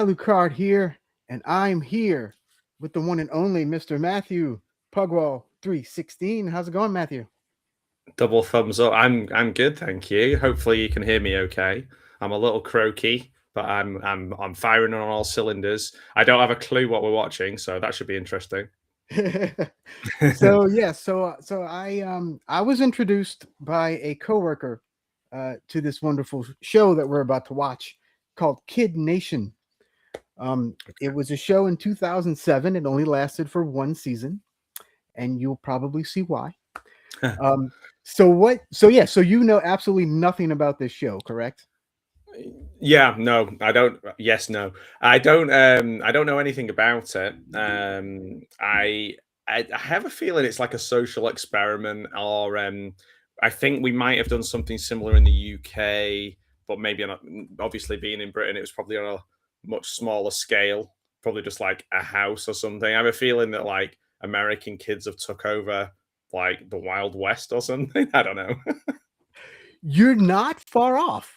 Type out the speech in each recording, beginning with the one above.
Lucard here, and I'm here with the one and only Mr. Matthew Pugwall 316. How's it going, Matthew? Double thumbs up. I'm good, thank you. Hopefully you can hear me okay. I'm a little croaky, but I'm firing on all cylinders. I don't have a clue what we're watching, so that should be interesting. So I was introduced by a coworker to this wonderful show that we're about to watch called Kid Nation. It was a show in 2007. It only lasted for one season, and you'll probably see why. So you know absolutely nothing about this show, correct? Yeah, no, I don't. Yes, no, I don't. I don't know anything about it. I have a feeling it's like a social experiment, or I think we might have done something similar in the UK, but maybe not. Obviously, being in Britain, it was probably on a much smaller scale, probably just like a house or something. I have a feeling that like American kids have took over like the Wild West or something. I don't know. You're not far off.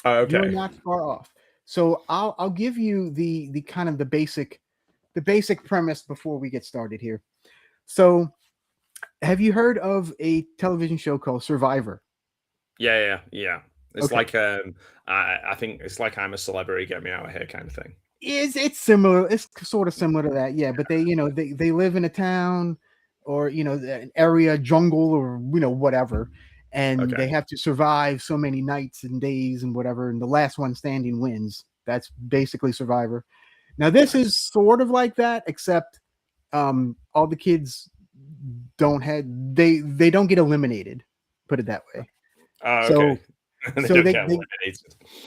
Oh, You're okay. not far off. So I'll give you the kind of the basic premise before we get started here. So have you heard of a television show called Survivor? Yeah. It's Okay. like I think it's like I'm a celebrity, get me out of here kind of thing. It's similar. It's sort of similar to that, yeah. But they live in a town or an area, jungle or whatever, and Okay. they have to survive so many nights and days and whatever, and the last one standing wins. That's basically Survivor. Now this is Nice. sort of like that, except all the kids they don't get eliminated. Put it that way. Oh, So okay. They so don't they, get they eliminated.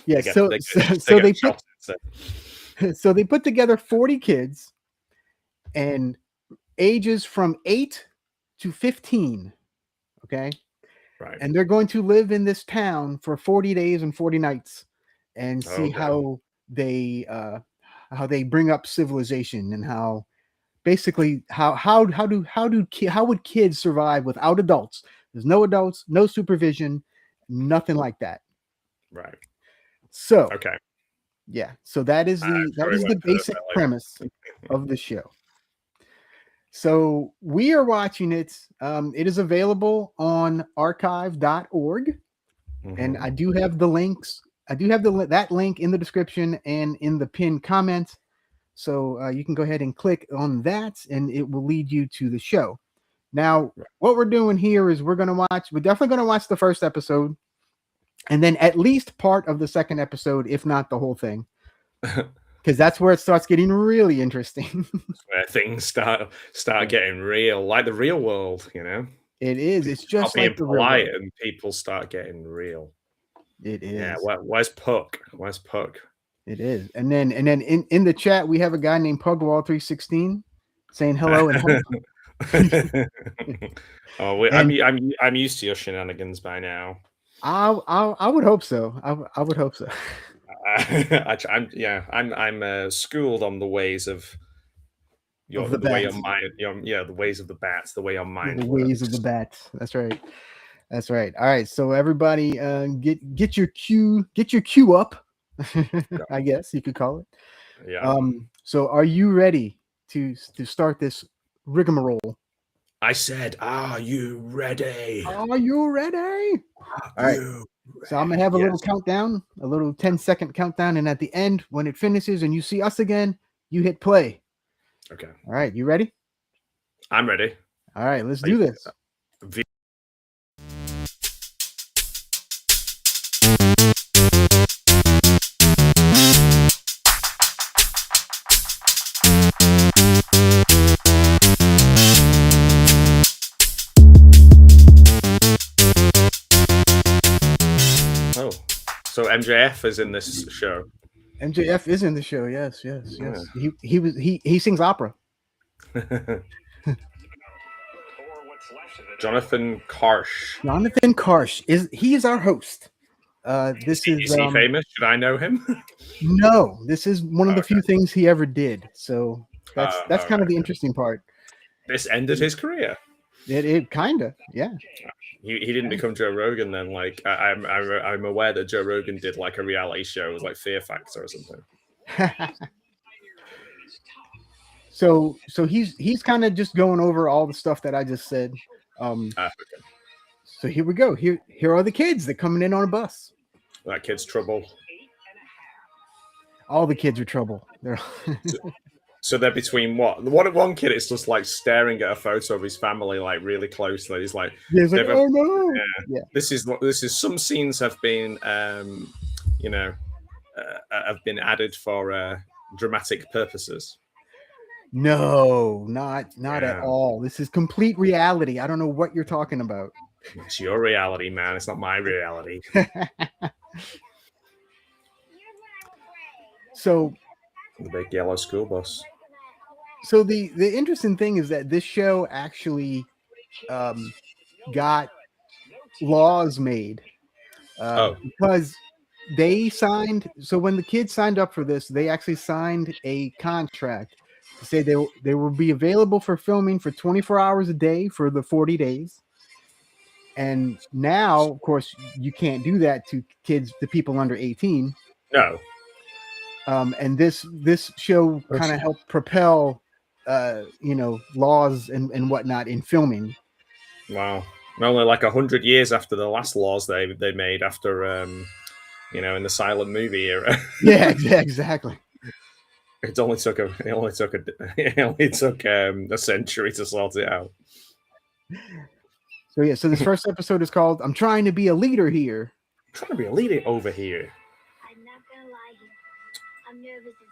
yeah They get so they so, get they so get they put shot instead. so they put together 40 kids and ages from 8 to 15. Okay. Right. And they're going to live in this town for 40 days and 40 nights and see Okay. how they bring up civilization and how basically how would kids survive without adults? There's no adults, no supervision, nothing like that. Right. So Okay. yeah, so that is I'm the sure it went basic perfectly. premise of the show. So we are watching it. It is available on archive.org, and Hmm. I do have the links. I do have that link in the description and in the pinned comment. So you can go ahead and click on that, and it will lead you to the show. Now, what we're doing here is we're definitely going to watch the first episode, and then at least part of the second episode, if not the whole thing, because that's where it starts getting really interesting. Where things start getting real, like the real world, you know. It is. People It's stop just being like the real polite world. and people start getting real. It Yeah, is. where's Puck? Where's Puck? It is. And then in the chat we have a guy named Pugwall 316 saying hello and Oh, and I'm used to your shenanigans by now. I would hope so. I would hope so. I'm schooled on the ways of Of the the way your bats. mind, the ways of the bats, the way your mind The ways of the works. bats. That's right. That's right. All right. So everybody get your cue up. Yeah. I guess you could call it. Yeah. So are you ready to start this rigmarole? I said, "Are you ready? Are you ready? All right. You So I'm gonna have a little Yes. countdown, a little 10-second countdown, and at the end, when it finishes and you see us again, you hit play. Okay. All right, you ready? I'm ready. All right, let's Are do you- this. Oh, so MJF is in this show. MJF is in the show. Yes. Yeah. He sings opera. Jonathan Karsh. Jonathan Karsh is our host. This Is he famous? Should I know him? no, this is one of the Okay. few things he ever did. So that's kind of the Okay. interesting part. This ended his career. It kind of, yeah. He didn't become Joe Rogan then. Like I'm aware that Joe Rogan did like a reality show, it was like Fear Factor or something. So he's kind of just going over all the stuff that I just said. Okay. So here we go. Here are the kids that coming in on a bus. That kid's trouble. All the kids are trouble. They're So they're between what? One kid is just like staring at a photo of his family like really closely. He's like, he's like, oh no. Yeah. This is some scenes have been have been added for dramatic purposes. No, not at all. This is complete reality. I don't know what you're talking about. It's your reality, man. It's not my reality. So the big yellow school bus. So the interesting thing is that this show actually got laws made because they signed. So when the kids signed up for this, they actually signed a contract to say they will be available for filming for 24 hours a day for the 40 days. And now, of course, you can't do that to kids, to people under 18. No. And this show kind of helped propel, laws and whatnot in filming. Wow. Only like 100 years after the last laws they made after, in the silent movie era. Yeah, exactly. It only took a century to sort it out. So so this first episode is called "I'm Trying to Be a Leader Here." I'm trying to be a leader over here.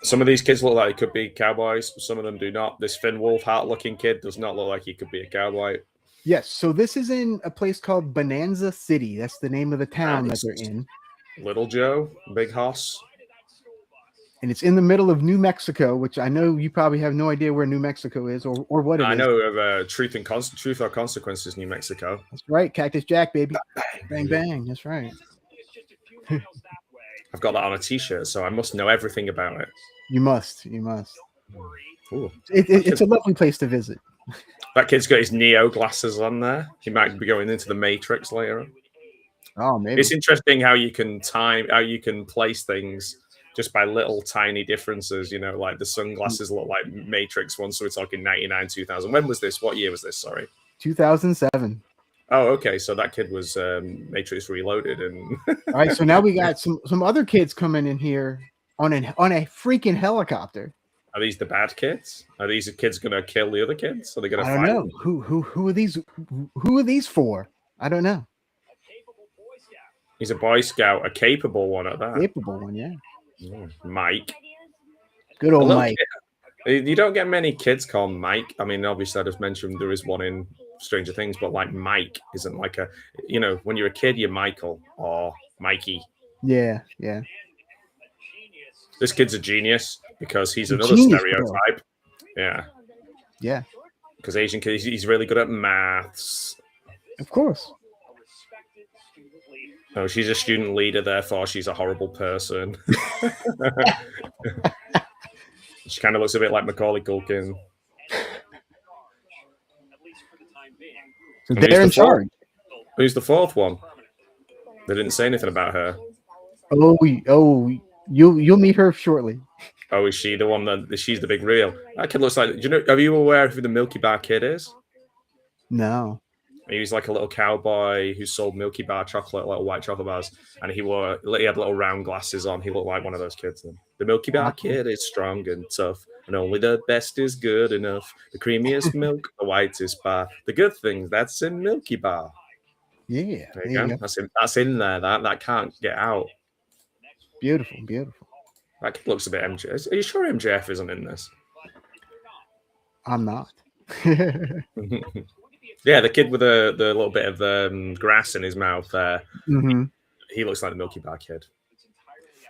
Some of these kids look like they could be cowboys. Some of them do not. This Finn Wolfhard-looking kid does not look like he could be a cowboy. Yes. So this is in a place called Bonanza City. That's the name of the town that they're in. Little Joe, Big Hoss. And it's in the middle of New Mexico, which I know you probably have no idea where New Mexico is or what it is. I know of Truth or Consequences, New Mexico. That's right. Cactus Jack, baby. Bang, bang. That's right. I've got that on a t-shirt, so I must know everything about it. You must. Ooh. It's a lovely place to visit. That kid's got his Neo glasses on there. He might be going into the Matrix later. Oh, maybe. It's interesting how you can place things just by little tiny differences. Like the sunglasses look like Matrix ones, so we're talking 99, 2000. When was this? What year was this? Sorry. 2007. Oh, okay. So that kid was Matrix Reloaded, and all right. So now we got some other kids coming in here on a freaking helicopter. Are these the bad kids? Are these kids going to kill the other kids? Are they going to fight? I don't know. Who are these? Who are these for? I don't know. He's a Boy Scout, a capable one at that. Capable one, yeah. Mike. Good old Mike. You don't get many kids called Mike. I mean, obviously, I just mentioned there is one in Stranger Things, but like Mike isn't like when you're a kid, you're Michael or Mikey. Yeah. This kid's a genius because he's another stereotype. Bro. Yeah. Because Asian kids, he's really good at maths. Of course. Oh, she's a student leader, therefore she's a horrible person. She kind of looks a bit like Macaulay Culkin. So they're in charge. Who's the fourth one? They didn't say anything about her. Oh, you'll meet her shortly. Oh, is she the one she's the big reveal? That kid looks like. Are you aware of who the Milky Bar Kid is? No. He was like a little cowboy who sold Milky Bar chocolate, little white chocolate bars, and he had little round glasses on. He looked like one of those kids. The Milky Bar Kid is strong and tough, and only the best is good enough. The creamiest milk, the whitest bar. The good things, that's in Milky Bar. Yeah. There you go. That's in there. That can't get out. Beautiful. That kid looks a bit MJF. Are you sure MJF isn't in this? I'm not. Yeah, the kid with the little bit of grass in his mouth there. Mm-hmm. He looks like the Milky Bar Kid.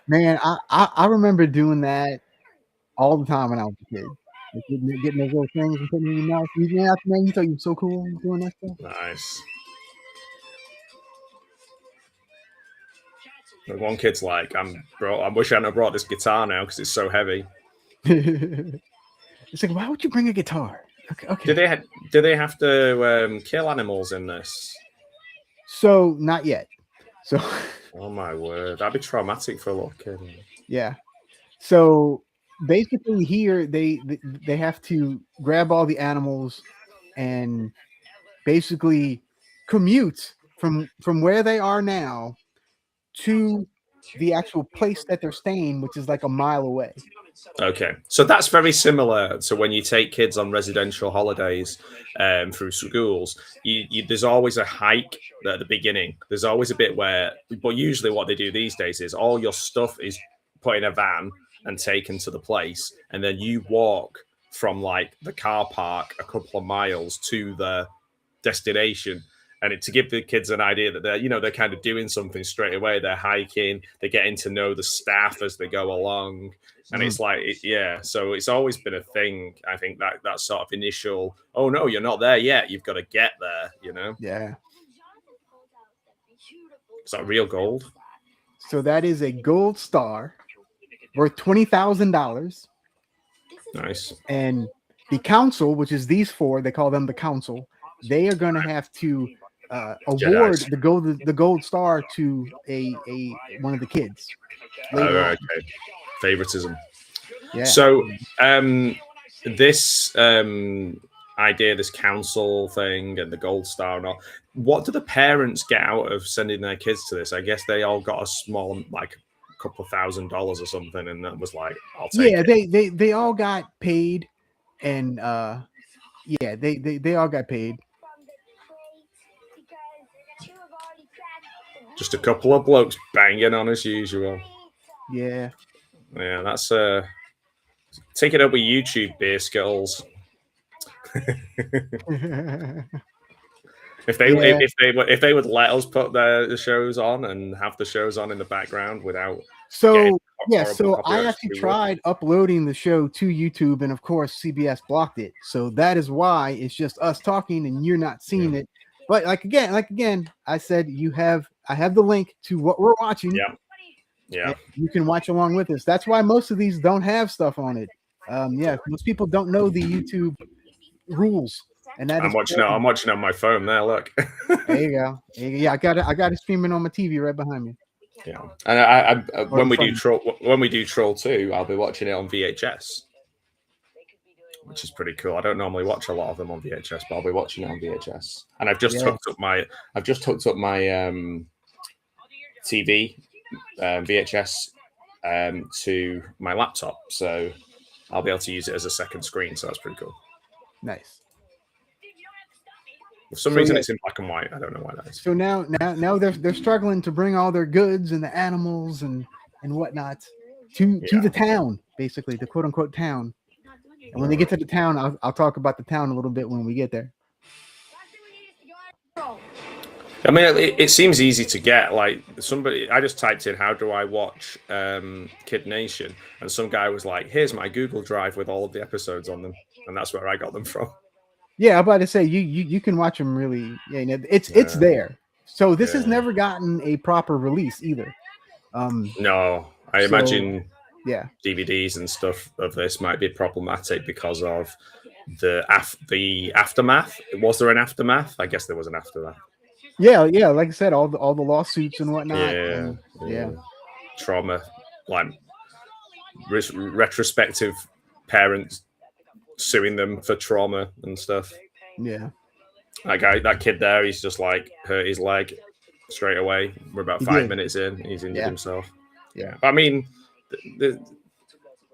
Man, I remember doing that all the time when I was a kid. Like getting those little things and putting them in your mouth. Man, you thought you were so cool doing that stuff. Nice. One kid's like, I wish I hadn't brought this guitar now because it's so heavy. It's like, why would you bring a guitar? Okay. Do they have to kill animals in this? So not yet. So. Oh my word, that'd be traumatic for a little kid. Yeah. So basically here they have to grab all the animals and basically commute from where they are now to the actual place that they're staying, which is like a mile away. Okay, so that's very similar to when you take kids on residential holidays through schools. There's always a hike at the beginning. There's always a bit where, but usually what they do these days is all your stuff is put in a van and taken to the place, and then you walk from like the car park a couple of miles to the destination. And to give the kids an idea that they're kind of doing something straight away. They're hiking, they're getting to know the staff as they go along. And it's like, so it's always been a thing. I think that sort of initial, oh no, you're not there yet. You've got to get there, Yeah. Is that real gold? So that is a gold star worth $20,000. Nice. And the council, which is these four, they call them the council, they are going to have to award the gold star to a one of the kids. Okay. Favoritism. Yeah. So this idea, this council thing and the gold star and all, what do the parents get out of sending their kids to this? I guess they all got a small, like a couple of $1,000 or something, and that was like, I'll take it. They all got paid, and they all got paid. Just a couple of blokes banging on as usual. Yeah, that's take it up with YouTube, beer skulls. If they would let us put the shows on and have the shows on in the background without. So I actually tried uploading the show to YouTube, and of course CBS blocked it. So that is why it's just us talking and you're not seeing it. But like again, I said I have the link to what we're watching. Yeah. You can watch along with us. That's why most of these don't have stuff on it. Most people don't know the YouTube rules. And that I'm watching on my phone there. Look. There you go. Yeah, I got it streaming on my TV right behind me. Yeah, and I when we do Troll 2, I'll be watching it on VHS, which is pretty cool. I don't normally watch a lot of them on VHS, but I'll be watching it on VHS. And I've just hooked up my TV VHS to my laptop, so I'll be able to use it as a second screen. So that's pretty cool. Nice. For some reason, it's in black and white. I don't know why that is. So now they're struggling to bring all their goods and the animals and whatnot to the town, basically the quote unquote town. And when they get to the town, I'll talk about the town a little bit when we get there. I mean, it seems easy to get. Like I just typed in, "How do I watch Kid Nation?" and some guy was like, "Here's my Google Drive with all of the episodes on them," and that's where I got them from. Yeah, I'm about to say you can watch them really. Yeah, it's there. So this has never gotten a proper release either. No, I imagine yeah, DVDs and stuff of this might be problematic because of the aftermath. Was there an aftermath? I guess there was an aftermath. Yeah. Like I said, all the lawsuits and whatnot. Yeah. Trauma, like retrospective parents suing them for trauma and stuff. Yeah. That kid there, he's just like hurt his leg straight away. We're about 5 minutes in. He's injured himself. Yeah. I mean, the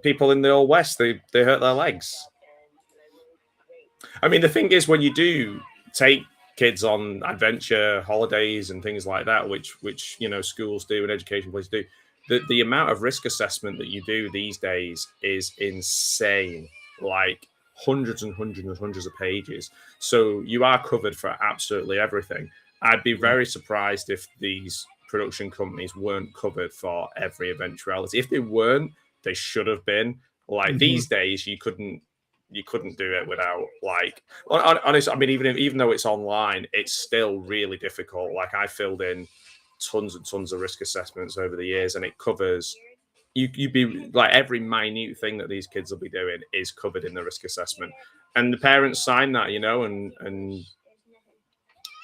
people in the Old West, they hurt their legs. I mean, the thing is, when you do take kids on adventure holidays and things like that, which schools do and education places do, the amount of risk assessment that you do these days is insane. Like hundreds and hundreds and hundreds of pages. So you are covered for absolutely everything. I'd be very surprised if these production companies weren't covered for every eventuality. If they weren't, they should have been. Like these days, you couldn't do it without, like, honestly, I mean, even though it's online, it's still really difficult. Like, I filled in tons and tons of risk assessments over the years, and it covers, you'd be like, every minute thing that these kids will be doing is covered in the risk assessment. And the parents sign that, and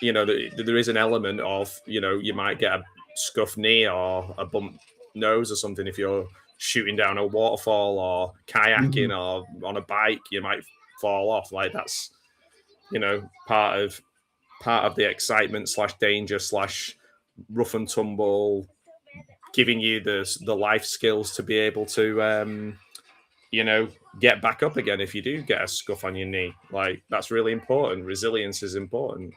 there is an element of, you might get a scuffed knee or a bump nose or something if you're shooting down a waterfall or kayaking or on a bike, you might fall off. Like that's, part of the excitement / danger / rough and tumble, giving you the life skills to be able to get back up again if you do get a scuff on your knee. Like that's really important. Resilience is important.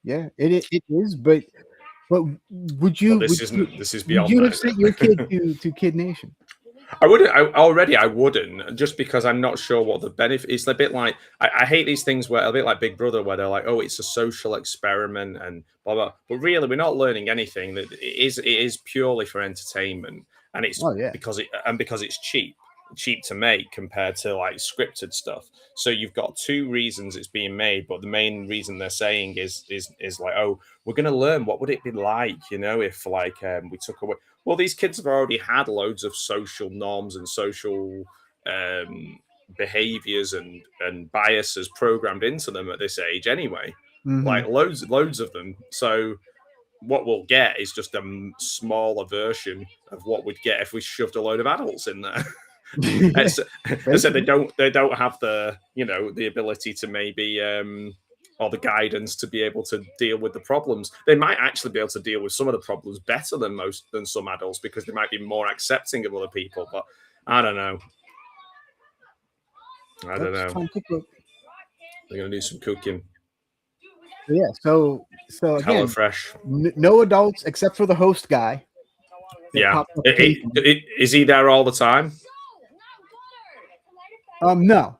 Yeah, it is. But would you? This is beyond. Would you that, have sent your kid to Kid Nation? I wouldn't. I wouldn't, just because I'm not sure what the benefit. It's a bit like I hate these things where a bit like Big Brother, where they're like, "Oh, it's a social experiment," and blah blah. But really, we're not learning anything. That it is purely for entertainment, and it's because it's cheap to make compared to like scripted stuff. So you've got two reasons it's being made, but the main reason they're saying is like, oh, we're going to learn what would it be like, if like we took away. Well, these kids have already had loads of social norms and social behaviors and biases programmed into them at this age anyway. Like loads of them. So what we'll get is just a smaller version of what we'd get if we shoved a load of adults in there. So they don't have the the ability to maybe or the guidance to be able to deal with the problems. They might actually be able to deal with some of the problems better than some adults, because they might be more accepting of other people. But I don't know. They're gonna do some cooking. Yeah. So again, HelloFresh. No adults except for the host guy. Yeah. Is he there all the time? No.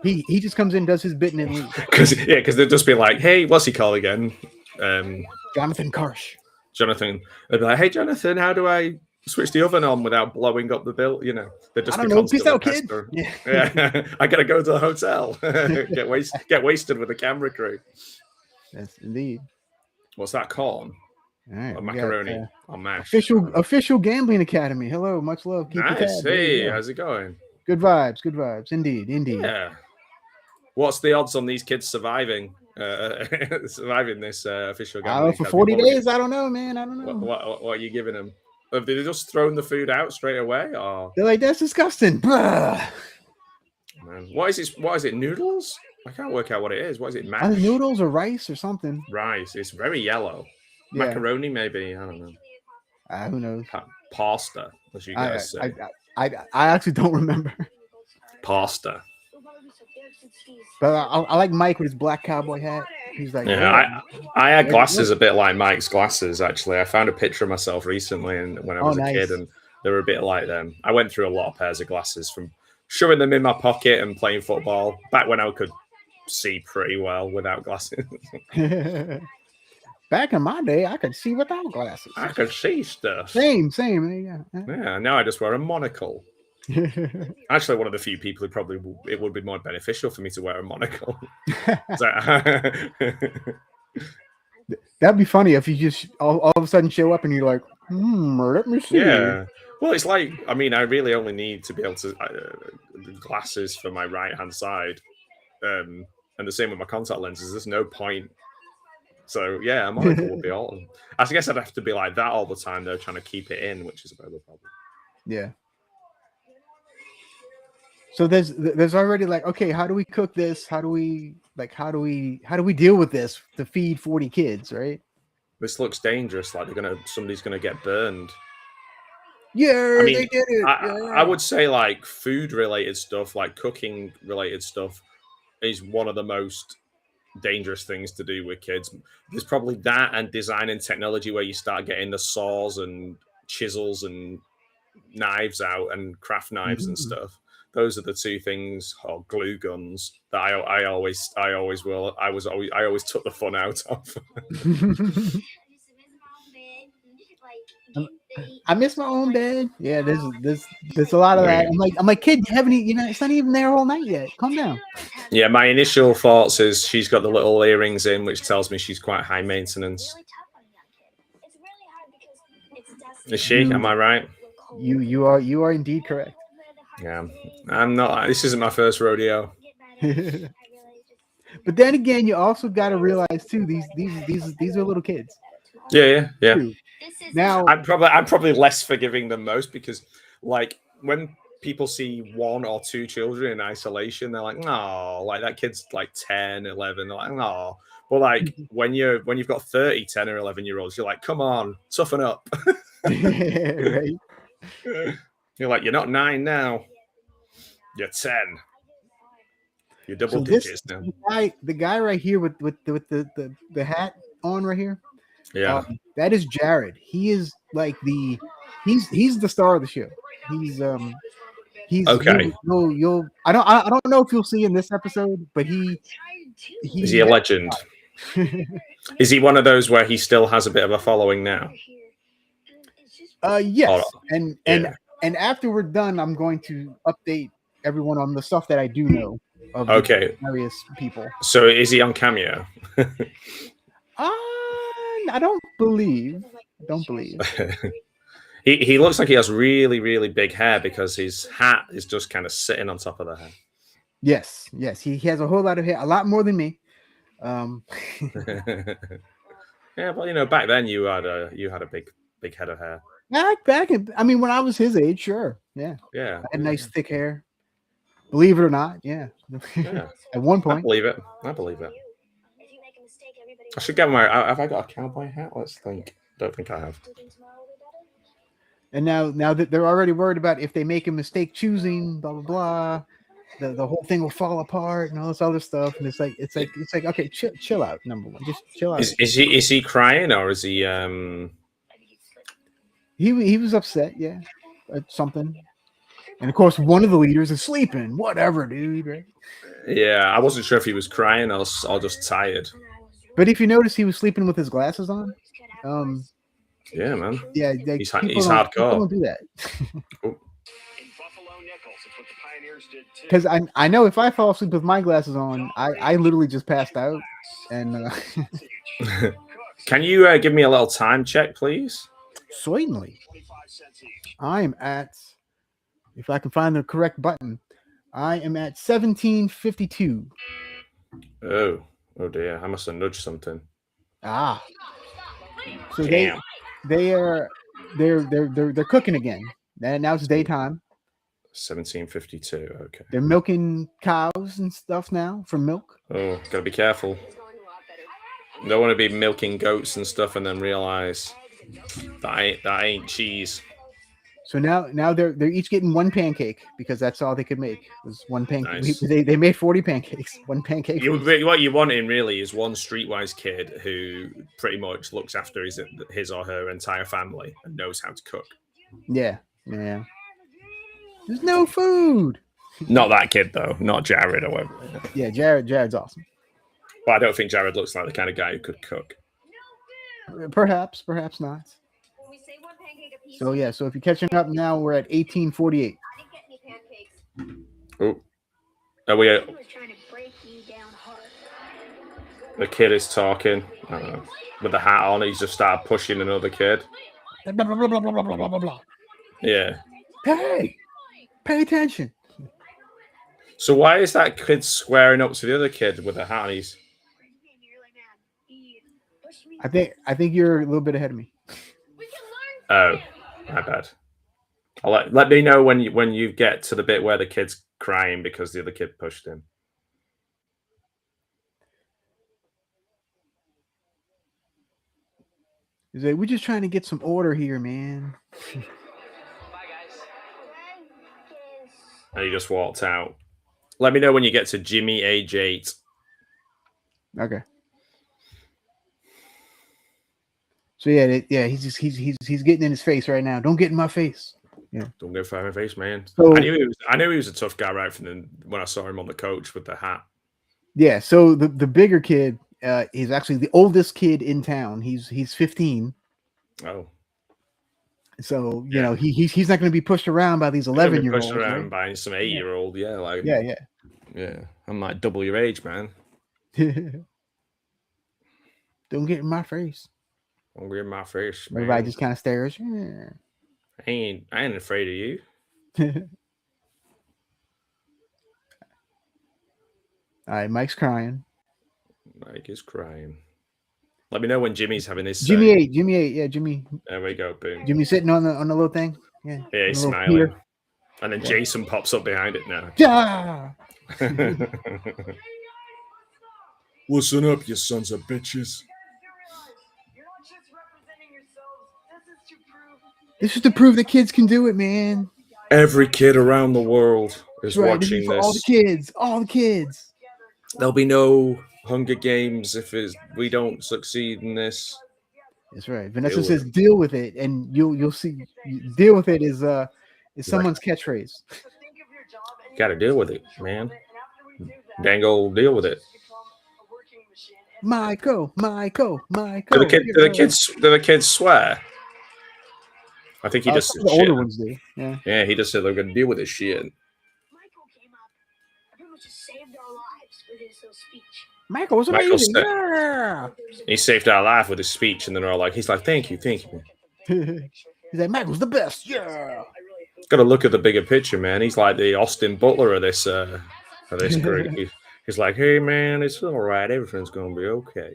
He just comes in, does his bit, and leaves. Because they'd just be like, "Hey, what's he called again?" Jonathan Karsh. Jonathan. They'd be like, "Hey, Jonathan, how do I switch the oven on without blowing up the bill?" They'd just peace out, kid. Yeah. I gotta go to the hotel. get wasted with the camera crew. Yes, indeed. What's that, corn? All right, or macaroni or mash? Official gambling academy. Hello, much love. Keep nice. Hey, how's it going? Good vibes. Indeed. Yeah. What's the odds on these kids surviving this official gambling? For 40 days, I don't know, man. I don't know. What are you giving them? Have they just thrown the food out straight away, or they're like, that's disgusting? Man, what is it? Noodles? I can't work out what it is. What is it? Mash? Noodles or rice or something? Rice. It's very yellow. Yeah. Macaroni, maybe. I don't know. Who knows? Pasta, as you guys say. I actually don't remember. Pasta. But I like Mike with his black cowboy hat. He's like, I had glasses a bit like Mike's glasses. Actually, I found a picture of myself recently, and when I was a kid, and they were a bit like them. I went through a lot of pairs of glasses, from shoving them in my pocket and playing football back when I could see pretty well without glasses. Back in my day, I could see without glasses. I could see stuff. Same. Yeah. Now I just wear a monocle. Actually, one of the few people who it would be more beneficial for me to wear a monocle. That'd be funny if you just all of a sudden show up and you're like, let me see. Yeah. Well, it's like, I really only need to be able to glasses for my right hand side, and the same with my contact lenses. There's no point. So yeah, a monocle would be all. I guess I'd have to be like that all the time, though, trying to keep it in, which is a bit of a problem. Yeah. So there's already like, okay, how do we cook this? How do we deal with this to feed 40 kids, right? This looks dangerous. Like somebody's gonna get burned. Yeah, they did it. I would say like food related stuff, like cooking related stuff, is one of the most dangerous things to do with kids. There's probably that and design and technology, where you start getting the saws and chisels and knives out and craft knives and stuff. Those are the two things, or glue guns, that I always took the fun out of. I miss my own bed. Yeah, there's a lot of that. I'm like, kid, you haven't, it's not even there all night yet. Calm down. Yeah, my initial thoughts is she's got the little earrings in, which tells me she's quite high maintenance. Is she? Am I right? You are indeed correct. Yeah, I'm not. This isn't my first rodeo. But then again, you also got to realize too, these are little kids. Yeah. Now, I'm probably less forgiving than most because, like, when people see one or two children in isolation, they're like, "No, like that kid's like 10, 11." They're like, "No." But like when you've got 30, 10 or 11-year-olds, you're like, "Come on, toughen up." right? You're like, "You're not 9 now. You're 10. You're double So this digits now." the guy right here with the hat on right here, Yeah. that is Jared. He is like he's the star of the show. He's Okay. you'll I don't know if you'll see in this episode, but Is he a legend? Is he one of those where he still has a bit of a following now? Yes, and Yeah. after we're done, I'm going to update everyone on the stuff that I do know of the Okay. various people. So is he on Cameo? I don't believe. He looks like he has really, really big hair because his hat is just kind of sitting on top of the head. Yes, he has a whole lot of hair, a lot more than me. Yeah, but back then you had a big head of hair. I mean, when I was his age, sure, yeah, Yeah, I had nice thick hair. Believe it or not, yeah. Yeah. At one I point, believe it. I should get my. Have I got a cowboy hat? Let's think. Don't think I have. and now that they're already worried about if they make a mistake choosing, blah blah blah, the whole thing will fall apart and all this other stuff. And it's like okay, chill out. Number one, just chill out. Is he crying or is he He was upset, yeah, at something. And of course, one of the leaders is sleeping. Whatever, dude. Right? Yeah, I wasn't sure if he was crying or just tired. But if you notice, he was sleeping with his glasses on. Yeah, man. Yeah, he's hardcore. People don't do that. Because I know if I fall asleep with my glasses on, I literally just passed out. And can you give me a little time check, please? Certainly. I'm at, if I can find the correct button, I am at 17:52. Oh dear! I must have nudged something. Ah. So Damn. they're cooking again. Now it's daytime. 17:52. Okay. They're milking cows and stuff now for milk. Oh, gotta be careful. Don't want to be milking goats and stuff and then realize that ain't cheese. So now they're each getting one pancake because that's all they could make was one pancake. Nice. They made 40 pancakes. One pancake. What you want in really is one streetwise kid who pretty much looks after his or her entire family and knows how to cook. Yeah. There's no food. Not that kid though. Not Jared or whatever. Yeah, Jared's awesome. But I don't think Jared looks like the kind of guy who could cook. Perhaps not. So yeah, so if you're catching up now, we're at 18:48. Oh, are we? The kid is talking with the hat on. He's just started pushing another kid. Blah, blah, blah, blah, blah, blah, blah, blah, blah. Yeah. Hey, pay attention. So why is that kid squaring up to the other kid with a hat on? I think you're a little bit ahead of me. Oh, my bad. I'll let me know when you get to the bit where the kid's crying because the other kid pushed him. He's like, we're just trying to get some order here, man. Bye, guys. And he just walked out. Let me know when you get to Jimmy age 8. Okay. So yeah, he's getting in his face right now. Don't get in my face. Yeah. Don't go for my face, man. So, I knew he was a tough guy right from when I saw him on the coach with the hat. Yeah. So the bigger kid is actually the oldest kid in town. He's 15. Oh. So you know he's not going to be pushed around by these 11-year-olds. Pushed around right? by some 8-year-old. Yeah. Like. Yeah. I'm like double your age, man. Don't get in my face. Don't get in my face, man. Everybody just kind of stares. Yeah. I ain't afraid of you. All right, Mike's crying. Mike is crying. Let me know when Jimmy's having his. Jimmy 8, yeah, Jimmy. There we go, boom. Jimmy sitting on the little thing. Yeah, He's on the little smiling. pier. And then Jason pops up behind it now. Yeah. Listen up, you sons of bitches. This is to prove that kids can do it, man. Every kid around the world is Right, watching for this. All the kids. There'll be no Hunger Games if we don't succeed in this. That's right. Vanessa says, "Deal with it," and you'll see. Deal with it is someone's catchphrase. Got to deal with it, man. Dango, deal with it. Michael. Do the kids swear? I think he just said the shit. older ones do. Yeah. Yeah, he just said they're going to deal with this shit. Michael came up and pretty much just saved our lives with his little speech. Michael was Michael amazing. said- Yeah. He saved our life with his speech, and then they're all like, he's like, thank you. He's like, Michael's the best. Yeah. Got to look at the bigger picture, man. He's like the Austin Butler of this group. He's like, hey, man, it's all right. Everything's going to be okay.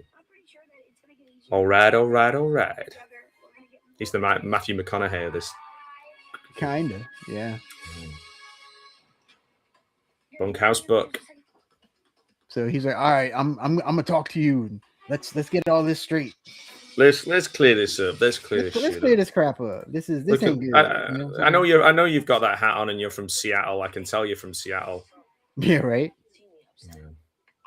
All right. He's the Matthew McConaughey of this. Kinda, yeah. Bunkhouse Buck. So he's like, all right, I'm gonna talk to you. Let's get all this straight. Let's clear this up. Let's clear this crap up. This ain't good. I know you've got that hat on and you're from Seattle. I can tell you're from Seattle. Yeah, right. Yeah.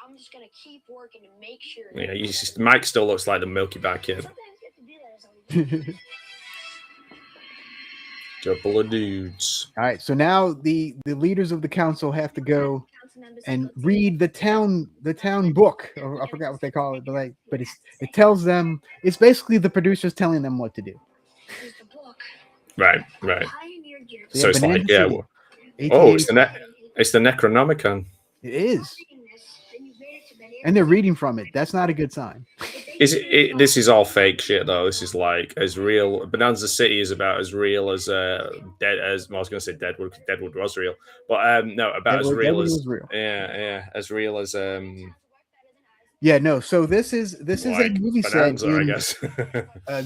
I'm just gonna keep working to make sure. Yeah, Mike still looks like the Milky Bar kid. Couple of dudes. All right, so now the leaders of the council have to go and read the town book. I forgot what they call it, but it tells them, it's basically the producers telling them what to do. Right. So it's like, yeah. It's the Necronomicon. It is. And they're reading from it. That's not a good sign. This is all fake shit, though. This is like as real. Bonanza City is about as real as I was going to say Deadwood. Deadwood was real, but no, about as real Deadwood as was real. Yeah, as real as Yeah, no. So this is like a movie Bonanza, set. I guess.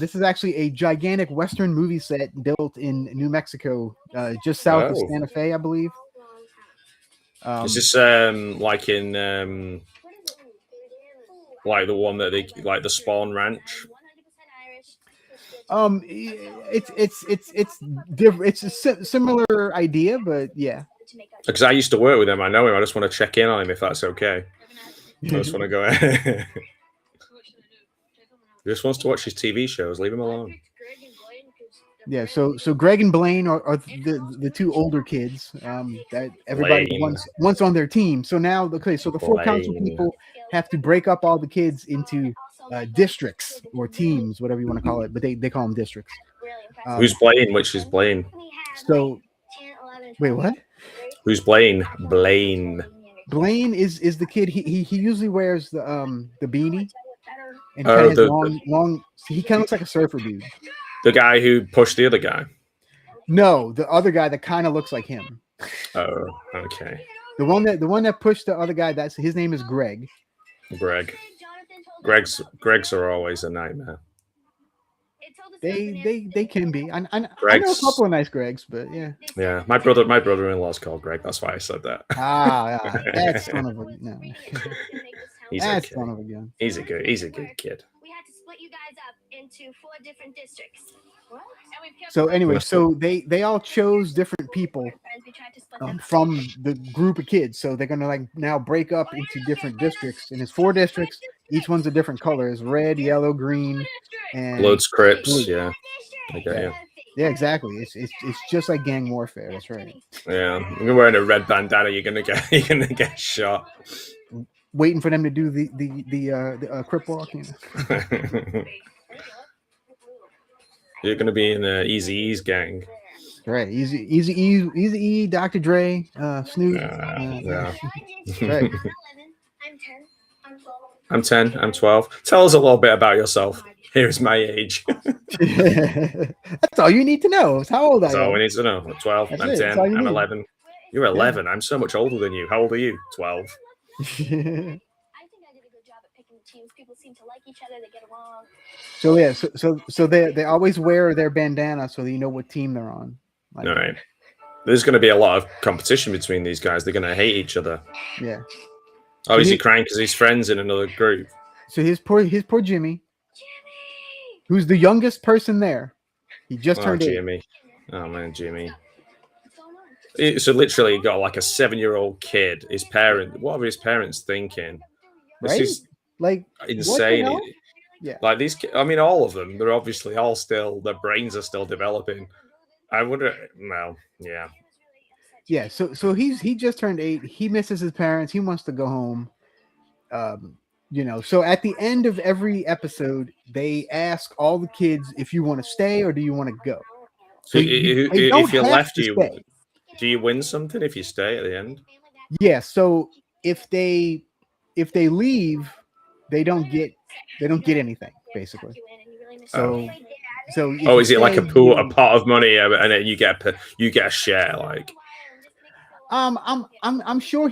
This is actually a gigantic Western movie set built in New Mexico, just south of Santa Fe, I believe. Is this like in like the one that they like the Spawn Ranch? It's different. It's a similar idea, but yeah. Because I used to work with him. I know him. I just want to check in on him if that's okay. I just want to go. He just wants to watch his TV shows. Leave him alone. Yeah, so Greg and Blaine are the two older kids that everybody wants on their team. So now, so the four council people have to break up all the kids into districts or teams, whatever you want to call it, but they call them districts. Who's Blaine? Which is Blaine? So, wait, what? Who's Blaine? Blaine is the kid. He usually wears the beanie and kind of has long. He kind of looks like a surfer dude. The guy who pushed the other guy. No, the other guy that kind of looks like him. Oh, okay. The one that pushed the other guy. His name is Greg. Gregs are always a nightmare. They can be. I know a couple of nice Gregs, but yeah. Yeah, my brother-in-law's called Greg. That's why I said that. That's son of a no. That's son of a gun. He's a good kid. We had to split you guys up into 4 different districts. So anyway, so they all chose different people from the group of kids. So they're gonna now break up into different districts, and it's 4 districts. Each one's a different color. It's red, yellow, green, and Bloods, Crips. Yeah. Okay. Yeah, exactly. It's just like gang warfare. That's right. Yeah, you're wearing a red bandana. You're gonna get shot. Waiting for them to do the Crip walk. You know? You're gonna be in the Eazy-E's gang. Right, Easy, Dr. Dre, Snoop. Yeah. Right. I'm 10. I'm 10. I'm 12. Tell us a little bit about yourself. Here's my age. That's all you need to know. It's how old I am. That's all we need to know. I'm 12. That's I'm it. 10. I'm 11. You're 11. Yeah. I'm so much older than you. How old are you? 12. I think I did a good job at picking the teams. People seem to like each other. They get along. So yeah, so they always wear their bandana so that you know what team they're on. Like, All right. There's going to be a lot of competition between these guys. They're going to hate each other. yeah. Oh, So is he he- crying because his friend's in another group? So his poor Jimmy, who's the youngest person there. He just Oh, turned 8. Jimmy. Oh, man, Jimmy. What's going on? So literally, he got like a 7-year-old kid. His parent. What are his parents thinking? This Right? is Like insane. What the hell? Yeah. Like these. I mean, all of them. They're obviously all still. Their brains are still developing. I wonder. Well, yeah. Yeah, so he just turned 8. He misses his parents. He wants to go home. So at the end of every episode, they ask all the kids if you want to stay or do you want to go. So they don't If you're have left, to stay. do you win something if you stay at the end? Yeah, so if they leave, they don't get anything basically. So if Oh, you is it like a stay, pool, a pot of money, and then you get a share? Like, I'm sure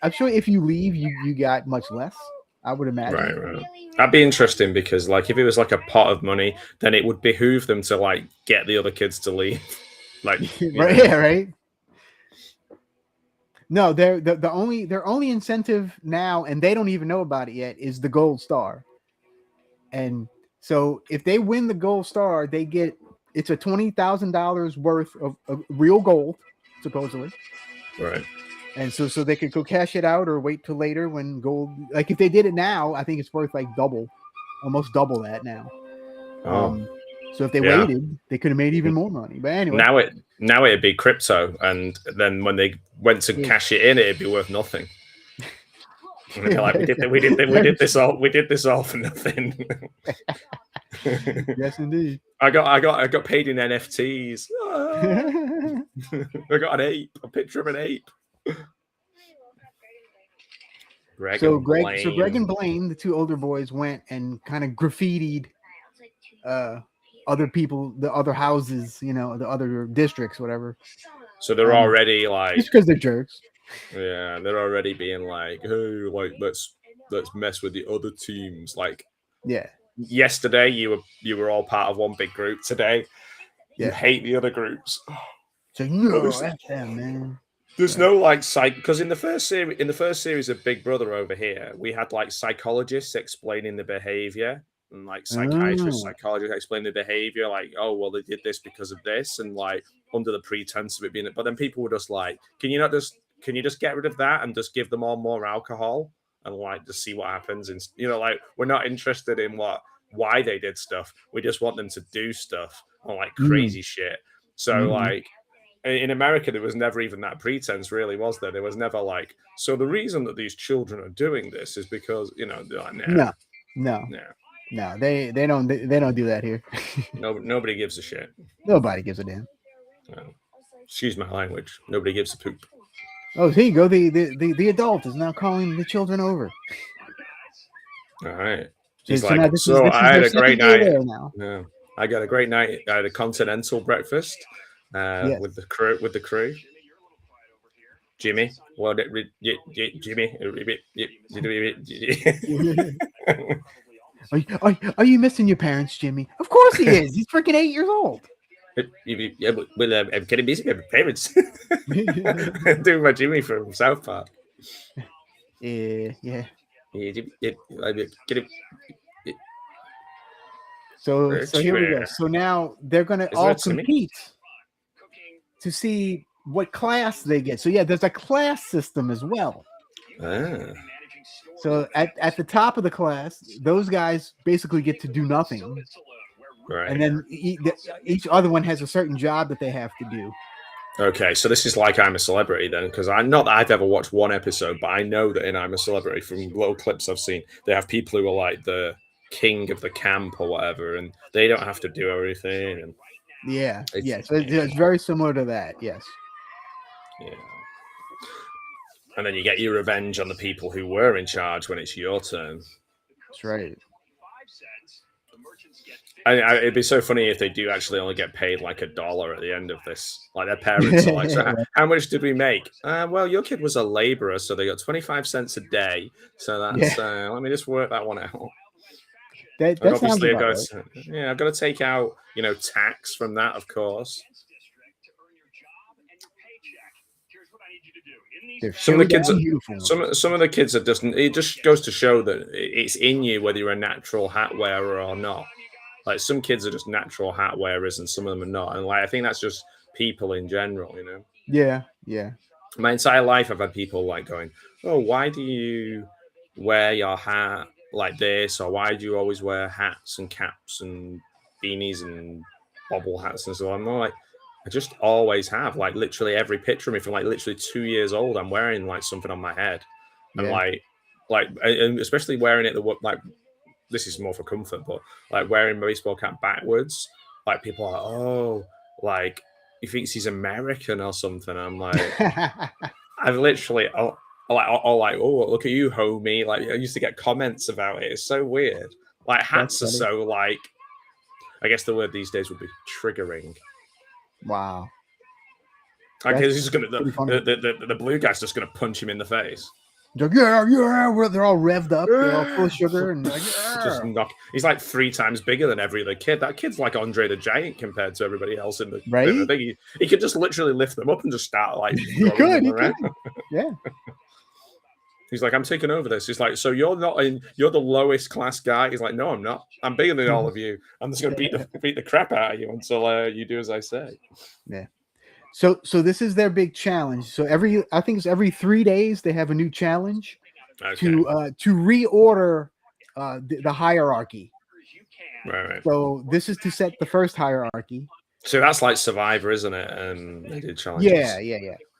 I'm sure if you leave, you got much less. I would imagine. right. That'd be interesting because, like, if it was like a pot of money, then it would behoove them to like get the other kids to leave. Like, right? Yeah, right. No, their only incentive now, and they don't even know about it yet, is the gold star. And so if they win the gold star, it's a $20,000 worth of real gold, supposedly. Right. And so they could go cash it out or wait till later when gold. Like if they did it now, I think it's worth like almost double that now. So if they waited, they could have made even more money. But anyway, now it'd be crypto, and then when they went to cash it in, it'd be worth nothing. And they'd be like, we did this all for nothing. Yes, indeed. I got paid in NFTs. I got an ape, a picture of an ape. Greg and Blaine, the two older boys, went and kind of graffitied other people, the other houses, the other districts, whatever. So they're already like, just because they're jerks. Yeah, they're already being like, hey, like let's mess with the other teams. Like, yeah. Yesterday you were all part of one big group. Today, you hate the other groups. So that's them, man. There's no like because in the first series of Big Brother over here, we had like psychologists explaining the behavior and like psychiatrists, psychologists explaining the behavior, like, oh well, they did this because of this, and like under the pretense of it being. But then people were just like, can you just get rid of that and just give them all more alcohol and like just see what happens? And like we're not interested in why they did stuff. We just want them to do stuff or like crazy shit. So like. In America, there was never even that pretense, really, was there? There was never like, so the reason that these children are doing this is because, they're like, no, they don't do that here. Nobody gives a shit. Nobody gives a damn. No. Excuse my language. Nobody gives a poop. Oh, here you go. The adult is now calling the children over. All right. He's like, I had a great night. Yeah, I got a great night. I had a continental breakfast. With the crew, Jimmy. Well, Jimmy. Are you missing your parents, Jimmy? Of course he is. He's freaking 8 years old. Yeah, well, I'm getting busy with my parents. Doing my Jimmy from South Park. Yeah. So here we go. So now they're gonna all compete to see what class they get. So yeah, there's a class system as well. So at the top of the class, those guys basically get to do nothing. Right. And then each other one has a certain job that they have to do. Okay, so this is like I'm a Celebrity then, because not that I've ever watched one episode, but I know that in I'm a Celebrity, from little clips I've seen, they have people who are like the king of the camp or whatever, and they don't have to do everything. And yeah. So it's very similar to that. Yes. Yeah. And then you get your revenge on the people who were in charge when it's your turn. That's right. It'd be so funny if they do actually only get paid like $1 at the end of this. Like their parents are like, so how much did we make? Well, your kid was a laborer, so they got 25 cents a day. So that's let me just work that one out. That obviously, sounds about right. I've got to take out tax from that, of course. Some of the kids, some of the kids are just. It just goes to show that it's in you whether you're a natural hat wearer or not. Like some kids are just natural hat wearers, and some of them are not. And like I think that's just people in general, Yeah. My entire life, I've had people like going, "Oh, why do you wear your hat like this? Or why do you always wear hats and caps and beanies and bobble hats and so on?" I'm like, I just always have. Like literally every picture of me from like literally 2 years old, I'm wearing like something on my head, and and especially wearing it like. This is more for comfort, but like wearing my baseball cap backwards, like people are like, oh, like he thinks he's American or something. I'm like, I've literally, oh, look at you, homie. Like I used to get comments about it. It's so weird. Like hats are so like, I guess the word these days would be triggering. Wow. Like he's just gonna the blue guy's just gonna punch him in the face. Like, yeah, they're all revved up, they're all full of sugar, and like, just he's like 3 times bigger than every other kid. That kid's like Andre the Giant compared to everybody else in the thing. He could just literally lift them up and just start like he could. Yeah. He's like, I'm taking over this. He's like, so you're the lowest class guy. He's like, no, I'm not. I'm bigger than all of you. I'm just gonna beat the crap out of you until you do as I say. Yeah. So this is their big challenge. So I think it's every 3 days they have a new challenge to reorder the hierarchy. Right. So this is to set the first hierarchy. So that's like Survivor, isn't it? They did challenges.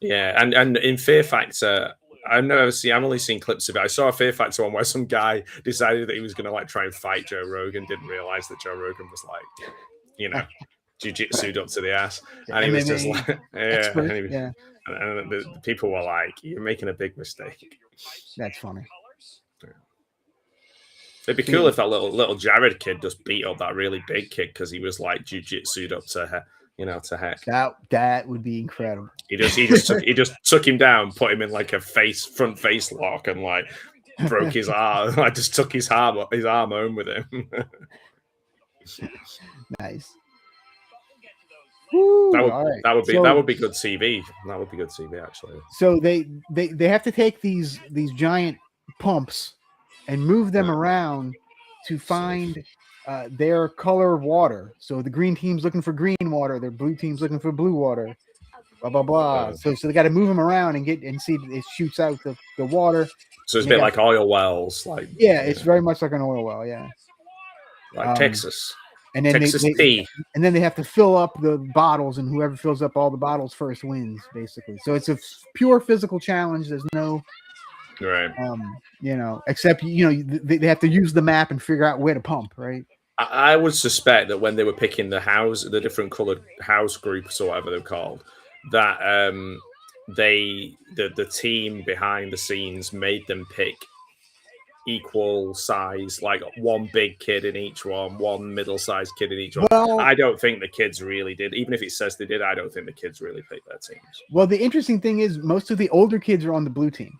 Yeah. And in Fear Factor, I've only seen clips of it. I saw a Fear Factor one where some guy decided that he was going to like try and fight Joe Rogan. Didn't realize that Joe Rogan was like, jiu-jitsu'd up to the ass, and he was just like, and the people were like, "You're making a big mistake." That's funny. It'd be cool if that little Jared kid just beat up that really big kid because he was like jiu-jitsu'd up to heck. That would be incredible. He just took him down, put him in like a front face lock, and like broke his arm. I just took his arm home with him. Nice. That would be good TV. That would be good TV actually. So they have to take these giant pumps and move them around to find their color water. So the green team's looking for green water, the blue team's looking for blue water. Blah blah blah. So they got to move them around and see that it shoots out the water. So it's a bit like oil wells, like it's very much like an oil well, like Texas. And then Texas tea. And then they have to fill up the bottles, and whoever fills up all the bottles first wins, basically. So it's a pure physical challenge. There's no, except they have to use the map and figure out where to pump, right? I would suspect that when they were picking the different colored house groups or whatever they're called, that the team behind the scenes made them pick equal size, like one big kid in each one middle-sized kid in each one. Well, I don't think the kids really did. Even if it says they did, I don't think the kids really picked their teams. Well, the interesting thing is most of the older kids are on the blue team.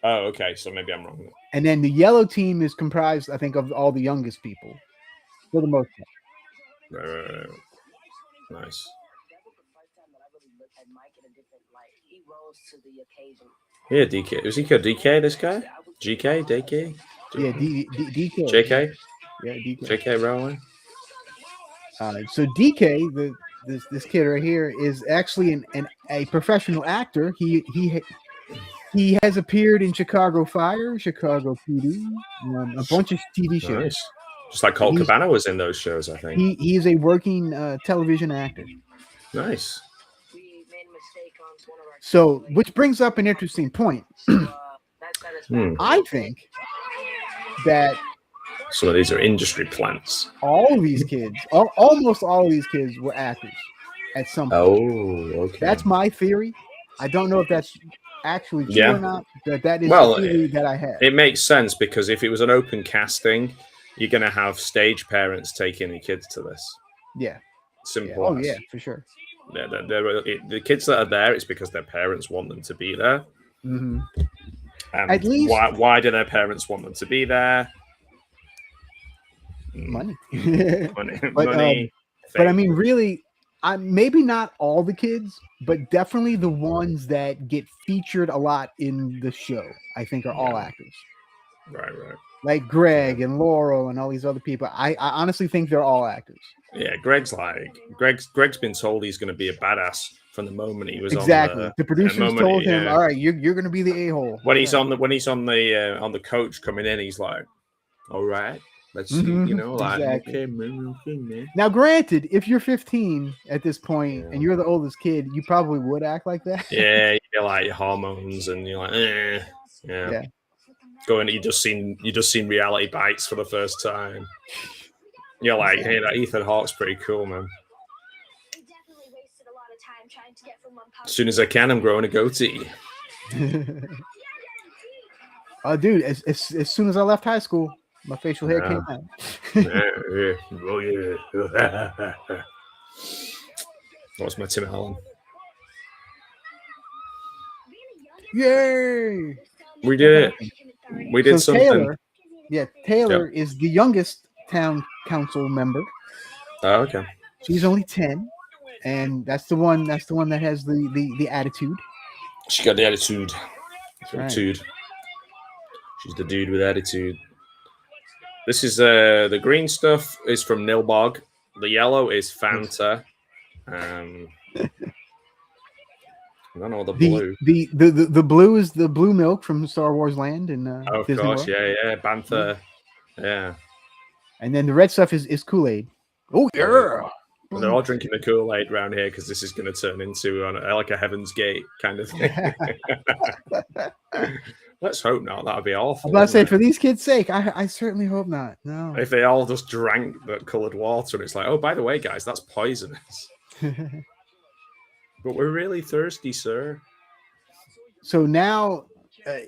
Oh, okay. So maybe I'm wrong. And then the yellow team is comprised, I think, of all the youngest people, for the most part. Right. Nice. Yeah, DK. Was he called DK, this guy? GK? DK? Yeah, DK. JK? Yeah, DK. JK Rowling. So DK, this kid right here, is actually a professional actor. He has appeared in Chicago Fire, Chicago PD, a bunch of TV shows. Nice. Just like Colt Cabana was in those shows, I think. He is a working television actor. Nice. So, which brings up an interesting point. I think that some of these are industry plants. All these kids, almost all of these kids were actors at some point. Oh, okay. That's my theory. I don't know if that's actually true or not, but that is the theory that I have. It makes sense because if it was an open casting, you're going to have stage parents taking the kids to this. Yeah. Simple. Oh, as. yeah, for sure. The kids that are there, it's because their parents want them to be there. Mm-hmm. And At least why do their parents want them to be there? money. Money. But, Money. But I fame. mean, really, maybe not all the kids, but definitely the ones that get featured a lot in the show, I think, are all actors. Right. Like Greg and Laurel and all these other people. I honestly think they're all actors. Yeah, Greg's been told he's going to be a badass from the moment he was Exactly. on The producers told him, "All right, you're going to be the a-hole." When he's on the coach coming in, he's like, "All right, let's see," like, exactly. okay, man. Now, granted, if you're 15 at this point and you're the oldest kid, you probably would act like that. Yeah, you're like your hormones, and you're like, yeah. Going, you just seen Reality Bites for the first time. You're like, hey, that Ethan Hawke's pretty cool, man. As soon as I can, I'm growing a goatee. Oh, dude! As soon as I left high school, my facial hair came out. Oh yeah. What's my Tim Allen? Yay! We did it. We did something. Taylor is the youngest town council member. Oh, okay. She's only 10, and that's the one that has the attitude. She got the attitude. Right. She's the dude with attitude. This is the green stuff is from Nilbog. The yellow is Fanta. I don't know the blue. The blue is the blue milk from Star Wars Land and of Disney course, World. yeah, Bantha, yeah. And then the red stuff is Kool-Aid. Oh yeah. And they're all drinking the Kool-Aid around here because this is going to turn into like a Heaven's Gate kind of thing. Let's hope not. That'd be awful. I'm about to say, for these kids' sake, I certainly hope not. No. If they all just drank that coloured water, and it's like, oh, by the way, guys, that's poisonous. But we're really thirsty, sir. So now,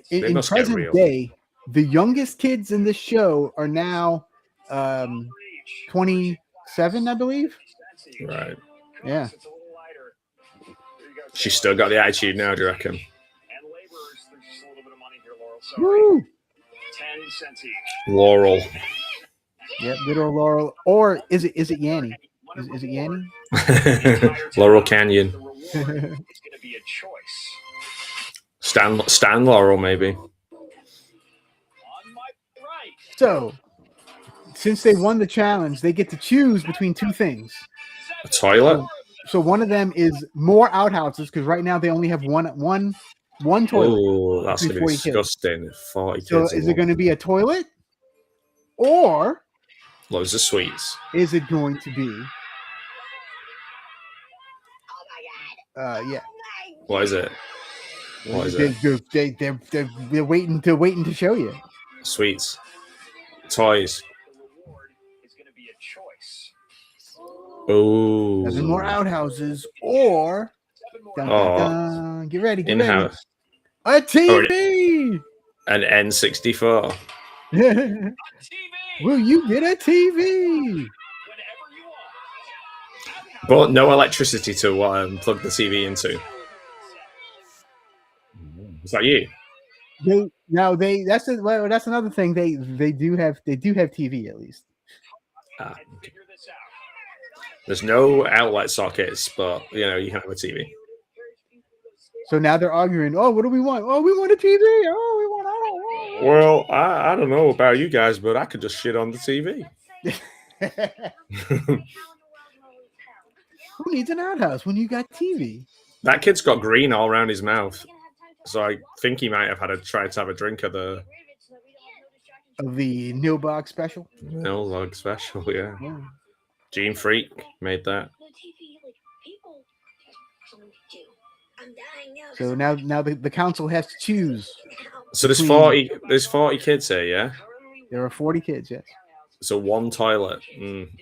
in present day, the youngest kids in this show are now 27, I believe. Right. Yeah. She's still got the attitude now, do you reckon? Woo! Laurel. Yep, good old Laurel. Or is it Yanny? Is it Yanny? Laurel Canyon. Stan Laurel, maybe. So, since they won the challenge, they get to choose between two things. A toilet? So one of them is more outhouses, because right now they only have one toilet. Oh, that's going to be disgusting. Kids. 40 so kids. Is it going to be a toilet? Or loads of sweets. Is it going to be yeah. What is it? What is it? They're waiting to show you. Sweets. Toys. Oh. There's more outhouses or get ready. In-house. A TV. An N64. Will you get a TV? But no electricity to plug the TV into. Is that you? That's another thing. They do have TV at least. Okay. There's no outlet sockets, but you can have a TV. So now they're arguing. Oh, what do we want? Oh, we want a TV. Oh, we want. Well, I don't know about you guys, but I could just shit on the TV. Who needs an outhouse when you got TV? That kid's got green all around his mouth, so I think he might have tried to have a drink of the Nilbog special. Nilbog special, yeah. Gene Freak made that. So now the council has to choose. So there's 40 kids here, yeah? There are 40 kids, yes. So one toilet.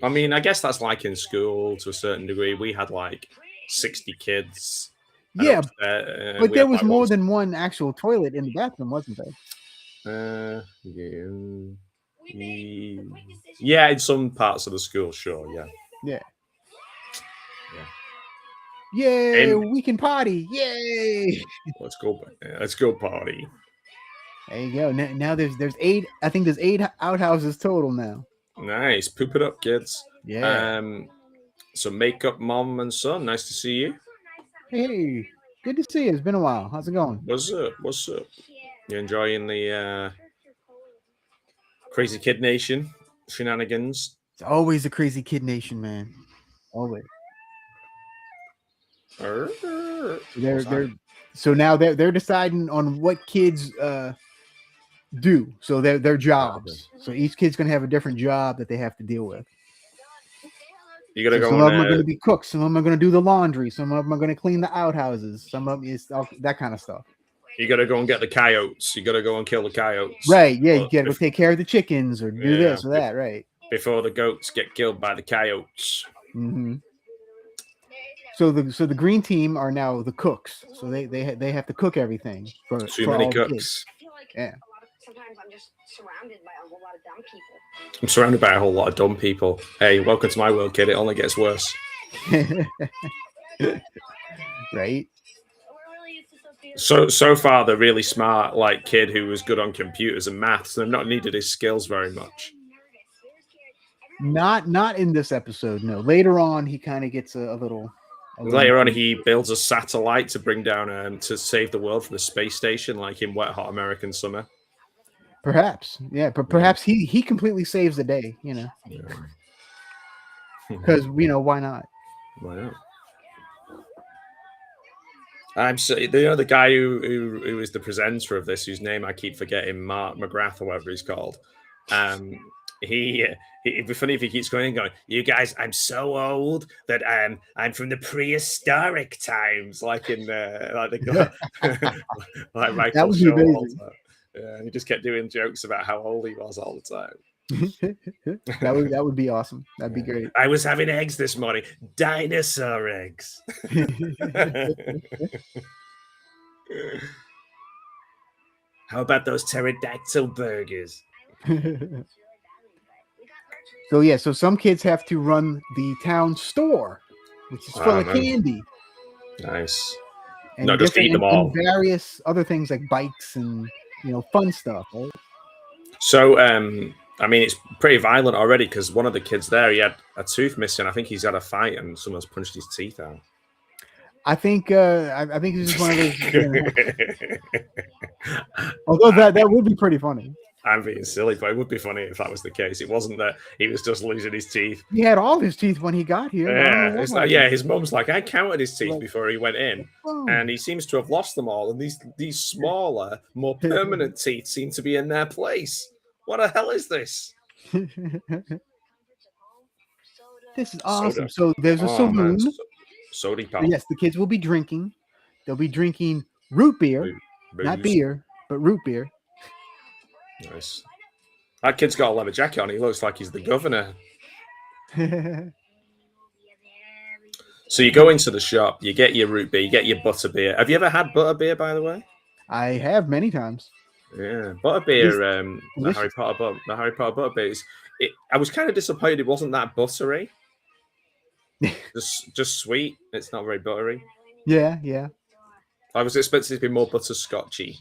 I mean, I guess that's like in school to a certain degree. We had like 60 kids. Yeah, but there was more than one actual toilet in the bathroom, wasn't there? Yeah. Yeah, in some parts of the school, sure, yeah. Yeah. Yeah. Yay, And- we can potty. Yay. Let's go party. There you go. Now there's 8. I think there's 8 outhouses total now. Nice. Poop it up, kids. Yeah. So makeup mom and son. Nice to see you. Hey, good to see you. It's been a while. How's it going? What's up? You enjoying the Crazy Kid Nation shenanigans? It's always a crazy kid nation, man. Always. So now they're deciding on what kids do. So their jobs. So each kid's gonna have a different job that they have to deal with. You gotta go. Some of them are gonna be cooks. Some of them are gonna do the laundry. Some of them are gonna clean the outhouses. Some of them is that kind of stuff. You gotta go and get the coyotes. You gotta go and kill the coyotes. Right? Yeah. You gotta go take care of the chickens or do this or that. Right. Before the goats get killed by the coyotes. Mm-hmm. So the green team are now the cooks. So they have to cook everything for Too for many all the cooks. kids. I feel like Yeah. sometimes I'm just surrounded by a whole lot of dumb people. I'm surrounded by a whole lot of dumb people. Hey, welcome to my world, kid. It only gets worse. Right. So far, the really smart like kid who was good on computers and maths, they've not needed his skills very much. Not in this episode. No. Later on, he kind of gets a little. Later on, he builds a satellite to bring down to save the world from the space station, like in wet hot American summer. Perhaps, yeah. But perhaps he completely saves the day. You know, because why not? Why not? I'm so the guy who is the presenter of this, whose name I keep forgetting, Mark McGrath or whatever he's called. It'd be funny if he keeps going, you guys, I'm so old that I'm from the prehistoric times, like in like Michael That would be amazing. Showalter. Yeah, he just kept doing jokes about how old he was all the time. that would be awesome. That'd be great. I was having eggs this morning, dinosaur eggs. How about those pterodactyl burgers? So some kids have to run the town store, which is full of candy. Nice. And No, just eat them all. and various other things like bikes and fun stuff. Right? So I mean, it's pretty violent already because one of the kids there, he had a tooth missing. I think he's had a fight and someone's punched his teeth out. I think it's just one of those. Although that would be pretty funny. I'm being silly, but it would be funny if that was the case. It wasn't that he was just losing his teeth. He had all his teeth when he got here. Yeah, it's like, his mum's like, I counted his teeth before he went in, and he seems to have lost them all. And these smaller, more permanent teeth seem to be in their place. What the hell is this? This is awesome. Soda. So there's a saloon. Sody pop. Yes, the kids will be drinking. They'll be drinking root beer, not beer, but root beer. Nice. That kid's got a leather jacket on. He looks like he's the governor. So you go into the shop, you get your root beer, you get your butter beer. Have you ever had butter beer, by the way? I have many times. Yeah, butter beer. The Harry Potter butter beer. I was kind of disappointed it wasn't that buttery. just sweet. It's not very buttery. Yeah. I was expecting it to be more butterscotchy.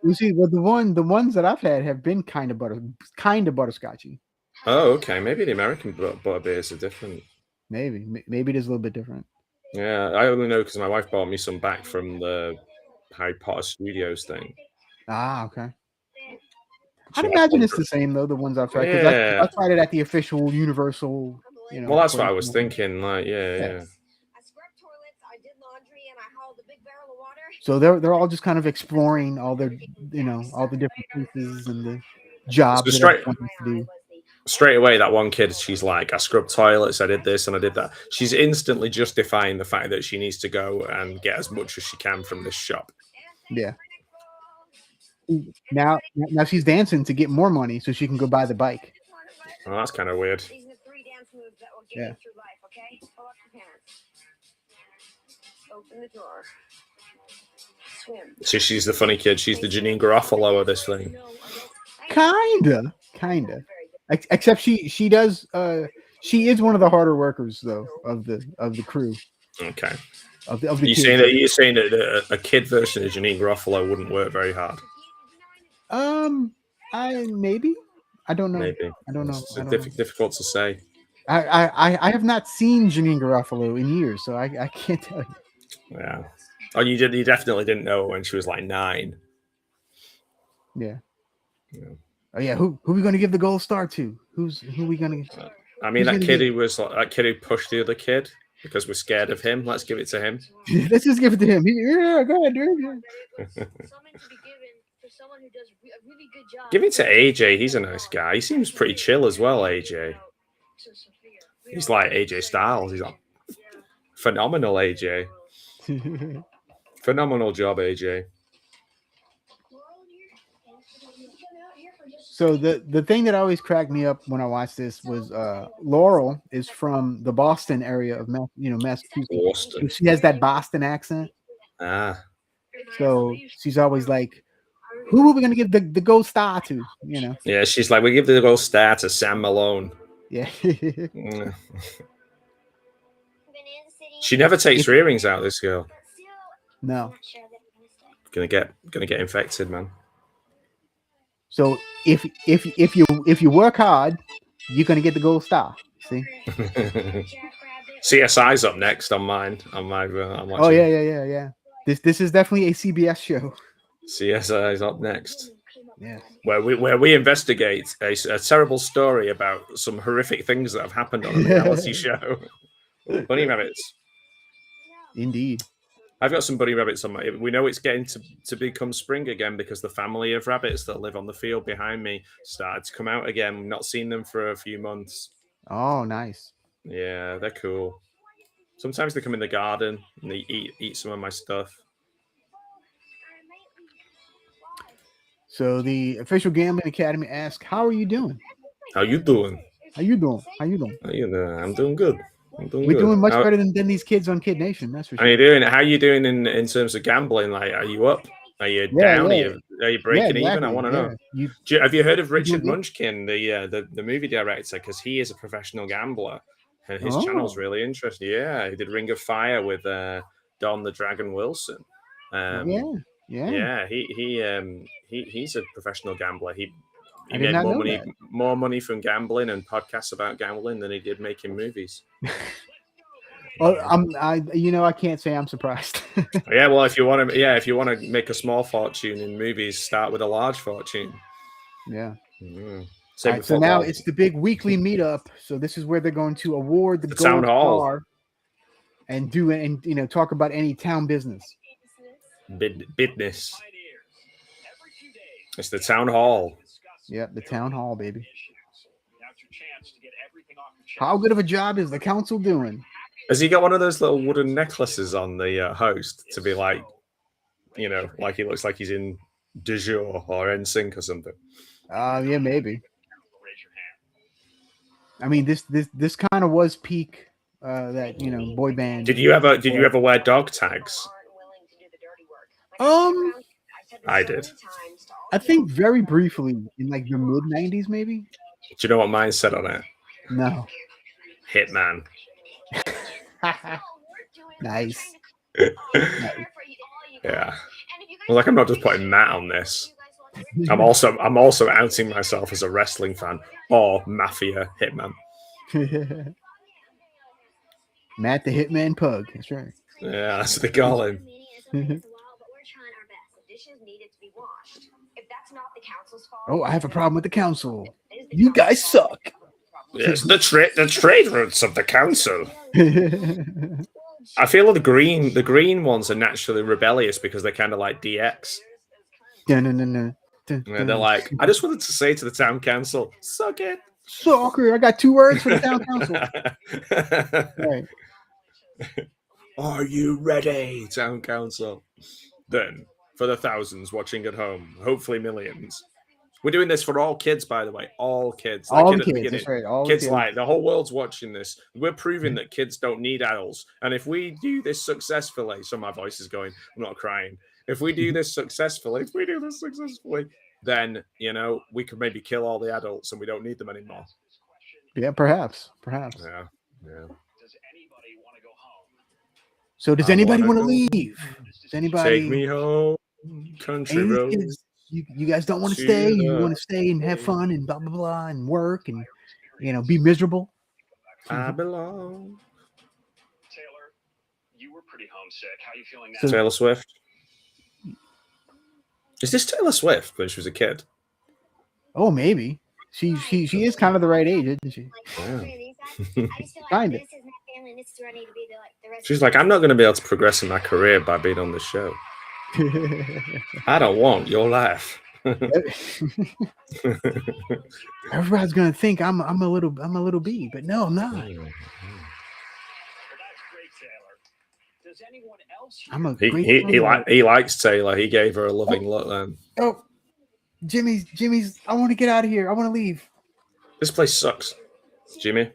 You see, well, the ones that I've had have been kind of butterscotchy. Oh, okay. Maybe the American butter beers are different. Maybe it is a little bit different. Yeah, I only know because my wife bought me some back from the Harry Potter Studios thing. Ah, okay. I'd imagine it's the same though. The ones I've tried. Yeah. I tried it at the official Universal. Well, that's what I was thinking. Like, yeah. So they're all just kind of exploring all their, all the different pieces and the jobs So that everyone has to do. Straight away, that one kid, she's like, I scrubbed toilets, I did this and I did that. She's instantly justifying the fact that she needs to go and get as much as she can from this shop. Yeah. Now she's dancing to get more money so she can go buy the bike. Oh, that's kind of weird. Yeah. Open the door. Swim. So she's the funny kid. She's the Janine Garofalo of this thing. Kinda. Except she does. She is one of the harder workers though of the crew Okay. of the You're kids. saying that a kid version of Janine Garofalo wouldn't work very hard. I maybe. I don't know. Maybe. I don't know. It's I don't know. difficult to say. I have not seen Janine Garofalo in years, so I can't tell you. Yeah. Oh, you definitely didn't know when she was like 9. Yeah. Yeah. Oh yeah. Who are we going to give the gold star to? Who we going to? I mean, Who's that gonna kid get- who was like, that kid who pushed the other kid because we're scared of him. Let's give it to him. Let's just give it to him. Yeah, go ahead, dude. Yeah. Something to be given for someone who does a really good job. Give it to AJ. He's a nice guy. He seems pretty chill as well, AJ. He's like AJ Styles. He's like phenomenal, AJ. Phenomenal job, AJ. So the thing that always cracked me up when I watched this was Laurel is from the Boston area of Massachusetts. Boston. She has that Boston accent, Ah. so she's always like, "Who are we gonna give the gold star to?" You know? Yeah, she's like, we give the gold star to Sam Malone. Yeah. Mm. She never takes her earrings out, this girl. No. Gonna get infected, man. So if you work hard, you're gonna get the gold star. See? CSI's up next on mine. I'm watching. Oh yeah. This is definitely a CBS show. CSI's up next, Yeah. where we investigate a terrible story about some horrific things that have happened on a reality show. Bunny rabbits. Indeed. I've got some bunny rabbits on my. We know it's getting to become spring again because the family of rabbits that live on the field behind me started to come out again. We've not seen them for a few months. Oh, nice. Yeah, they're cool. Sometimes they come in the garden and they eat some of my stuff. So the official Gambling Academy asks, "How are you doing? How you doing? How you doing? How you doing? I'm doing good. We're doing much better than these kids on Kid Nation. That's for How sure. you doing? How you doing in terms of gambling? Like, are you up? Are you down? Yeah. Are you breaking even? I exactly, want to know. Have you heard of Richard Munchkin, the movie director? Because he is a professional gambler, and his channel's really interesting. Yeah, he did Ring of Fire with Don the Dragon Wilson. Yeah. He's a professional gambler. He made more money from gambling and podcasts about gambling than he did making movies. Well, I can't say I'm surprised. Yeah, well, if you want to make a small fortune in movies, start with a large fortune. Yeah. Mm-hmm. Right, so now it's the big weekly meetup. So this is where they're going to award the gold town hall star and talk about any town business. Business. It's the town hall. Yep, the town hall, baby. How good of a job is the council doing? Has he got one of those little wooden necklaces on the host to be like, like he looks like he's in De Jour or NSYNC or something? Yeah, maybe. I mean, this kind of was peak that boy band. Did you ever wear dog tags? I did. I think very briefly in like the mid 90s, maybe. Do you know what mine said on it? No. Hitman. Nice. Yeah. Well, like I'm not just putting Matt on this. I'm also outing myself as a wrestling fan or mafia hitman. Matt the Hitman Pug. That's right. Yeah, that's what they call him. Oh, I have a problem with the council. You guys suck. Yes, the trade routes of the council. I feel the green ones are naturally rebellious because they're kind of like DX. No. They're like, I just wanted to say to the town council, suck it. Soccer. I got 2 words for the town council. Right. Are you ready, town council? Then, for the thousands watching at home, hopefully millions. We're doing this for all kids, by the way. All kids. All the kids, that's right. All kids kids. Like, the whole world's watching this. We're proving that kids don't need adults. And if we do this successfully, so my voice is going, I'm not crying. If we do this successfully, then we could maybe kill all the adults and we don't need them anymore. Yeah, perhaps. Yeah. Does anybody want to go home? So does I anybody wanna want to go leave? Does anybody? Take me home, country Any road. kids, you guys don't want to to stay. You the want to stay and have fun and blah blah blah and work and be miserable. I belong. Taylor, you were pretty homesick. How are you feeling now? So- Taylor Swift. Is this Taylor Swift when she was a kid? Oh, maybe she is kind of the right age, isn't she? Yeah. I just feel like Kinda. this is my family and this is where I need to be the rest She's of like, I'm not going to be able to progress in my career by being on the show. I don't want your life. Everybody's gonna think I'm a little bee, but no, I'm not. Well, that's great, Taylor. Does anyone else I'm a He, great. he likes Taylor. He gave her a loving look then. Oh, Jimmy's. I want to get out of here. I want to leave. This place sucks, Jimmy.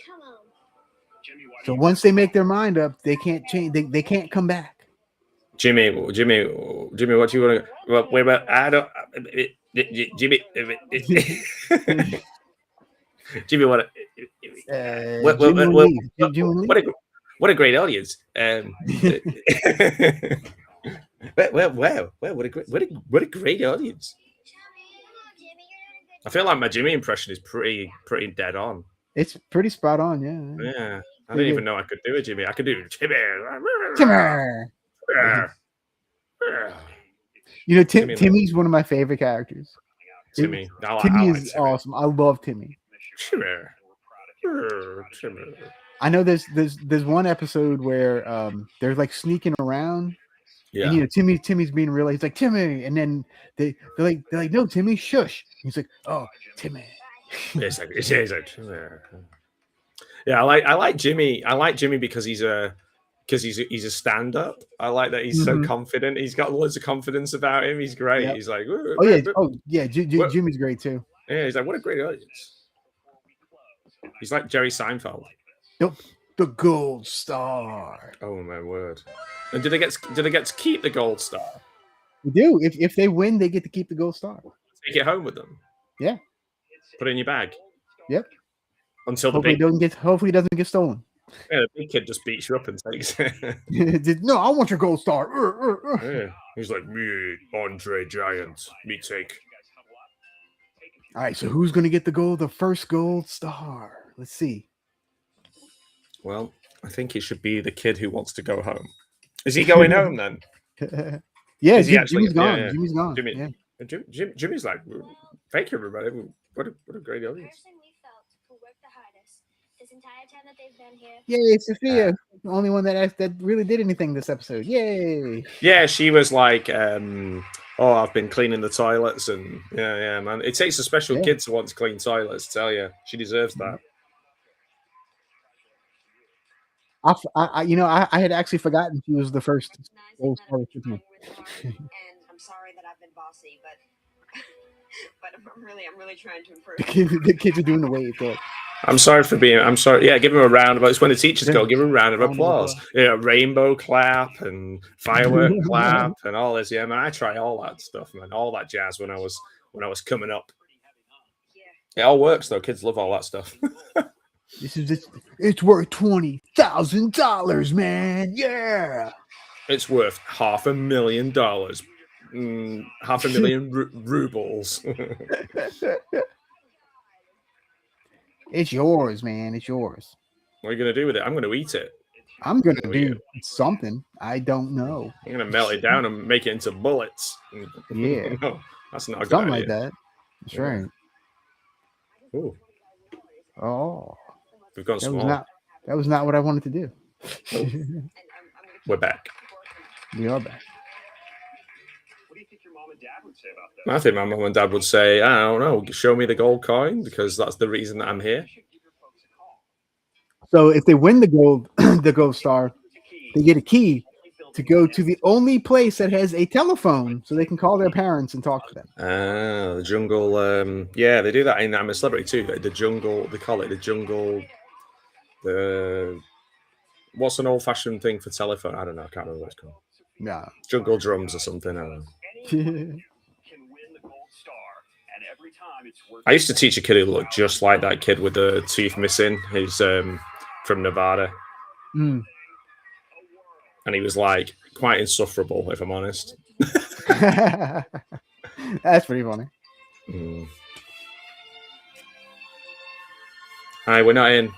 Come on. Jimmy, why So once they make their mind up, they can't change. They can't come back. Jimmy, what do you want to? Well, wait, but I don't. Jimmy, Jimmy, what? What- Jimmy will what- leave. Jimmy will leave. What a great audience! Well, what a great audience! I feel like my Jimmy impression is pretty dead on. It's pretty spot on, yeah. Yeah, I Pretty didn't even good. know I could do a Jimmy. I could do Jimmy. Timmer. Timmy Timmy's one of my favorite characters. Timmy. I Timmy like is Timmy. awesome. I love Timmy. Timmy. Timmy. I know there's one episode where they're like sneaking around, Yeah. and Timmy's being real. He's like, Timmy, and then they're like no, Timmy, shush. He's like, oh, Timmy. It's like Timmy. Yeah, I like Jimmy. I like Jimmy because he's a stand-up. I like that he's so confident. He's got loads of confidence about him. He's great. Yep. He's like, Oh yeah, Jimmy's great too. yeah. He's like, what a great audience. He's like Jerry Seinfeld. The gold star. Oh my word! And did they get to keep the gold star? They do. If they win, they get to keep the gold star. Take it home with them. Yeah. Put it in your bag. Yep. Until the Hopefully it doesn't get stolen. the big kid just beats you up and takes it. No, I want your gold star. Yeah. He's like, me, Andre Giant, me take. All right, so who's gonna get the first gold star? Let's see. Well, I think it should be the kid who wants to go home. Is he going home then? Yeah, Is he actually- Jimmy's gone. yeah, yeah. Jimmy's gone. Jimmy- Yeah. Jimmy's like, thank you, everybody. What a great audience. person we felt who worked the hardest this entire time that they've been here. Yay, Sophia, the only one that really did anything this episode. Yay! Yeah, she was like, I've been cleaning the toilets, and yeah, man. It takes a special Yeah. kid to want to clean toilets, tell you. She deserves that. I had actually forgotten she was the first gold star recipient. And I'm sorry that I've been bossy, but I'm really trying to improve. The kids are doing the wave. They're like, I'm sorry. Yeah, give him a round of applause. It's when the teachers go, give him a round of Round of applause. Yeah, rainbow clap and firework clap and all this. Yeah, man, I try all that stuff, man. All that jazz when I was coming up. It all works though. Kids love all that stuff. it's worth $20,000, man. Yeah. It's worth $500,000. $500,000 rubles. It's yours, man. It's yours. What are you gonna do with it? I'm gonna eat it. I'm gonna Oh, do something. I don't know. I'm gonna melt it down and make it into bullets. Yeah. No, that's not a good Something idea. like that. That's Yeah. right. Ooh, Oh, we've gone that was small. that was not what I wanted to do. We're back. We are back. What do you think your mom and dad would say about that? I think my mum and dad would say, I don't know, show me the gold coin because that's the reason that I'm here. So if they win the gold star, they get a key to go to the only place that has a telephone, so they can call their parents and talk to them. Ah, the jungle. Yeah, they do that in I'm a Celebrity too. The jungle. They call it the jungle. What's an old-fashioned thing for telephone? I don't know. I can't remember what it's called. Yeah. Jungle drums or something. I don't know. Can win the gold star. I used to teach a kid who looked just like that kid with the teeth missing. He's from Nevada. Mm. And he was like quite insufferable, if I'm honest. That's pretty funny. Mm. Hi, we're not in.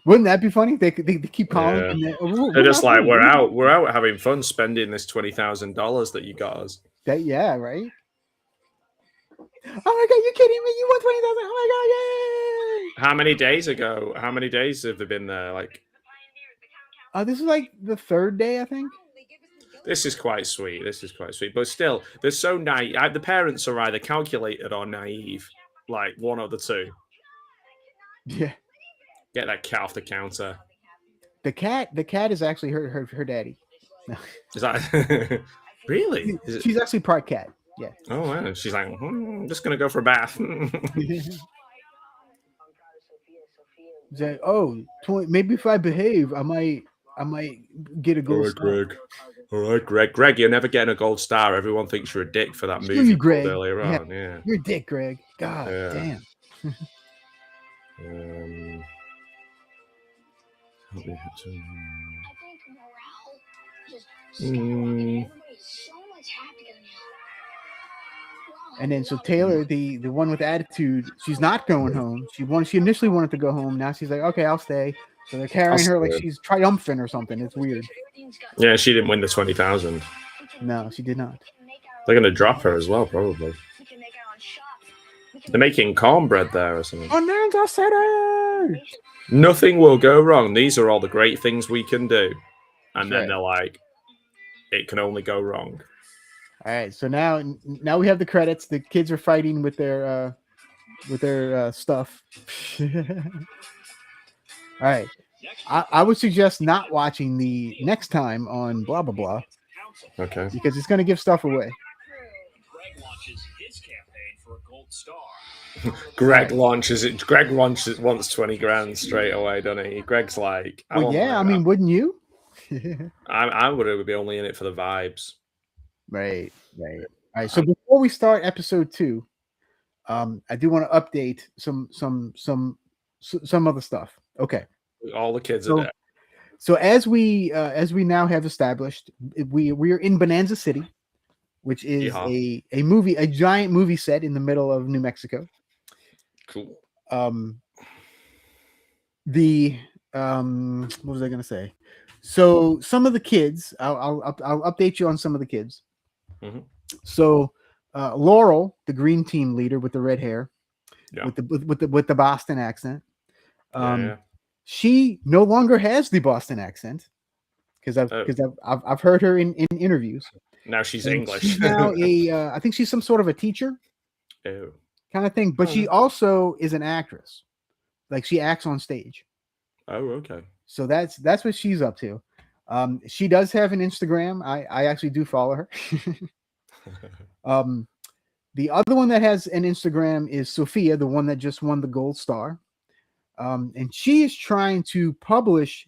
Wouldn't that be funny? They keep calling. Yeah. And They're just like, we're out having fun spending this $20,000 that you got us. Yeah, right. Oh my god, you kidding me? You won 20,000! Oh my god, yay! How many days ago? How many days have they been there? Like, this is like the third day, I think. this is quite sweet. But still, they're so naive. The parents are either calculated or naive. Like one of the two. Yeah. Get that cat off the counter. The cat is actually her daddy. Is that really? She's actually part cat. Yeah. Oh, wow. She's like, I'm just gonna go for a bath. She's like, maybe if I behave, I might get a gold star. All right, Greg. Greg, you're never getting a gold star. Everyone thinks you're a dick for that Screw movie you, Greg. earlier on. Yeah. You're a dick, Greg. God damn. I think morale just Mm. everybody's so much happier now. And then so Taylor, the one with attitude, she's not going home. She initially wanted to go home. Now she's like, okay, I'll stay. So they're carrying her like she's triumphant or something. It's weird. Yeah, she didn't win the 20,000. No, she did not. They're gonna drop her as well, probably. They're making cornbread there or something. Bonanza City! Nothing will go wrong. These are all the great things we can do. And then right. they're like, it can only go wrong. All right, so now we have the credits. The kids are fighting with their stuff. All right, I would suggest not watching the next time on blah blah blah. Okay. Because it's going to give stuff away. Greg launches his campaign for a gold star. Greg launches it. Greg wants 20 grand straight away, doesn't he? Greg's like, well, yeah. I mean, wouldn't you? I would be only in it for the vibes. Right. All right. So before we start episode 2, I do want to update some other stuff. Okay. All the kids are there. So as we now have established, we are in Bonanza City, which is a giant movie set in the middle of New Mexico. Cool. What was I going to say? So some of the kids, I'll update you on some of the kids. Mm-hmm. So Laurel, the green team leader with the red hair, with the Boston accent, she no longer has the Boston accent because I've heard her in interviews. Now she's English. She's now I think she's some sort of a teacher, kind of thing. But she also is an actress, like she acts on stage. Oh, okay. So that's what she's up to. She does have an Instagram. I actually do follow her. The other one that has an Instagram is Sophia, the one that just won the gold star. And she is trying to publish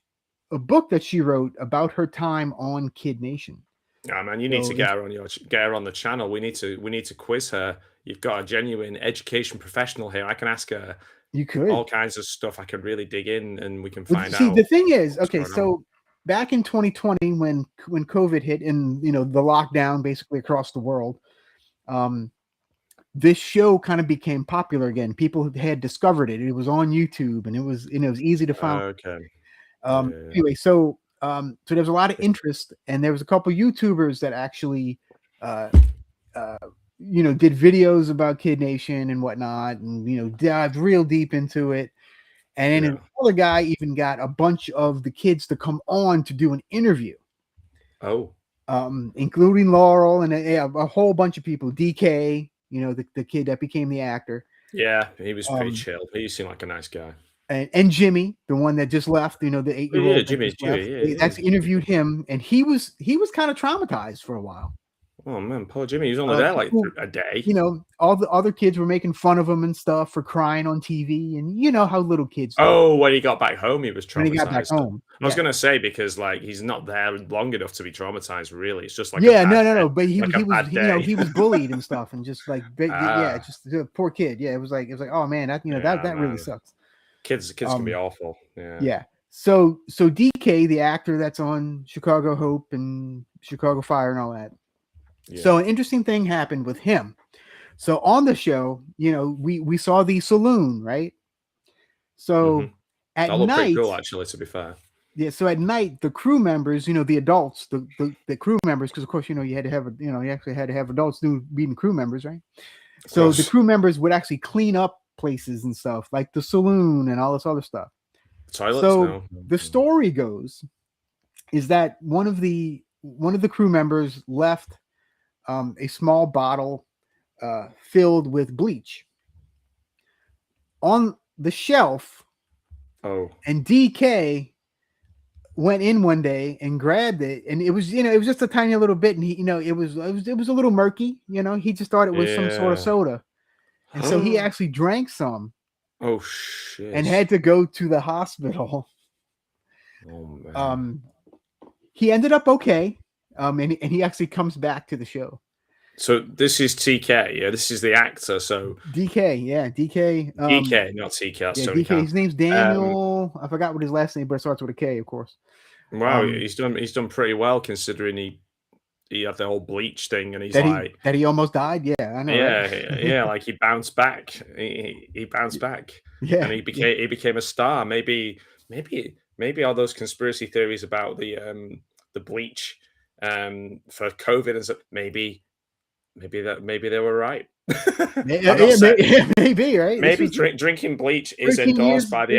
a book that she wrote about her time on Kid Nation. Yeah, man, you need to get her on the channel. We need to quiz her. You've got a genuine education professional here. I can ask her. You could all kinds of stuff. I could really dig in, and we can find out. See, the thing is, okay, so back in 2020, when COVID hit and the lockdown basically across the world, this show kind of became popular again. People had discovered it. It was on YouTube, and it was easy to find. Okay. Anyway, so there's a lot of interest, and there was a couple YouTubers that actually did videos about Kid Nation and whatnot, and dived real deep into it. And then another guy even got a bunch of the kids to come on to do an interview. Oh. Including Laurel and a whole bunch of people. DK, the kid that became the actor. Yeah, he was pretty chill. He seemed like a nice guy. And Jimmy, the one that just left, the 8-year-old. Jimmy. They actually interviewed him, and he was kind of traumatized for a while. Oh man, poor Jimmy. He was only there like a day. You know, all the other kids were making fun of him and stuff for crying on TV, and you know how little kids do. Oh, when he got back home, he was traumatized. When he got back home, I was gonna say, because like he's not there long enough to be traumatized. Really, it's just like no. But he was, he was bullied and stuff, and just like just a poor kid. Yeah, it was like oh man, that that really sucks. Kids can be awful. Yeah. Yeah. So DK, the actor that's on Chicago Hope and Chicago Fire and all that. Yeah. So an interesting thing happened with him. So on the show, you know, we saw the saloon, right? So at that looked night, pretty cool, actually, to be fair. Yeah. So at night, the crew members, you know, the adults, the crew members, because of course, you know, you actually had to have adults being crew members, right? So the crew members would actually clean up places and stuff like the saloon and all this other stuff. Toilets. So the story goes is that one of the crew members left a small bottle filled with bleach on the shelf. Oh. And DK went in one day and grabbed it, and it was, you know, it was just a tiny little bit, and he, you know, it was a little murky, you know. He just thought it was some sort of soda, and so he actually drank some. Oh shit! And had to go to the hospital. Oh man. He ended up okay. And he actually comes back to the show. So this is TK, yeah. This is the actor. So DK, yeah, DK. DK, not TK. That's yeah, Tony DK. His name's Daniel. I forgot what his last name, but it starts with a K, of course. Wow, he's done pretty well considering he had the whole bleach thing, and that he almost died. Yeah, I know. Yeah, right? Yeah, like he bounced back. He bounced back. Yeah, and he became a star. Maybe all those conspiracy theories about the bleach for COVID and stuff, maybe they were right. Maybe right. Maybe drinking bleach is endorsed by the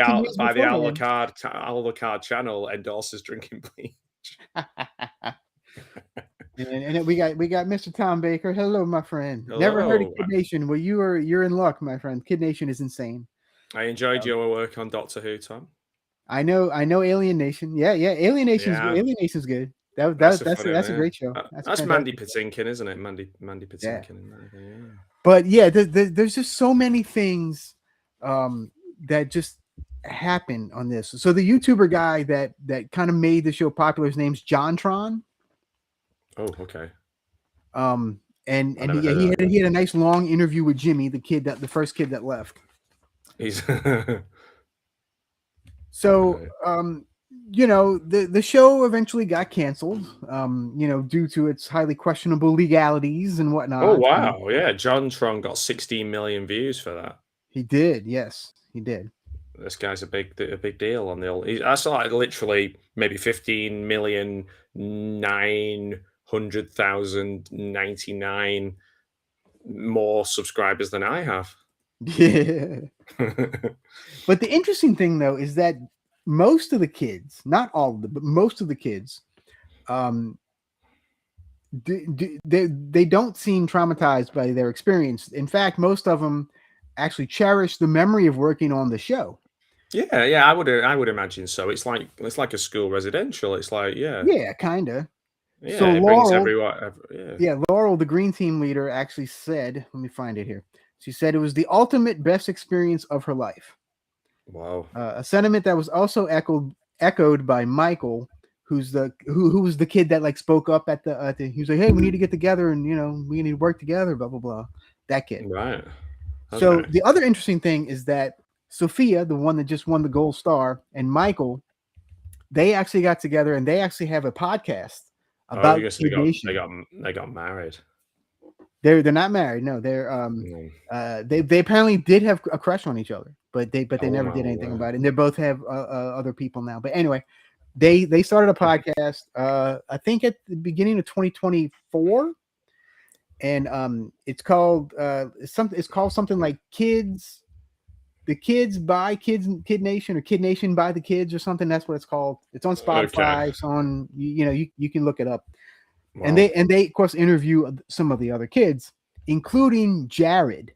Lucard channel endorses drinking bleach. And we got Mr. Tom Baker. Hello, my friend. Hello. Never heard of Kid Nation. Well, you're in luck, my friend. Kid Nation is insane. I enjoyed your work on Doctor Who, Tom. I know Alien Nation. Yeah. Alien Nation's good. That's a great show. That's Mandy Patinkin, isn't it? Mandy Patinkin. Yeah. But yeah, there's just so many things that just happen on this. So the YouTuber guy that kind of made the show popular, his name's JonTron. Oh, okay. And he had a nice long interview with Jimmy, the first kid that left. He's so you know, the show eventually got canceled, you know, due to its highly questionable legalities and whatnot. Oh wow, yeah. JonTron got 16 million views for that. He did, yes, he did. This guy's a big deal on the old. I saw like literally maybe 15,900,099 more subscribers than I have. Yeah. But the interesting thing though is that most of the kids, not all of them, but most of the kids, they don't seem traumatized by their experience. In fact, most of them actually cherish the memory of working on the show. Yeah, I would imagine so. It's like a school residential. It's like kind of. Yeah, so Laurel, Laurel, the green team leader, actually said, let me find it here. She said it was the ultimate best experience of her life. Wow. A sentiment that was also echoed by Michael, who was the kid that like spoke up at the he was like, hey, we need to get together and, you know, we need to work together, blah blah blah. That kid. Right. Okay. So the other interesting thing is that Sophia, the one that just won the gold star, and Michael, they actually got together and they actually have a podcast about they got married. They're not married. No, they're they apparently did have a crush on each other, but they never did anything about it. And they both have other people now. But anyway, they started a podcast I think at the beginning of 2024, and it's called something like The Kids by Kids, Kid Nation, or Kid Nation by the Kids, or something. That's what it's called. It's on Spotify. Okay. It's on, you can look it up. Wow. And they of course interview some of the other kids, including Jared,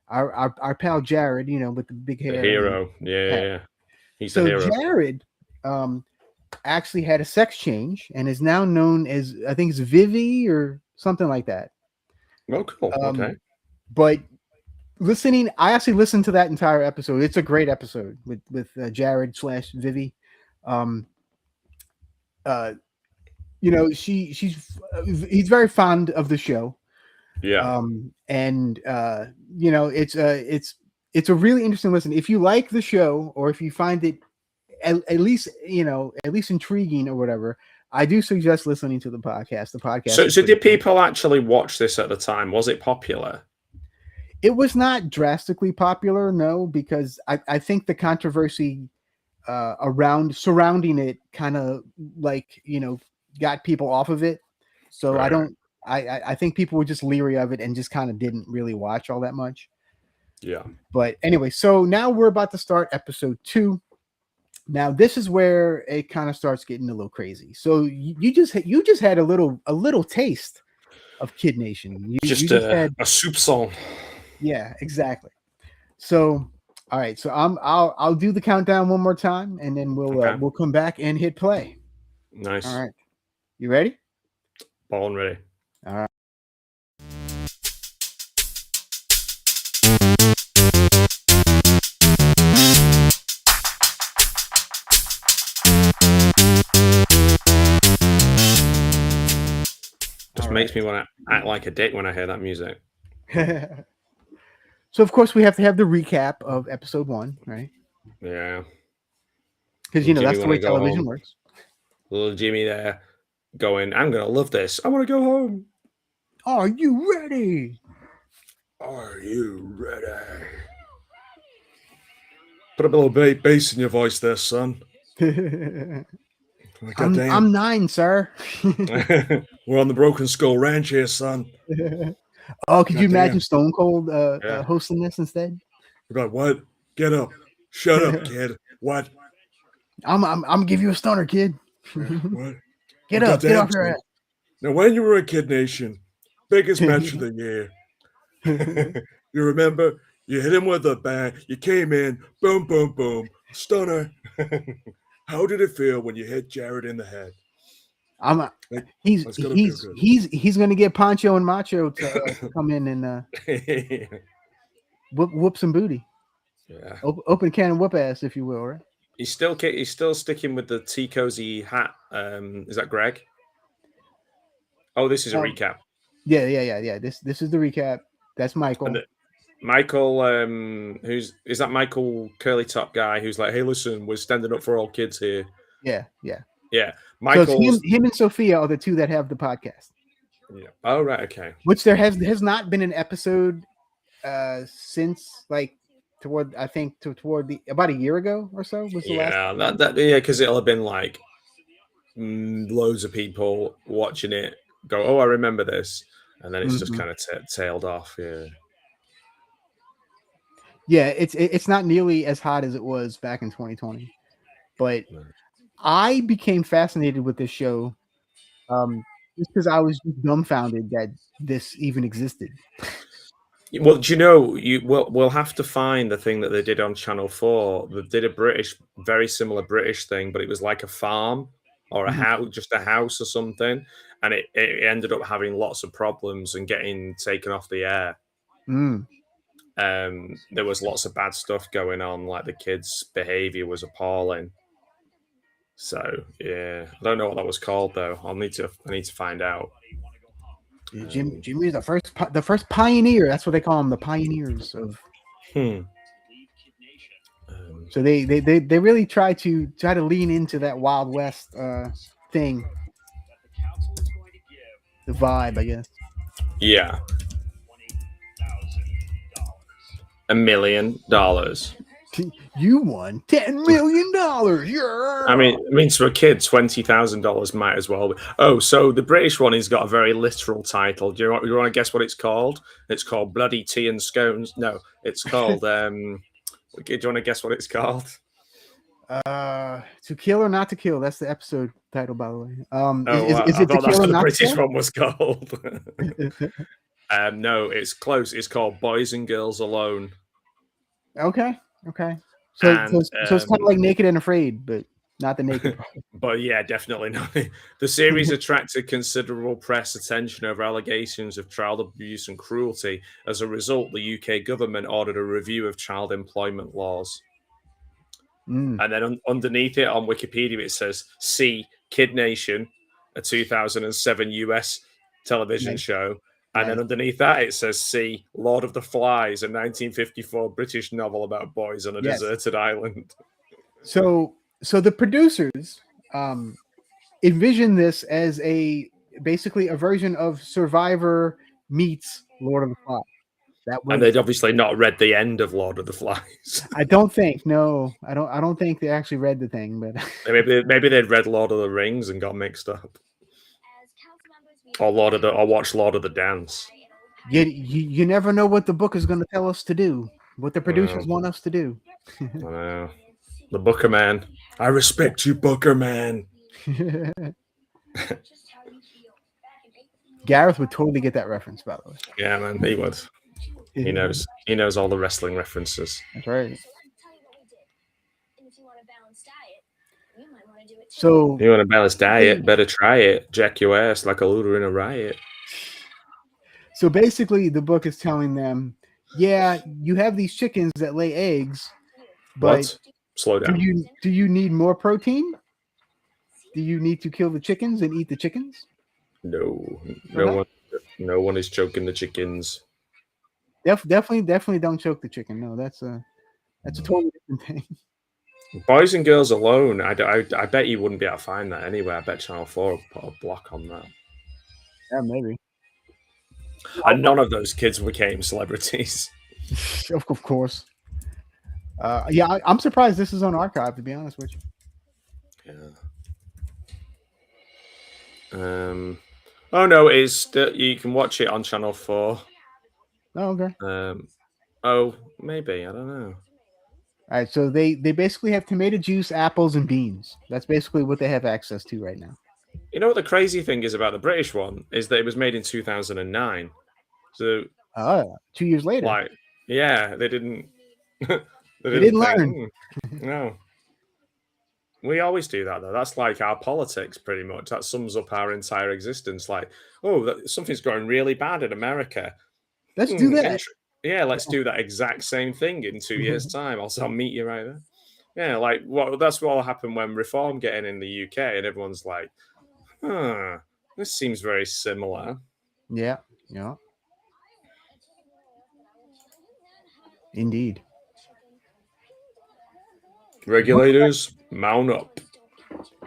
our pal Jared, with the big hair. The hero. Yeah. He's the hero. Jared actually had a sex change and is now known as, I think it's Vivi or something like that. Oh, cool. Okay. But I actually listened to that entire episode. It's a great episode with Jared / Vivi. He's very fond of the show. Yeah. It's a really interesting listen. If you like the show, or if you find it at least intriguing or whatever, I do suggest listening to the podcast. The podcast. So did people actually watch this at the time? Was it popular? It was not drastically popular, no, because I think the controversy surrounding it kind of got people off of it. So right. I think people were just leery of it and just kind of didn't really watch all that much. Yeah. But anyway, so now we're about to start episode 2. Now this is where it kind of starts getting a little crazy. So you just had a little taste of Kid Nation. You just had a soup song. Yeah, exactly. So, all right. So I'll do the countdown one more time, and then we'll come back and hit play. Nice. All right. You ready? Born ready. All right. Just makes me want to act like a dick when I hear that music. So, of course, we have to have the recap of episode 1, right? Yeah. Because, that's the way television works. Little Jimmy there going, I'm going to love this. I want to go home. Are you ready? Are you ready? Put a little bass in your voice there, son. I'm 9, sir. We're on the Broken Skull Ranch here, son. Oh, could you imagine Stone Cold hosting this instead? We're like, what? Get up. Shut up, kid. What? I'm gonna give you a stunner, kid. What? Get up. Get off your ass. Now, when you were a Kid Nation, biggest match of the year. You remember? You hit him with a bang. You came in. Boom, boom, boom. Stunner. How did it feel when you hit Jared in the head? He's gonna get Pancho and Macho to come in and whoop some booty. Yeah, open can and whoop ass, if you will, right? He's still sticking with the T Cozy hat. Is that Greg? Oh, this is a recap. Yeah. This is the recap. That's Michael. Michael, is that Michael Curly Top guy who's like, hey, listen, we're standing up for all kids here. Yeah. Michael, so him and Sophia are the two that have the podcast. Yeah. Oh, right. Okay. Which there has not been an episode since toward about a year ago or so was the last. Because it'll have been like loads of people watching it go, oh, I remember this, and then it's just kind of tailed off. Yeah, it's not nearly as hot as it was back in 2020, but I became fascinated with this show just because I was just dumbfounded that this even existed. Well, do you know, we'll have to find the thing that they did on Channel 4. They did a very similar British thing, but it was like a farm or a house, just a house or something, and it ended up having lots of problems and getting taken off the air. There was lots of bad stuff going on, like the kids' behavior was appalling. So yeah, I don't know what that was called though. I need to find out. Jimmy's the first pioneer. That's what they call them, the pioneers of. So they really try to lean into that Wild West thing. The vibe, I guess. Yeah. $1 million. You won $10 million. Yeah. I mean, to a kid, $20,000 might as well be. Oh, so the British one has got a very literal title. Do you want to guess what it's called? It's called Bloody Tea and Scones. No, it's called. Do you want to guess what it's called? To Kill or Not to Kill. That's the episode title, by the way. Is it To Kill or Not to Kill? The British one was called. No, it's close. It's called Boys and Girls Alone. Okay. So it's kind of like Naked and Afraid, but not the naked part. But yeah, definitely not. The series attracted considerable press attention over allegations of child abuse and cruelty. As a result, the UK government ordered a review of child employment laws. Mm, And then underneath it on Wikipedia, it says, see Kid Nation, a 2007 US television Nice. show. And then nice. underneath that, it says, see Lord of the Flies, a 1954 British novel about boys on a Yes. deserted island. So the producers envision this as basically a version of Survivor meets Lord of the Flies. That And was they'd obviously not read the end of Lord of the Flies. I don't think I don't think they actually read the thing, but maybe they'd read Lord of the Rings and got mixed up. Or watched Lord of the Dance. you never know what the book is going to tell us to do, what the producers want us to do. I know. The Booker Man. I respect you, Booker Man. Gareth would totally get that reference, by the way. Yeah, man, he would. He knows. He knows all the wrestling references. That's right. So You want a balanced diet? Better try it. Jack your ass like a looter in a riot. So basically, the book is telling them, yeah, you have these chickens that lay eggs, but What? Slow down. do you need more protein? Do you need to kill the chickens and eat the chickens? No Uh-huh. one is choking the chickens. Definitely don't choke the chicken. No, that's a totally different thing. Boys and Girls Alone. I bet you wouldn't be able to find that anywhere. I bet Channel 4 will put a block on that. Yeah, maybe. And none of those kids became celebrities. Of course. Yeah, I'm surprised this is on archive, to be honest with you. Yeah. Oh no, you can watch it on Channel 4. Oh, okay. Oh, maybe, I don't know. All right, so they basically have tomato juice, apples, and beans. That's basically what they have access to right now. You know what the crazy thing is about the British one is that it was made in 2009. So 2 years later. like, yeah, they didn't they didn't think, learn. No. We always do that though. That's like our politics pretty much. That sums up our entire existence. Like, something's going really bad in America. Let's do that. Yeah, let's do that exact same thing in 2 years' time. I'll meet you right there. Yeah, like that's what will happen when reform get in the UK, and everyone's like, this seems very similar. Yeah. Indeed. Regulators, mount up.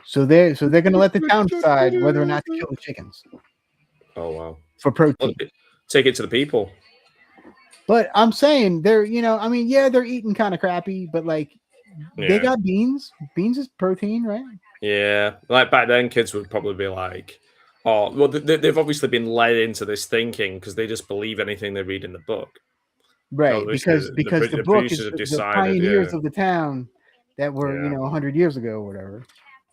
So they're gonna let the town decide whether or not to kill the chickens. Oh wow. For protein. Take it to the people. But I'm saying they're eating kind of crappy, but like they got beans. Beans is protein, right? Yeah. Like back then, kids would probably be like, oh, well, they've obviously been led into this thinking because they just believe anything they read in the book. Right, because the book is the pioneers of the town that were 100 years ago or whatever.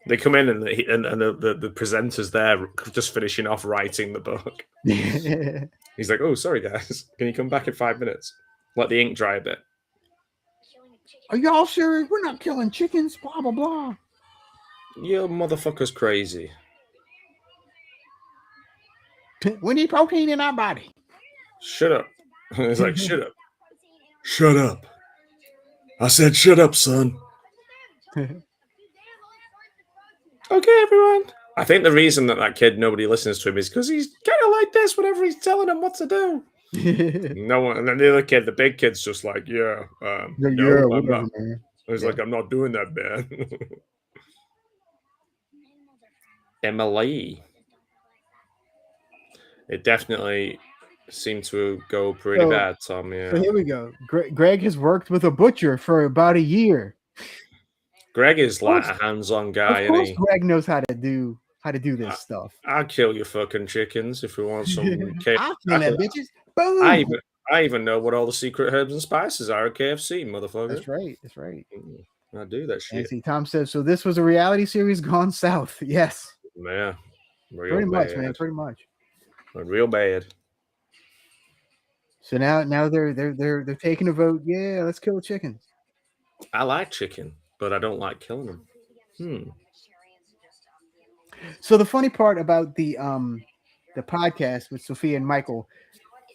They come in and the presenter's there just finishing off writing the book. He's like, oh, sorry guys, can you come back in 5 minutes? Let the ink dry a bit. Are y'all serious? We're not killing chickens, blah blah blah. You motherfucker's crazy. We need protein in our body. Shut up. He's like, shut up. Shut up. I said, shut up, son. Okay, everyone. I think the reason that kid, nobody listens to him is because he's kind of like this whenever he's telling them what to do. No one, and then the other kid, the big kid's just like, I'm not. He's like, I'm not doing that, man. Emily. It definitely seemed to go pretty bad, Tom. Yeah. So here we go. Greg has worked with a butcher for about a year. Greg is like a hands-on guy. Of course, Greg knows how to do this stuff. I'll kill your fucking chickens if we want some. I'll kill that bitches. Boom. I even know what all the secret herbs and spices are at KFC, motherfucker. That's right. I do that shit. See, Tom says, so this was a reality series gone south. Yes. Yeah. Pretty much, man. Pretty much. Real bad. So now they're taking a vote. Yeah, let's kill the chickens. I like chicken, but I don't like killing them. So the funny part about the podcast with Sophia and Michael,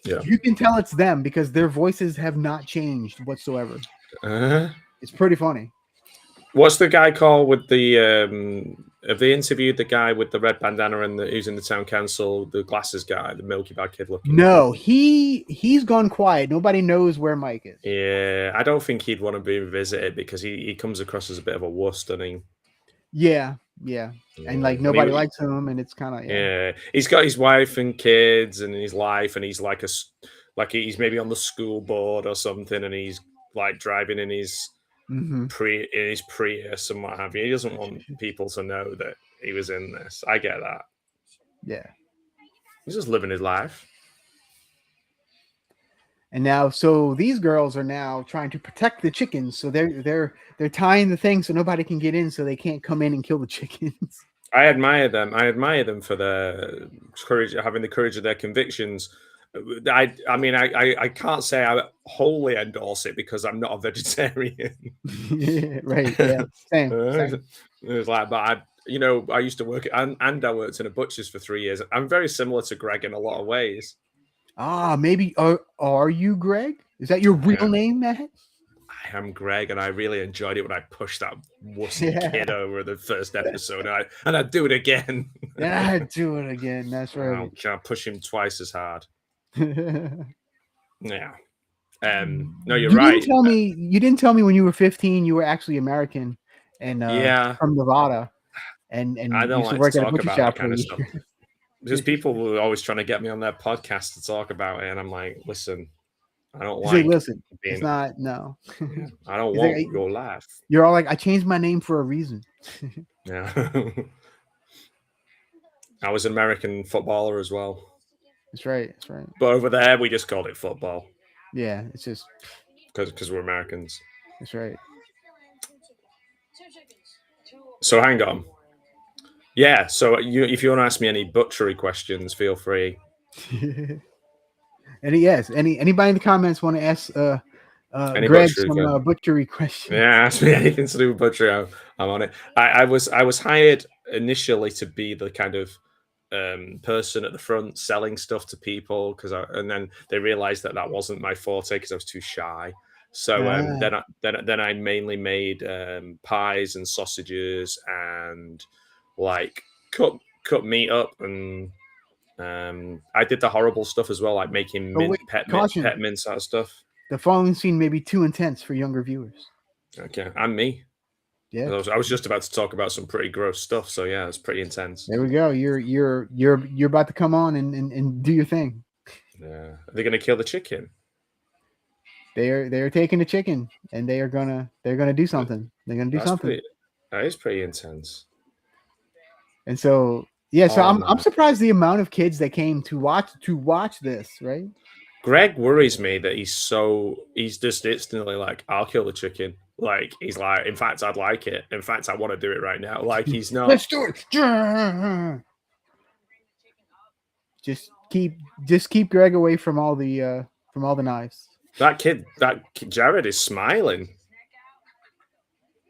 you can tell it's them because their voices have not changed whatsoever. It's pretty funny. What's the guy called with the? Have they interviewed the guy with the red bandana and who's in the town council, the glasses guy, the Milky Bar kid looking? No, he's gone quiet. Nobody knows where Mike is. Yeah, I don't think he'd want to be visited because he comes across as a bit of a wuss, doesn't he? Yeah, and like nobody likes him, and it's kind of yeah. He's got his wife and kids and his life, and he's like he's maybe on the school board or something, and he's like driving in his. In his Prius and what have you. He doesn't want people to know that he was in this. I get that. Yeah. He's just living his life. And now, so these girls are now trying to protect the chickens. So they're tying the thing so nobody can get in, so they can't come in and kill the chickens. I admire them. I admire them for their courage, having the courage of their convictions. I mean, I can't say I wholly endorse it because I'm not a vegetarian. Right. Yeah. Same. It was like, but I used to work and I worked in a butcher's for 3 years. I'm very similar to Greg in a lot of ways. Maybe are you Greg? Is that your real name, Matt? I am Greg, and I really enjoyed it when I pushed that wussy kid over the first episode, and I'd do it again. Yeah, I'd do it again. That's right. I'll push him twice as hard. Yeah. No, you're right. You didn't tell me when you were 15 you were actually American and from Nevada, and I don't used like to work to at a talk butcher about shop that kind of stuff. Because people were always trying to get me on their podcast to talk about it, and I'm like, listen, I don't like. Listen, it's not. No, I don't want your life. You're all like, I changed my name for a reason. Yeah. I was an American footballer as well. That's right. But over there, we just called it football. Yeah, it's just because we're Americans. That's right. So hang on. Yeah. So if you want to ask me any butchery questions, feel free. Anybody in the comments want to ask any Greg some butchery questions? Yeah, ask me anything to do with butchery. I'm on it. I was hired initially to be the kind of person at the front selling stuff to people and then they realized that wasn't my forte because I was too shy. So then I mainly made pies and sausages and like cut meat up, and I did the horrible stuff as well, like making pet mince out of stuff. The following scene may be too intense for younger viewers. Okay, and me. Yeah, I was just about to talk about some pretty gross stuff. So yeah, it's pretty intense. There we go. You're about to come on and do your thing. Yeah, are they going to kill the chicken? They're taking the chicken and they're gonna do something. They're gonna do something. That is pretty intense. And so I'm surprised the amount of kids that came to watch this. Right. Greg worries me that he's just instantly like, I'll kill the chicken. Like he's like, in fact, I'd like it. In fact, I want to do it right now. Like he's not. Let's do it. Just keep Greg away from all the knives. That Jared is smiling.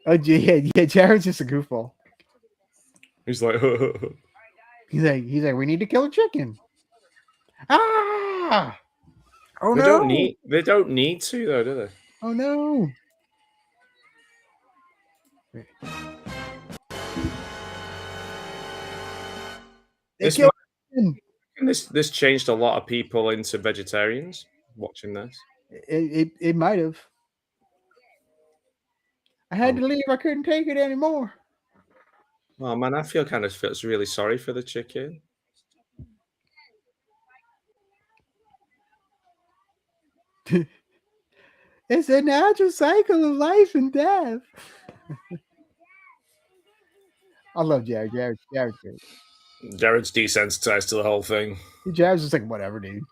Oh yeah, Jared's just a goofball. He's like, he's like, we need to kill a chicken. Ah! Oh they no! They don't need to though, do they? Oh no! This changed a lot of people into vegetarians watching this. It might have. I had to leave. I couldn't take it anymore. Oh man, I feel really sorry for the chicken. It's a natural cycle of life and death. I love Jared. Jared's great. Jared's desensitized to the whole thing. Jared's just like, whatever, dude.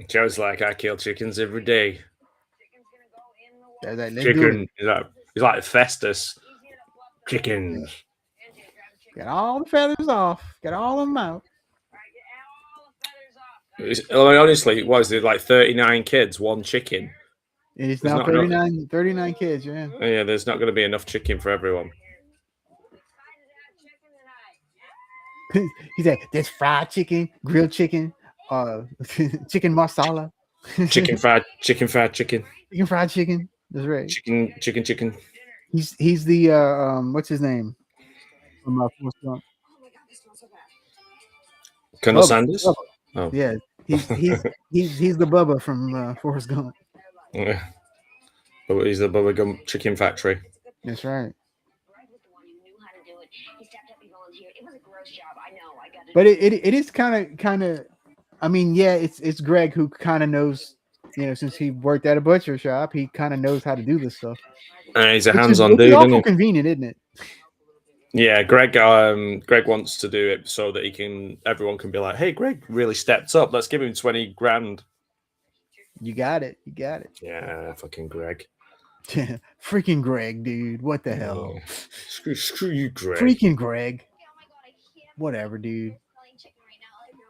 Jared's like, I kill chickens every day. Chicken. He's like Festus. Chickens. Get all the feathers off. Get all of them out. Honestly, what is it, like 39 kids, one chicken? It's now 39 kids, yeah. Yeah, there's not going to be enough chicken for everyone. He said, "There's fried chicken, grilled chicken, chicken masala, Chicken fried chicken. chicken fried chicken." That's right. Chicken. He's the what's his name from Forrest Gump? Oh my god, this smells so bad. Colonel Bubba, Sanders? Bubba. Oh. Yeah, he's the Bubba from Forrest Gump. Yeah. But he's the Bubba Gump Chicken Factory. That's right. Greg was the one who knew how to do it. He stepped up, he volunteered. It was a gross job. I know. I got it. But it is kind of. I mean, yeah, it's Greg who kind of knows. Since he worked at a butcher shop, he kind of knows how to do this stuff. He's a Which hands-on it's dude, isn't awful he? convenient, isn't it? Yeah, Greg wants to do it so that everyone can be like, hey, Greg really stepped up. Let's give him 20 grand. You got it. Yeah, fucking Greg. Freaking Greg, dude. What the hell? Oh, screw you, Greg. Freaking Greg. Whatever, dude.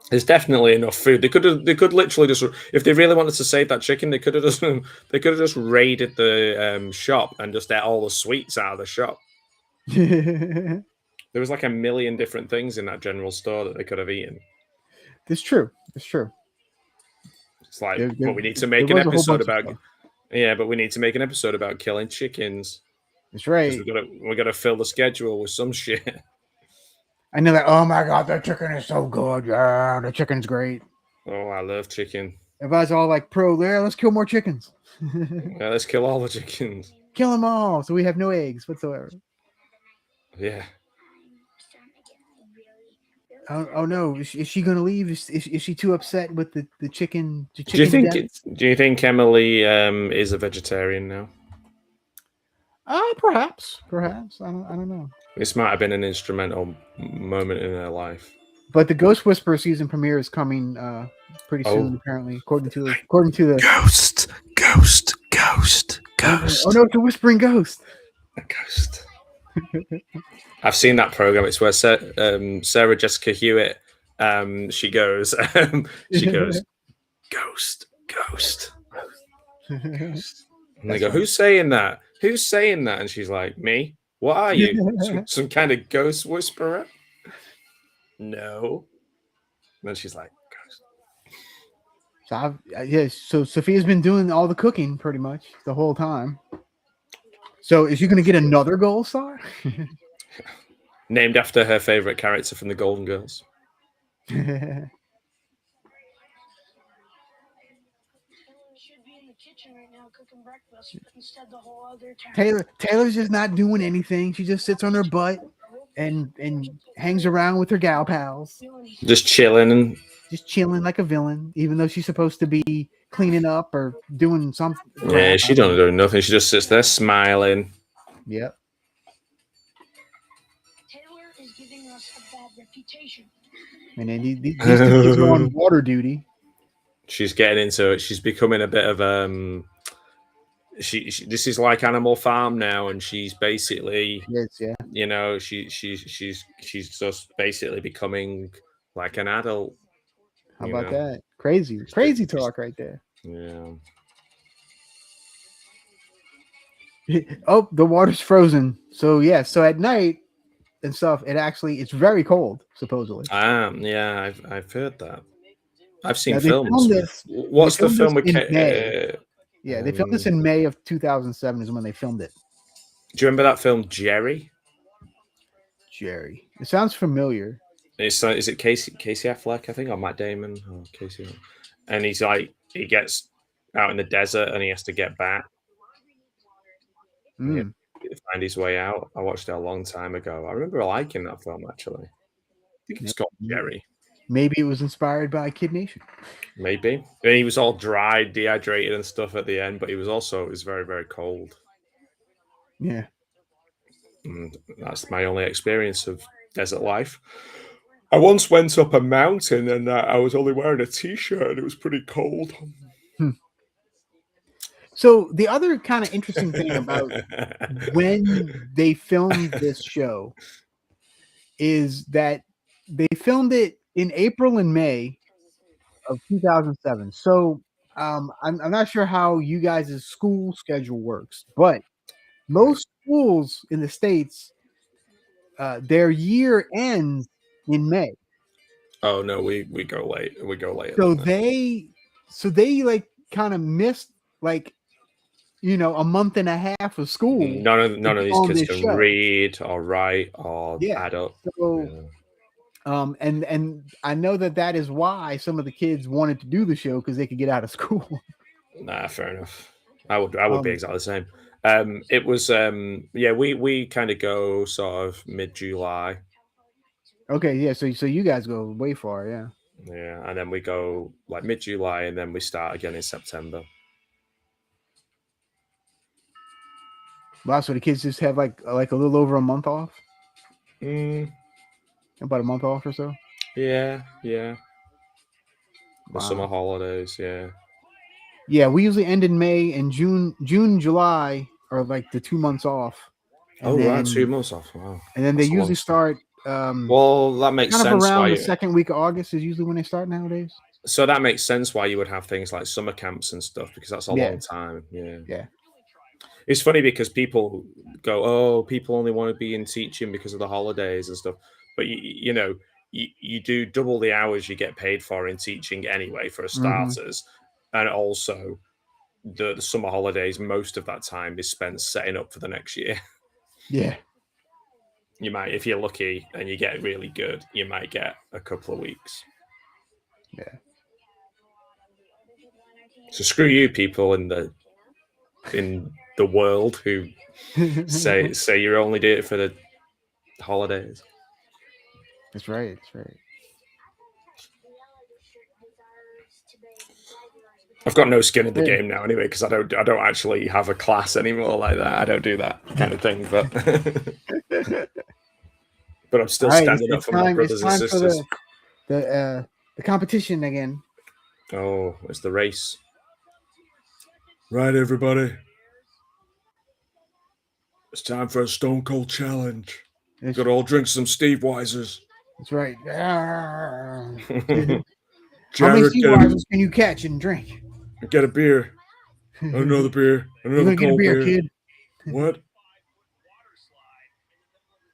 There's definitely enough food. They could literally just, if they really wanted to save that chicken, they could have just raided the shop and just ate all the sweets out of the shop. There was like a million different things in that general store that they could have eaten. It's true. It's like, but we need to make an episode about. Yeah, but we need to make an episode about killing chickens. That's right. We got to fill the schedule with some shit. I know that. Oh my god, the chicken is so good. Yeah, the chicken's great. Oh, I love chicken. Everybody's all like pro there. Let's kill more chickens. Yeah, let's kill all the chickens. Kill them all, so we have no eggs whatsoever. Yeah. Oh no! Is she gonna leave? Is she too upset with the chicken? Do you think Emily is a vegetarian now? Perhaps. I don't know. This might have been an instrumental moment in her life. But the Ghost Whisperer season premiere is coming pretty soon, apparently, according to the Ghost. Oh no, it's a whispering ghost. A ghost. I've seen that program. It's where Sarah Jessica Hewitt. She goes. Ghost. And they go, "Who's saying that? Who's saying that?" And she's like, "Me. What are you? Some kind of ghost whisperer?" No. And then she's like, "Ghost." So Sophia's been doing all the cooking pretty much the whole time. So is she going to get another gold star? Named after her favorite character from the Golden Girls. Should be in the kitchen right now cooking breakfast, but instead the whole other time. Taylor's just not doing anything. She just sits on her butt and hangs around with her gal pals. Just chilling like a villain, even though she's supposed to be cleaning up or doing something. Yeah, she don't do nothing. She just sits there smiling. Yep. Taylor is giving us a bad reputation. And then these two kids are on water duty. She's getting into it. She's becoming a bit of she this is like Animal Farm now, and she's basically she's just basically becoming like an adult. How about that? Crazy talk right there. Yeah. Oh, the water's frozen. So at night and stuff, it's very cold, supposedly. Yeah, I've heard that. I've seen they films. What's the film with May? Yeah, they filmed this in May of 2007 is when they filmed it. Do you remember that film Jerry? Jerry. It sounds familiar. Is it Casey Affleck, I think, or Matt Damon, or Casey? And he's like, he gets out in the desert and he has to get back. Find his way out. I watched it a long time ago. I remember liking that film, actually. I think it's called Jerry. Maybe it was inspired by Kid Nation. Maybe. And he was all dry, dehydrated and stuff at the end, but it was very, very cold. Yeah. And that's my only experience of desert life. I once went up a mountain and I was only wearing a t-shirt and it was pretty cold. So the other kind of interesting thing about when they filmed this show is that they filmed it in April and May of 2007. So I'm not sure how you guys' school schedule works, but most schools in the States, their year ends in May. Oh no, we go late. We go later. So than that. they like kind of missed like a month and a half of school. None of these on kids this can show. read or write or Yeah. add up. So, and I know that is why some of the kids wanted to do the show because they could get out of school. Nah, fair enough. I would be exactly the same. It was we kind of go sort of mid-July. Okay, yeah. So you guys go way far, yeah. Yeah, and then we go like mid-July, and then we start again in September. Wow, so the kids just have like a little over a month off. About a month off or so. Yeah. The Wow. summer holidays, yeah. Yeah, we usually end in May, and June, July are like the 2 months off. And right, 2 months off. Wow. And then they usually start. Well, that makes kind sense. Of around the second week of August is usually when they start nowadays. So that makes sense why you would have things like summer camps and stuff because that's a long time. Yeah. Yeah. It's funny because people go, "Oh, people only want to be in teaching because of the holidays and stuff." But you do double the hours you get paid for in teaching anyway, for starters, and also the summer holidays. Most of that time is spent setting up for the next year. Yeah. You might, if you're lucky and you get really good, you might get a couple of weeks. Yeah. So screw you, people in the world who say you only do it for the holidays. That's right. That's right. I've got no skin in the game now anyway because I don't actually have a class anymore like that. I don't do that kind of thing, but I'm still standing up for my brothers and sisters. The competition again. Oh, it's the race. Right, everybody. It's time for a Stone Cold Challenge. Got to all drink some Steve Weisers. That's right. Jared, how many Steve Weisers can you catch and drink? Get a beer. Another beer. Another cold get a beer, kid. What?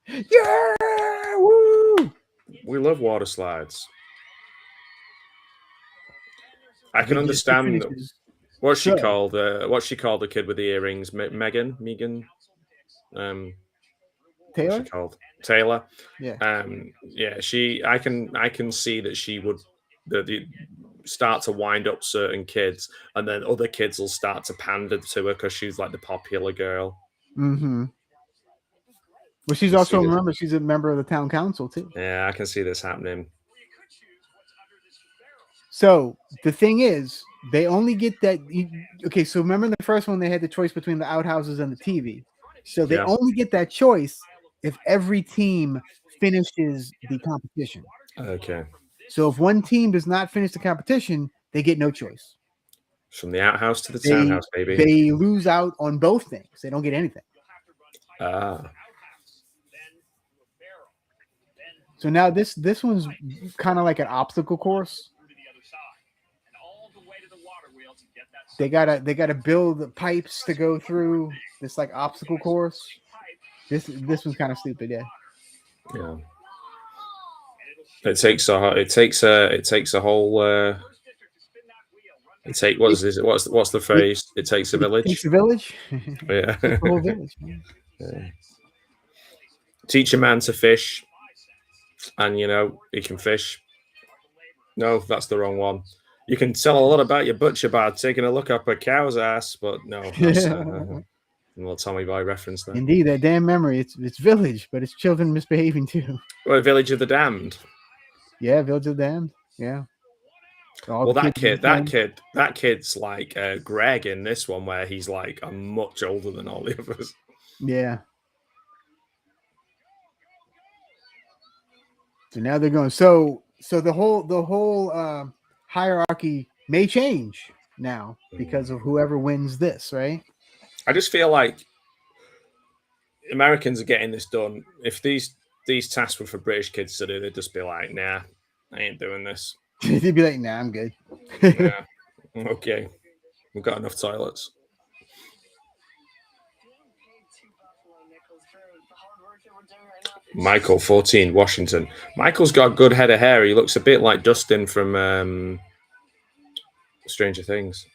Yeah! Woo! We love water slides. I can understand what's she called the kid with the earrings. Megan. Taylor. What's she called? Taylor. Yeah. Yeah. I can see that she would start to wind up certain kids, and then other kids will start to pander to her because she's like the popular girl. Mm-hmm. Well, she's also she's a member of the town council too. Yeah, I can see this happening. So the thing is, they only get that. Okay, so remember in the first one, they had the choice between the outhouses and the TV. So they only get that choice if every team finishes the competition. Okay. So if one team does not finish the competition, they get no choice. From the outhouse to the townhouse, baby. They lose out on both things. They don't get anything. So now this one's kind of like an obstacle course. They gotta build pipes to go through this like obstacle course. This one's kind of stupid, yeah. Yeah. It takes a whole. What's the phrase? It takes a village. It takes a village. Yeah. The whole village. Yeah. Teach a man to fish, and he can fish. No, that's the wrong one. You can tell a lot about your butcher by taking a look up a cow's ass, but no, that's a little Tommy Boy reference there. Indeed, that damn memory. It's village, but it's children misbehaving too. Well, Village of the Damned. Yeah, Village of the Damned. Yeah. That kid's like Greg in this one, where he's like much older than all the others. Yeah. So now they're going. So the whole hierarchy may change now because of whoever wins this, right? I just feel like Americans are getting this done. If these tasks were for British kids to do, they'd just be like, "Nah, I ain't doing this." They'd be like, "Nah, I'm good." Yeah, okay, we've got enough toilets. Michael, 14, Washington. Michael's got a good head of hair. He looks a bit like Dustin from Stranger Things.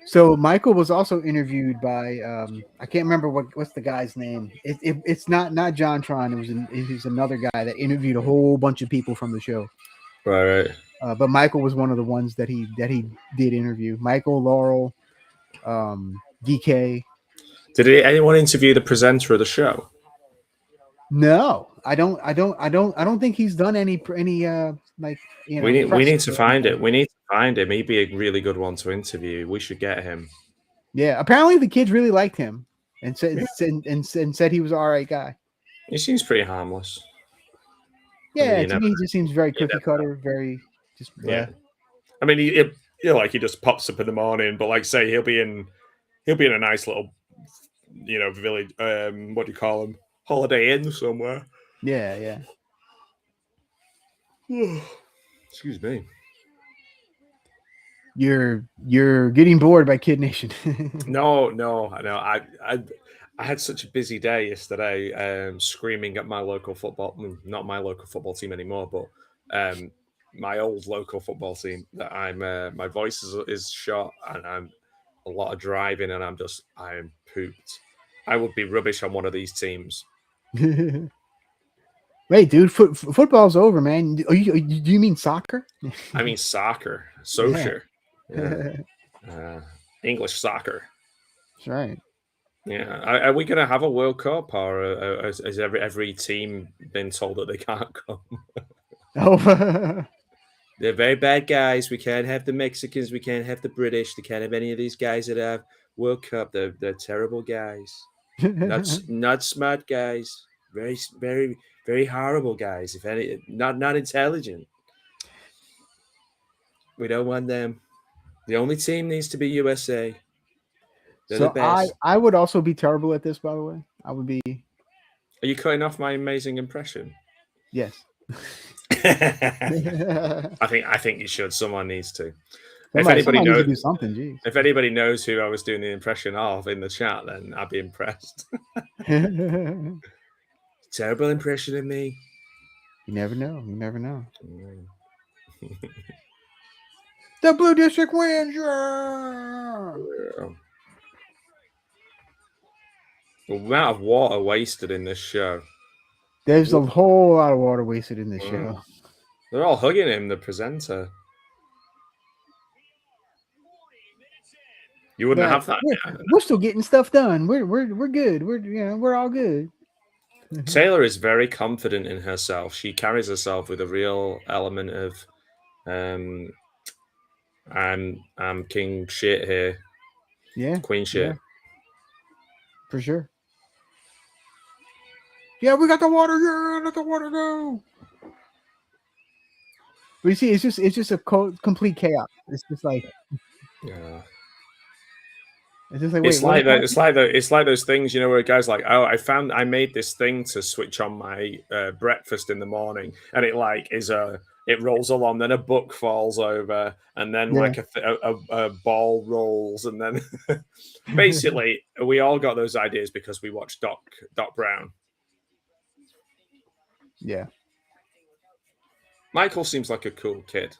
So Michael was also interviewed by I can't remember what's the guy's name. It's not John Tron. It was another guy that interviewed a whole bunch of people from the show. Right. But Michael was one of the ones that he did interview. Michael, Laurel, DK. Did anyone interview the presenter of the show? No, I don't think he's done any like we need to find it. We need to find him. He'd be a really good one to interview. We should get him. Yeah, apparently the kids really liked him and said said he was an all right guy. He seems pretty harmless. Yeah, to me he just seems very cookie cutter, very just yeah. I mean, he just pops up in the morning, but like say he'll be in a nice little village. What do you call them? Holiday Inn somewhere. Yeah. Excuse me. You're getting bored by Kid Nation. No. I had such a busy day yesterday, screaming at my local football, not my local football team anymore, but my old local football team. That my voice is shot, and I'm a lot of driving, and I am pooped. I would be rubbish on one of these teams. Wait, dude, football's over, man. Do you mean soccer? I mean soccer, soccer. Yeah. English soccer. That's right. Yeah, are we going to have a World Cup, or has every team been told that they can't come? Oh, they're very bad guys. We can't have the Mexicans. We can't have the British. They can't have any of these guys that have World Cup. They're terrible guys. Not smart guys. Very, very, very horrible guys. If any, not intelligent. We don't want them. The only team needs to be USA. They're the best. I would also be terrible at this, by the way. I would be. Are you cutting off my amazing impression? Yes. I think you should. Someone needs to. If anybody knows who I was doing the impression of in the chat, then I'd be impressed. Terrible impression of me. You never know. The Blue District wins. Yeah. The amount of water wasted in this show. There's a whole lot of water wasted in this show. They're all hugging him, the presenter. You wouldn't have that. We're still getting stuff done. We're good. We're all good. Taylor is very confident in herself. She carries herself with a real element of I'm king shit here. Yeah. Queen shit. Yeah. For sure. Yeah, we got the water. Yeah, let the water go. But you see, it's just a complete chaos. It's just like, yeah. It's just like, it's like those things, where a guy's like, oh, I made this thing to switch on my breakfast in the morning, and it rolls along, then a book falls over, and then like a ball rolls, and then basically we all got those ideas because we watched Doc Brown. Yeah. Michael seems like a cool kid.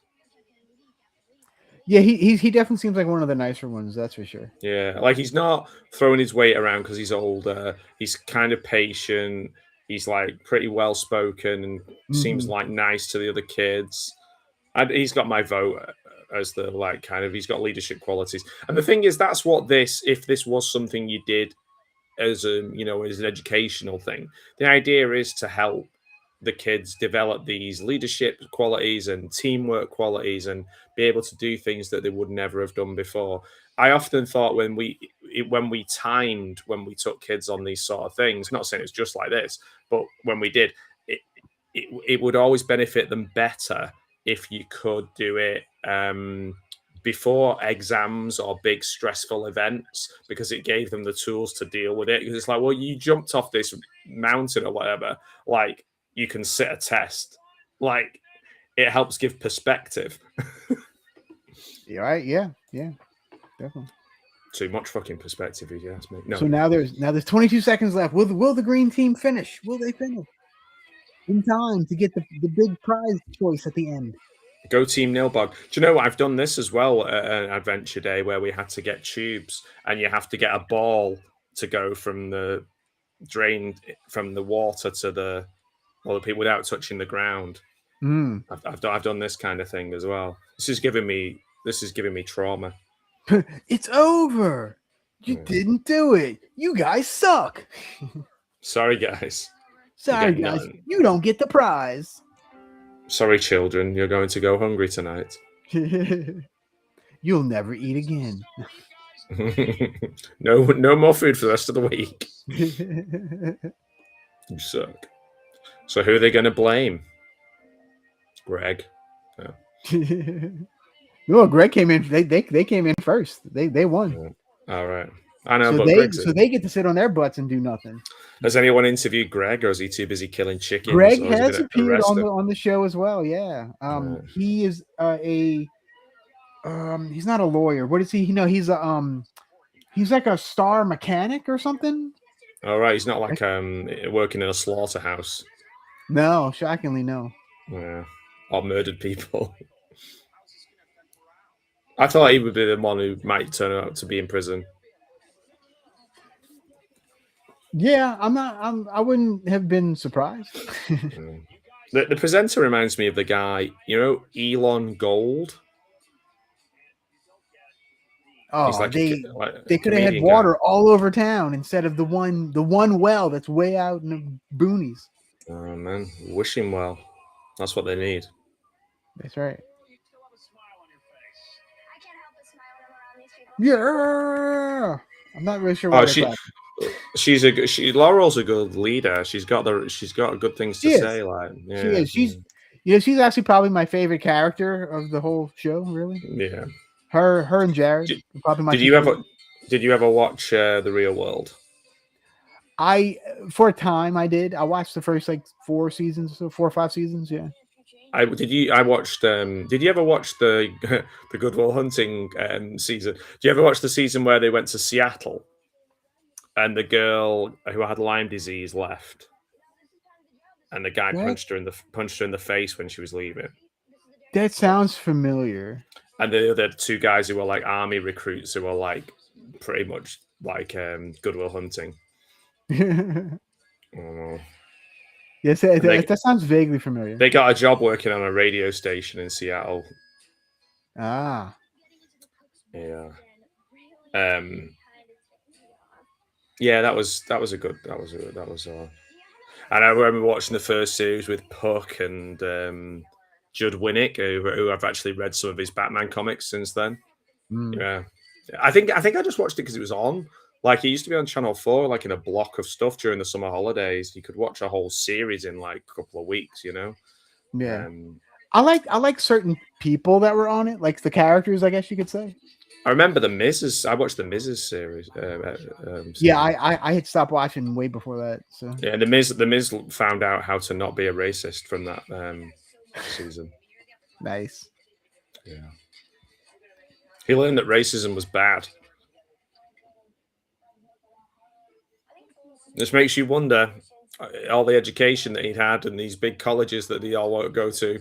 Yeah, he definitely seems like one of the nicer ones, that's for sure. Yeah, like he's not throwing his weight around because he's older. He's kind of patient. He's like pretty well spoken and seems like nice to the other kids. And he's got my vote as the like kind of, he's got leadership qualities. And the thing is, that's what if this was something you did as as an educational thing, the idea is to help the kids develop these leadership qualities and teamwork qualities and be able to do things that they would never have done before. I often thought when we took kids on these sort of things, not saying it's just like this, but when we did, it would always benefit them better if you could do it before exams or big stressful events, because it gave them the tools to deal with it. Because it's like, well, you jumped off this mountain or whatever, like, you can sit a test. Like, it helps give perspective. Yeah, right. Yeah, definitely. Too much fucking perspective, if you ask me. No. So now there's 22 seconds left. Will the green team finish? Will they finish in time to get the big prize choice at the end? Go Team Nilbog. Do you know what? I've done this as well at an adventure day where we had to get tubes and you have to get a ball to go from the drain from the water to the people without touching the ground. I've done this kind of thing as well. This is giving me trauma. It's over. You didn't do it. You guys suck. Sorry, guys. Sorry, guys. Nothing. You don't get the prize. Sorry, children. You're going to go hungry tonight. You'll never eat again. No more food for the rest of the week. You suck. So who are they going to blame? Greg. Yeah. No, Greg came in. They came in first. They won. All right. I know, so they get to sit on their butts and do nothing. Has anyone interviewed Greg, or is he too busy killing chickens? Greg has appeared on the show as well. Yeah. He is he's not a lawyer. What is he? You know, he's like a star mechanic or something. All right. He's not like working in a slaughterhouse. No, shockingly, no. Yeah. Or murdered people. I thought he would be the one who might turn out to be in prison. Yeah, I wouldn't have been surprised. The presenter reminds me of the guy, you know, Elon Gold. Oh, like they could have had water all over town instead of the one well that's way out in the boonies. Oh man, wish him well. That's what they need. That's right. Yeah, I'm not really sure. Laurel's a good leader. She's got good things to say. Like, yeah, she is. She's actually probably my favorite character of the whole show. Really. Yeah. Her and Jared. Did you ever watch The Real World? For a time I did. I watched the first 4 or 5 seasons. Yeah. Did you ever watch the Good Will Hunting season? Did you ever watch the season where they went to Seattle and the girl who had Lyme disease left, and the guy punched her in the face when she was leaving? That sounds familiar. And the other 2 guys who were like army recruits who were like pretty much like Good Will Hunting. Oh. Yes, that sounds vaguely familiar. They got a job working on a radio station in Seattle. Ah. Yeah. Yeah, that was and I remember watching the first series with Puck and Judd Winnick, who I've actually read some of his Batman comics since then. Yeah. I think I just watched it because it was on. Like, it used to be on Channel 4, like in a block of stuff during the summer holidays. You could watch a whole series in like a couple of weeks, you know? Yeah. I like certain people that were on it, like the characters, I guess you could say. I remember the Mrs. I watched the Mrs. series. Yeah, I had stopped watching way before that. So yeah, the Miz found out how to not be a racist from that season. Nice. Yeah. He learned that racism was bad. This makes you wonder, all the education that he'd had and these big colleges that they all won't go to,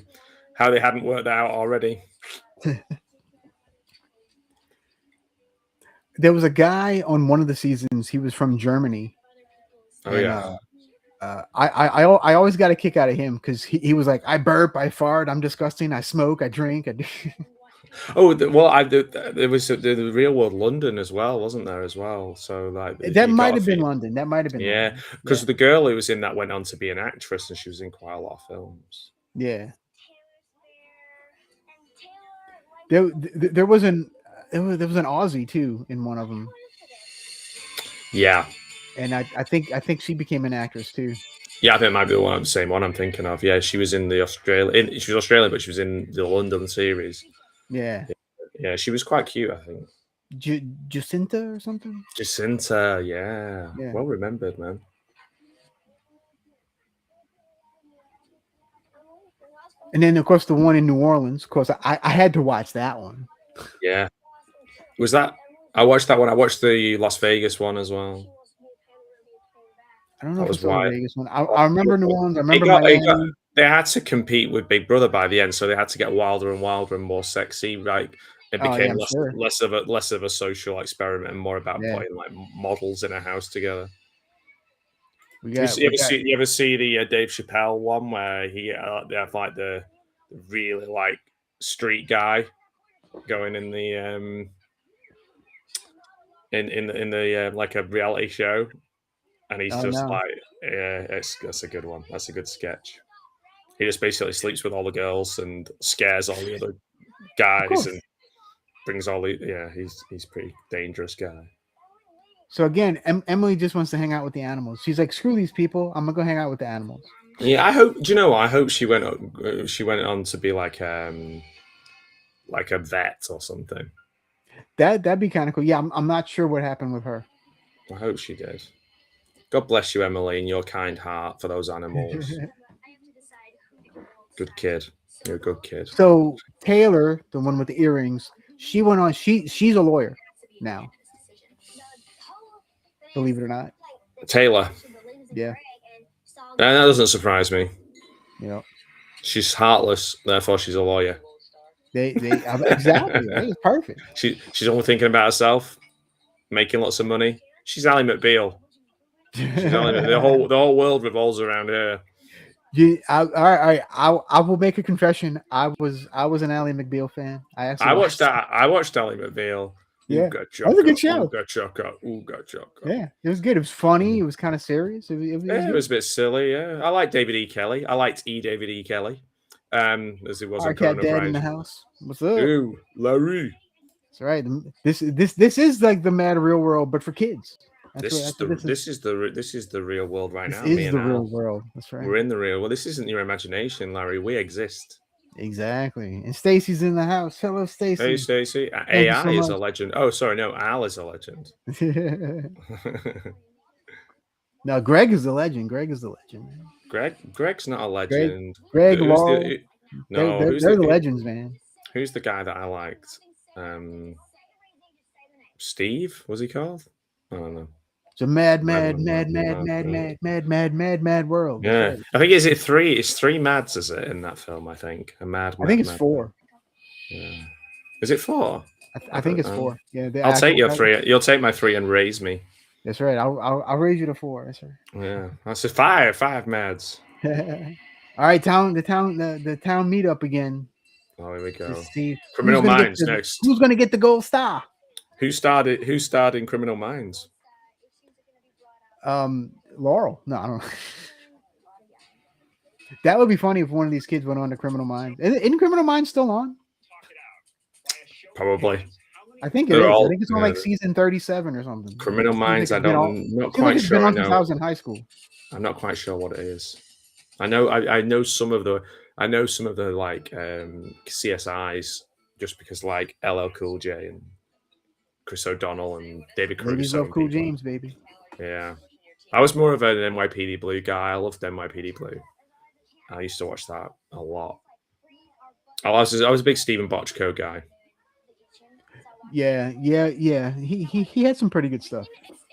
how they hadn't worked that out already. There was a guy on one of the seasons. He was from Germany. Oh, yeah. I always got a kick out of him because he was like, I burp, I fart, I'm disgusting, I smoke, I drink. Oh, well, there was the Real World London as well, wasn't there as well? So like that might have been London. That might have been. Yeah, because the girl who was in that went on to be an actress, and she was in quite a lot of films. Yeah. There was an Aussie too in one of them. Yeah. And I think she became an actress too. Yeah, I think it might be the same one I'm thinking of. Yeah, she was in the Australian. She was Australian, but she was in the London series. Yeah. Yeah, she was quite cute, I think. Jacinta or something? Jacinta, yeah. Well remembered, man. And then, of course, the one in New Orleans. Of course, I had to watch that one. Yeah. Was that I watched that one. I watched the Las Vegas one as well. I don't know That if I was saw why. the Vegas one. I remember New Orleans. I It remember got, it got, Miami. they had to compete with Big Brother by the end, so they had to get wilder and wilder and more sexy. Like it Oh, yeah, became I'm less, sure. less of a social experiment and more about Yeah. putting like models in a house together. We You got, ever see the Dave Chappelle one where they have like the really like street guy going in the in the like a reality show, and he's Oh, just no. like, yeah, that's a good one. That's a good sketch. He just basically sleeps with all the girls and scares all the other guys course. and brings all the he's pretty dangerous guy. So again, Emily just wants to hang out with the animals. She's like, screw these people. I'm gonna go hang out with the animals. Yeah, I hope. Do you know what? I hope she went on to be like a vet or something. That'd be kind of cool. Yeah, I'm not sure what happened with her. I hope she did. God bless you, Emily, and your kind heart for those animals. Good kid. You're a good kid. So Taylor, the one with the earrings, she went on. She's a lawyer now. Believe it or not. Taylor. Yeah. That doesn't surprise me. Yeah. She's heartless, therefore she's a lawyer. They exactly. That is perfect. She's only thinking about herself, making lots of money. She's Ally McBeal. The whole world revolves around her. All right. I will make a confession. I was an Ally McBeal fan. I watched Ally McBeal. Yeah, that was a good show. Yeah, it was good. It was funny. It was kind of serious. It was a bit silly. Yeah, I like David E. Kelly. I liked David E. Kelly. As he was Our cat dad in the house. What's up? Ooh, Larry. That's right. This is like the mad real world, but for kids. This is the real world right now. This is the real world. That's right. We're in the real world. This isn't your imagination, Larry. We exist. Exactly. And Stacy's in the house. Hello, Stacy. Hey, Stacy. AI is a legend. Oh, sorry, no. Al is a legend. No, Greg is the legend. Greg is the legend, man. Greg's not a legend. Greg Laurel. They're the legends, man. Who's the guy that I liked? Steve, was he called? I don't know. It's a mad world. Yeah, right. I think it's three Mads, is it, in that film? I think I think it's 4. Yeah. Is it 4? I think it's 4. Yeah, I'll take your 3. You'll take my 3 and raise me. That's right. I'll raise you to 4. That's right. Yeah, that's 5 Mads. All right, the town meetup again. Oh, here we go. See Criminal Minds next. Who's going to get the gold star? Who starred in Criminal Minds? Laurel. No, I don't know. That would be funny if one of these kids went on to Criminal Minds. Isn't Criminal Minds still on? Probably. I think it is. I think it's on like season 37 or something. Criminal Minds. I'm not quite sure. I was in high school. I'm not quite sure what it is. I know some of the like CSIs just because like LL Cool J and Chris O'Donnell and David Caruso. Ladies love Cool James, baby. Yeah, I was more of an NYPD Blue guy. I loved NYPD Blue. I used to watch that a lot. I was a big Stephen Bochco guy. Yeah. He had some pretty good stuff.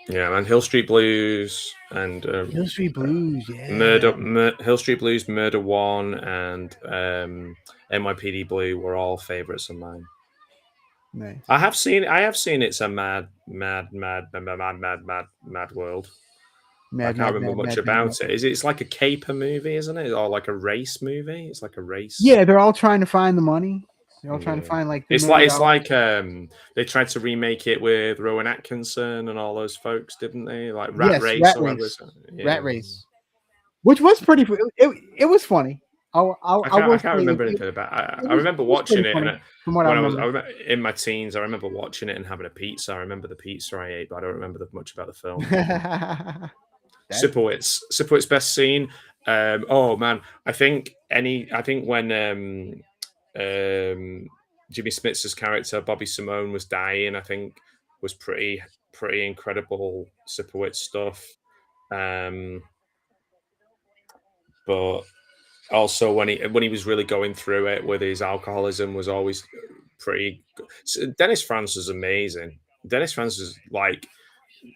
Yeah, man. Hill Street Blues and Hill Street Blues, yeah. Hill Street Blues, Murder One, and NYPD Blue were all favorites of mine. Nice. I have seen It's a Mad World. I can't remember much about it. It's like a caper movie, isn't it? Or like a race movie? It's like a race. Yeah, they're all trying to find the money. They're all trying to find like. It's like they tried to remake it with Rowan Atkinson and all those folks, didn't they? Like Rat Race. Rat Race, which was pretty. It was funny. I can't remember anything about it. I remember watching it. When I was in my teens, I remember watching it and having a pizza. I remember the pizza I ate, but I don't remember much about the film. Sipowicz best scene. Oh man, I think when Jimmy Smitz's character Bobby Simone was dying, I think was pretty incredible Sipowicz stuff. But also when he was really going through it with his alcoholism was always pretty good. Dennis Franz was amazing. Dennis Franz is like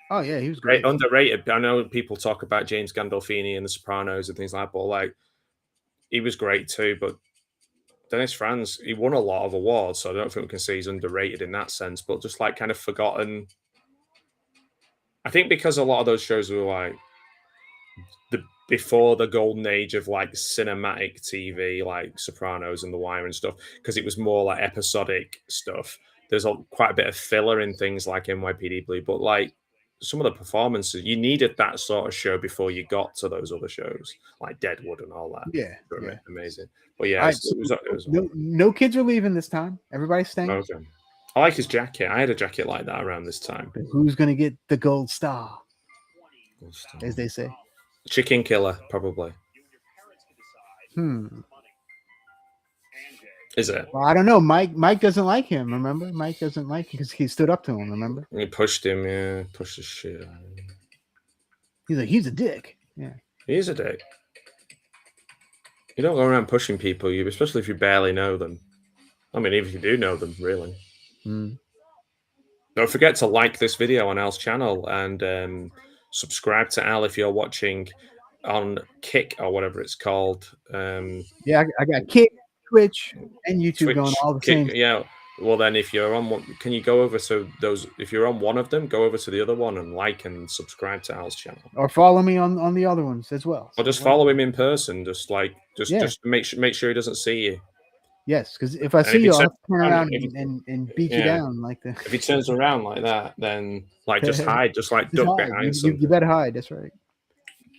Oh yeah, he was great. underrated. I know people talk about James Gandolfini and The Sopranos and things like that, but like he was great too. But Dennis Franz, he won a lot of awards, so I don't think we can say he's underrated in that sense, but just like kind of forgotten. I think because a lot of those shows were like before the golden age of like cinematic TV, like Sopranos and The Wire and stuff, because it was more like episodic stuff. There's quite a bit of filler in things like NYPD Blue, but like some of the performances, you needed that sort of show before you got to those other shows like Deadwood and all that. Yeah, Amazing. But yeah, right, it was no kids are leaving this time. Everybody's staying. Okay. I like his jacket. I had a jacket like that around this time. But who's gonna get the gold star, as they say? Chicken Killer, probably. Is it? Well, I don't know. Mike doesn't like him. Remember, Mike doesn't like him because he stood up to him. Remember, he pushed him. Yeah, pushed the shit out of him. He's like, he's a dick. Yeah, he is a dick. You don't go around pushing people, especially if you barely know them. I mean, even if you do know them, really. Don't forget to like this video on Al's channel and subscribe to Al if you're watching on Kick or whatever it's called. Yeah, I got Kick, Twitch, and YouTube going all the Kick, same. Yeah. Well, then if you're on one, can you go over to those? If you're on one of them, go over to the other one and like and subscribe to Al's channel, or follow me on the other ones as well. Or just follow him in person. Just make sure he doesn't see you. Yes, because if I see you, I'll turn around and beat you down like that. If he turns around like that, then like just hide, just like duck behind something. You better hide. That's right.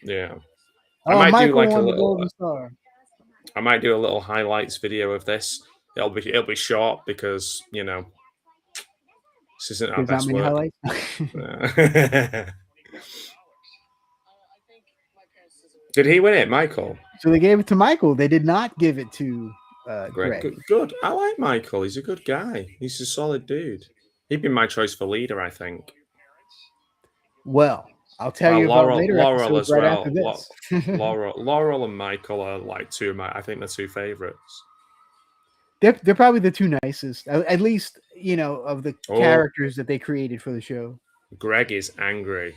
Yeah. Oh, I might do like a little. I might do a little highlights video of this. It'll be short because this isn't our best work. Did he win it, Michael? So they gave it to Michael. They did not give it to Greg. Good. I like Michael. He's a good guy. He's a solid dude. He'd be my choice for leader, I think. Well, I'll tell you about later Laurel as right well. after this. Laurel and Michael are like two of my. I think they're two favorites. They're probably the two nicest, at least of the characters that they created for the show. Greg is angry.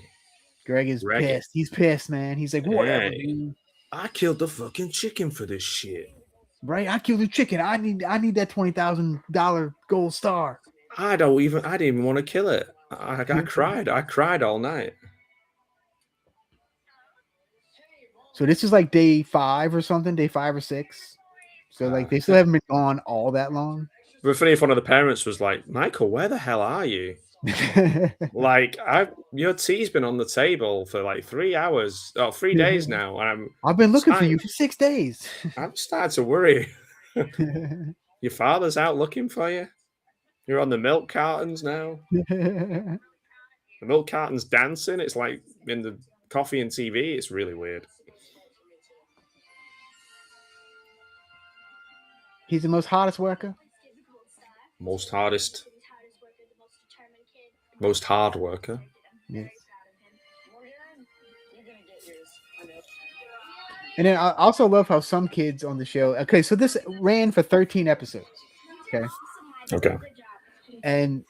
Greg is pissed. He's pissed, man. He's like, whatever, dude. I killed the fucking chicken for this shit. Right? I killed the chicken. I need that $20,000 gold star. I didn't even want to kill it. I cried. I cried all night. So this is like day 5 or something, day 5 or 6. So like they still haven't been gone all that long. But funny if one of the parents was like, Michael, where the hell are you? Like your tea's been on the table for like 3 hours, 3 days now, and I've been looking for you for 6 days. I'm starting to worry. Your father's out looking for you. You're on the milk cartons now. The milk cartons dancing. It's like in the coffee and TV. It's really weird. He's the most hottest worker. Most hard worker. Yes. And then I also love how some kids on the show. Okay, so this ran for 13 episodes. Okay. And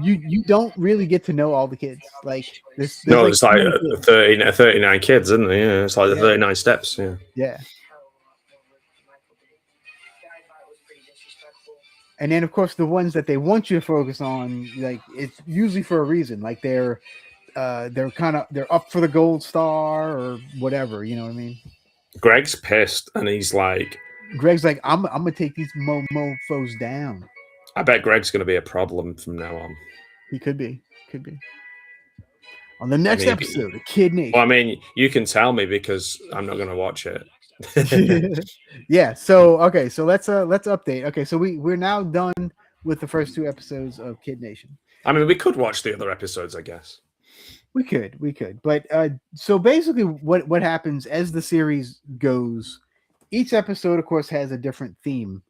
you don't really get to know all the kids. Like this. No, it's like 39 kids, isn't it? Yeah, it's like the 39 steps. Yeah. Yeah. And then, of course, the ones that they want you to focus on, like it's usually for a reason. Like they're up for the gold star or whatever. You know what I mean? Greg's pissed, and he's like, I'm gonna take these mofos down. I bet Greg's gonna be a problem from now on. He could be. On the next episode of Kid Nation. Well, I mean, you can tell me because I'm not gonna watch it. Yeah. So okay. So let's update. Okay. So we're now done with the first 2 episodes of Kid Nation. I mean, we could watch the other episodes, I guess. We could. But so basically, what happens as the series goes, each episode, of course, has a different theme,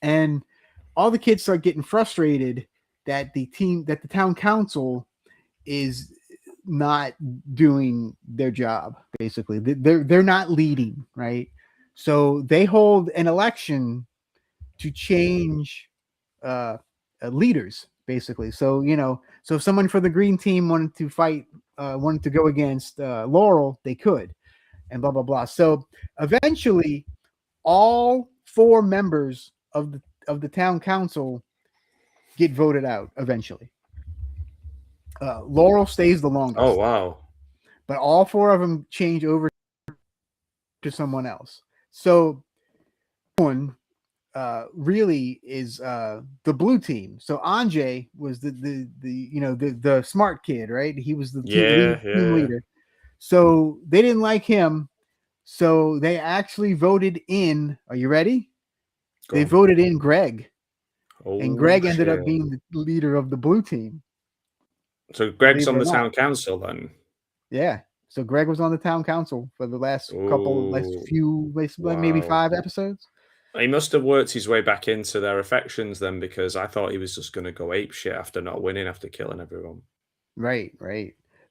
and all the kids start getting frustrated that the town council is not doing their job. Basically, they're not leading, right? So they hold an election to change leaders, basically. So so if someone for the green team wanted to fight, wanted to go against Laurel, they could, and blah blah blah. So eventually, all 4 members of the town council get voted out. Eventually, Laurel stays the longest. Oh wow! But all 4 of them change over to someone else. So one really is the blue team. So Anjay was the smart kid, right? He was the team leader. So they didn't like him. So they actually voted in. Are you ready? They voted in Greg. And Greg ended up being the leader of the blue team. So Greg's on the town council then? Yeah. So Greg was on the town council for the last maybe 5 episodes. He must have worked his way back into their affections then, because I thought he was just going to go ape shit after not winning, after killing everyone. Right.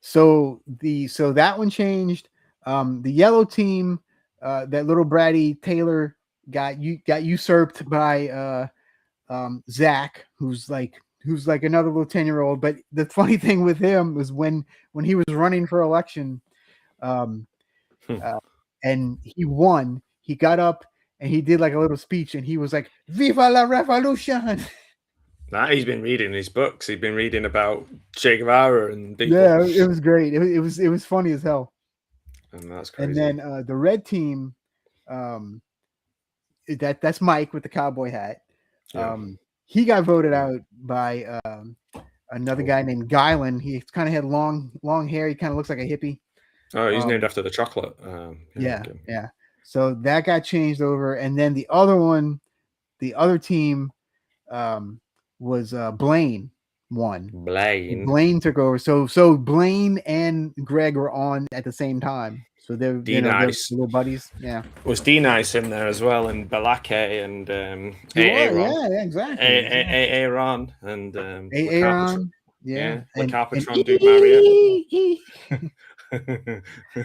So that one changed. The yellow team, that little bratty Taylor got usurped by Zach, who's like another little 10-year-old. But the funny thing with him was when he was running for election, and he won, he got up and he did like a little speech, and he was like, "Viva la revolution!" Nah, he's been reading his books. He's been reading about Che Guevara and people. Yeah, it was great. It was funny as hell. And that's crazy. And then the red team, that's Mike with the cowboy hat. Yeah. He got voted out by another guy named Guylan. He kind of had long hair. He kind of looks like a hippie. Oh, he's named after the chocolate. Yeah. So that got changed over, and then the other team, was Blaine won. Blaine took over. So Blaine and Greg were on at the same time. So they're little buddies. Yeah. Was D-Nice in there as well, and Balake and Aaron. Yeah, exactly. Aaron and Aaron. Yeah. And Carpentron do Mario.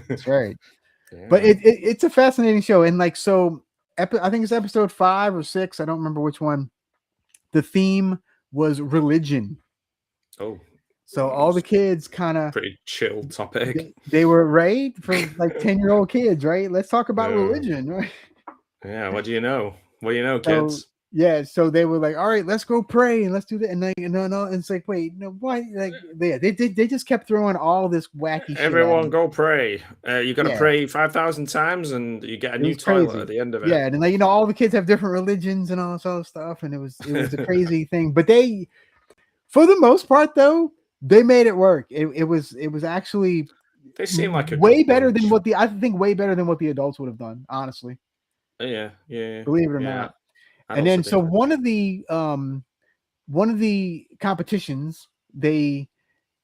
That's right. Yeah. But it's a fascinating show. And I think it's episode 5 or 6. I don't remember which one. The theme was religion. Oh. So all the kids kind of pretty chill topic. They were right for like 10-year-old kids, right? Let's talk about religion, right? Yeah. What do you know? Kids? So they were like, all right, let's go pray and let's do that. And no, and it's like, wait, no, why? Like, they just kept throwing all this wacky. Everyone go pray. You got to pray 5,000 times, and you get a new toilet at the end of it. Yeah, and all the kids have different religions and all this other stuff, and it was a crazy thing. But they, for the most part, though, they made it work. It was actually. They seem like a way better than what the adults would have done, honestly. Yeah. Believe it or not. And then so one of the competitions they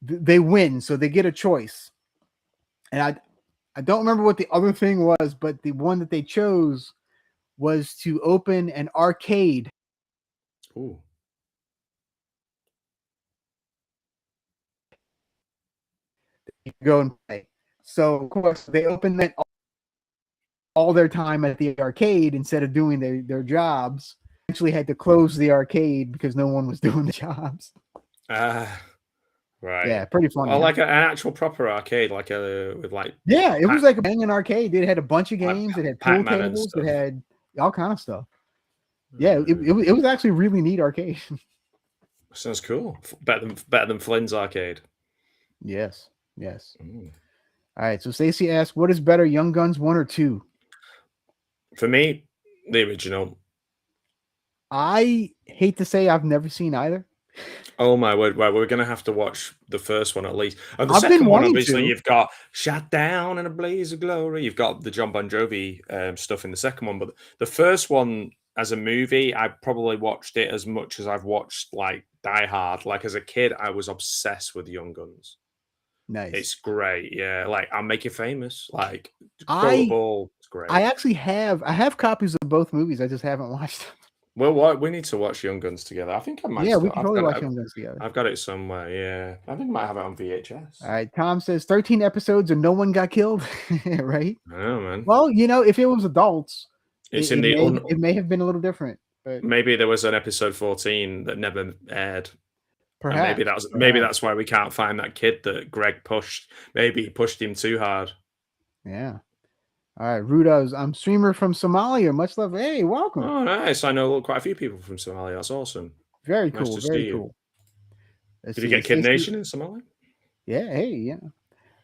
win, so they get a choice. And I don't remember what the other thing was, but the one that they chose was to open an arcade. Ooh. Go and play. So of course they opened that all their time at the arcade instead of doing their jobs. Actually had to close the arcade because no one was doing the jobs. Right. Yeah, pretty funny. Like an actual proper arcade, with like. Yeah, it was like a banging arcade. It had a bunch of games. It had pool tables. It had all kind of stuff. Yeah, it was actually really neat arcade. Sounds cool. Better than Flynn's arcade. Yes. All right. So Stacey asked, "What is better, Young Guns 1 or 2?" For me, the original. I hate to say I've never seen either. Oh my word! Well, we're gonna have to watch the first one at least. And the second one, obviously, you've got "Shut Down in a Blaze of Glory." You've got the John Bon Jovi stuff in the second one, but the first one, as a movie, I probably watched it as much as I've watched like Die Hard. Like as a kid, I was obsessed with Young Guns. Nice. It's great. Yeah, like I'll Make You Famous. Like quotable. It's great. I actually have copies of both movies. I just haven't watched them. Well, we need to watch Young Guns together. I think I might. Yeah, we can totally watch Young Guns together. I've got it somewhere. Yeah, I think I might have it on VHS. All right. Tom says 13 episodes and no one got killed. Right? I know, man. Well, if it was adults, it may have been a little different. But maybe there was an episode 14 that never aired. Perhaps. And maybe that's why we can't find that kid that Greg pushed. Maybe he pushed him too hard. Yeah. All right, Rudos. I'm streamer from Somalia. Much love. Hey, welcome. Oh, nice. I know quite a few people from Somalia. That's awesome. Very Nice cool. to Very see cool. you. Did you get Kid Nation in Somalia? Yeah. Hey, yeah.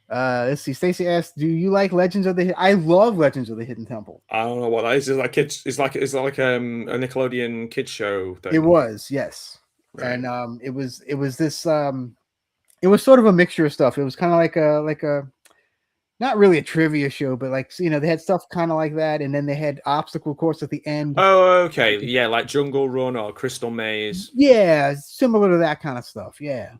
Let's see. Stacy asked, "Do you like Legends of the?" I love Legends of the Hidden Temple. I don't know what that is. It's like a Nickelodeon kids show thing. It was, yes, Right. and it was this it was sort of a mixture of stuff. It was kind of like a not really a trivia show, but like, you know, they had stuff kind of like that, and then they had obstacle course at the end. Oh, okay, yeah, like Jungle Run or Crystal Maze. Yeah, similar to that kind of stuff. Yeah.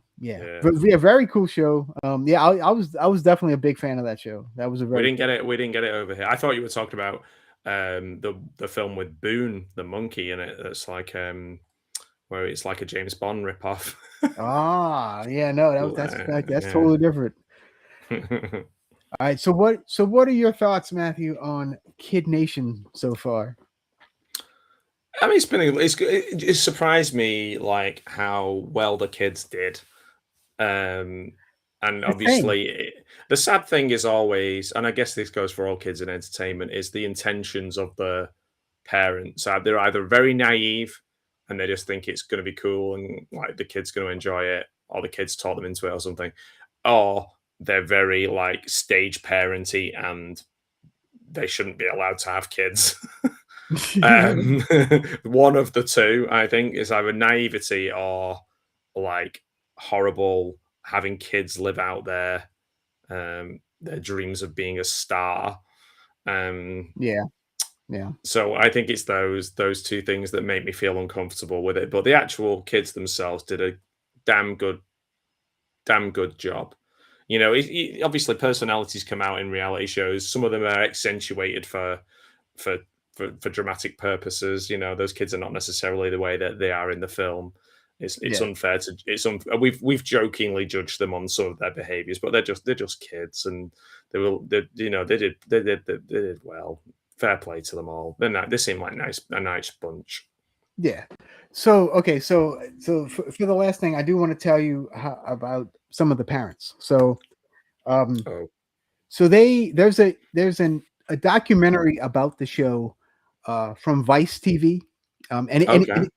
But yeah, very cool show. Yeah, I was definitely a big fan of that show. That was a very. We didn't get it over here. I thought you were talking about the film with Boone the monkey in it. That's like where it's like a James Bond ripoff. Yeah, no, that's totally different. All right, so what are your thoughts, Matthew, on Kid Nation so far? I mean, it surprised me like how well the kids did, and obviously the sad thing is always, and I guess this goes for all kids in entertainment, is the intentions of the parents. They're either very naive and they just think it's going to be cool and like the kid's going to enjoy it, or the kids taught them into it or something, or they're very like stage parenty and they shouldn't be allowed to have kids. One of the two, I think, is either naivety or like horrible having kids live out their dreams of being a star. Yeah. So I think it's those two things that make me feel uncomfortable with it. But the actual kids themselves did a damn good job. You know, obviously personalities come out in reality shows. Some of them are accentuated for dramatic purposes. You know, those kids are not necessarily the way that they are in the film. It's unfair to we've jokingly judged them on some of their behaviors, but they're just kids, and they did well. Fair play to them all. They seem like a nice bunch. Yeah. So okay, so for the last thing, I do want to tell you about some of the parents. So, so there's a documentary about the show from Vice TV, and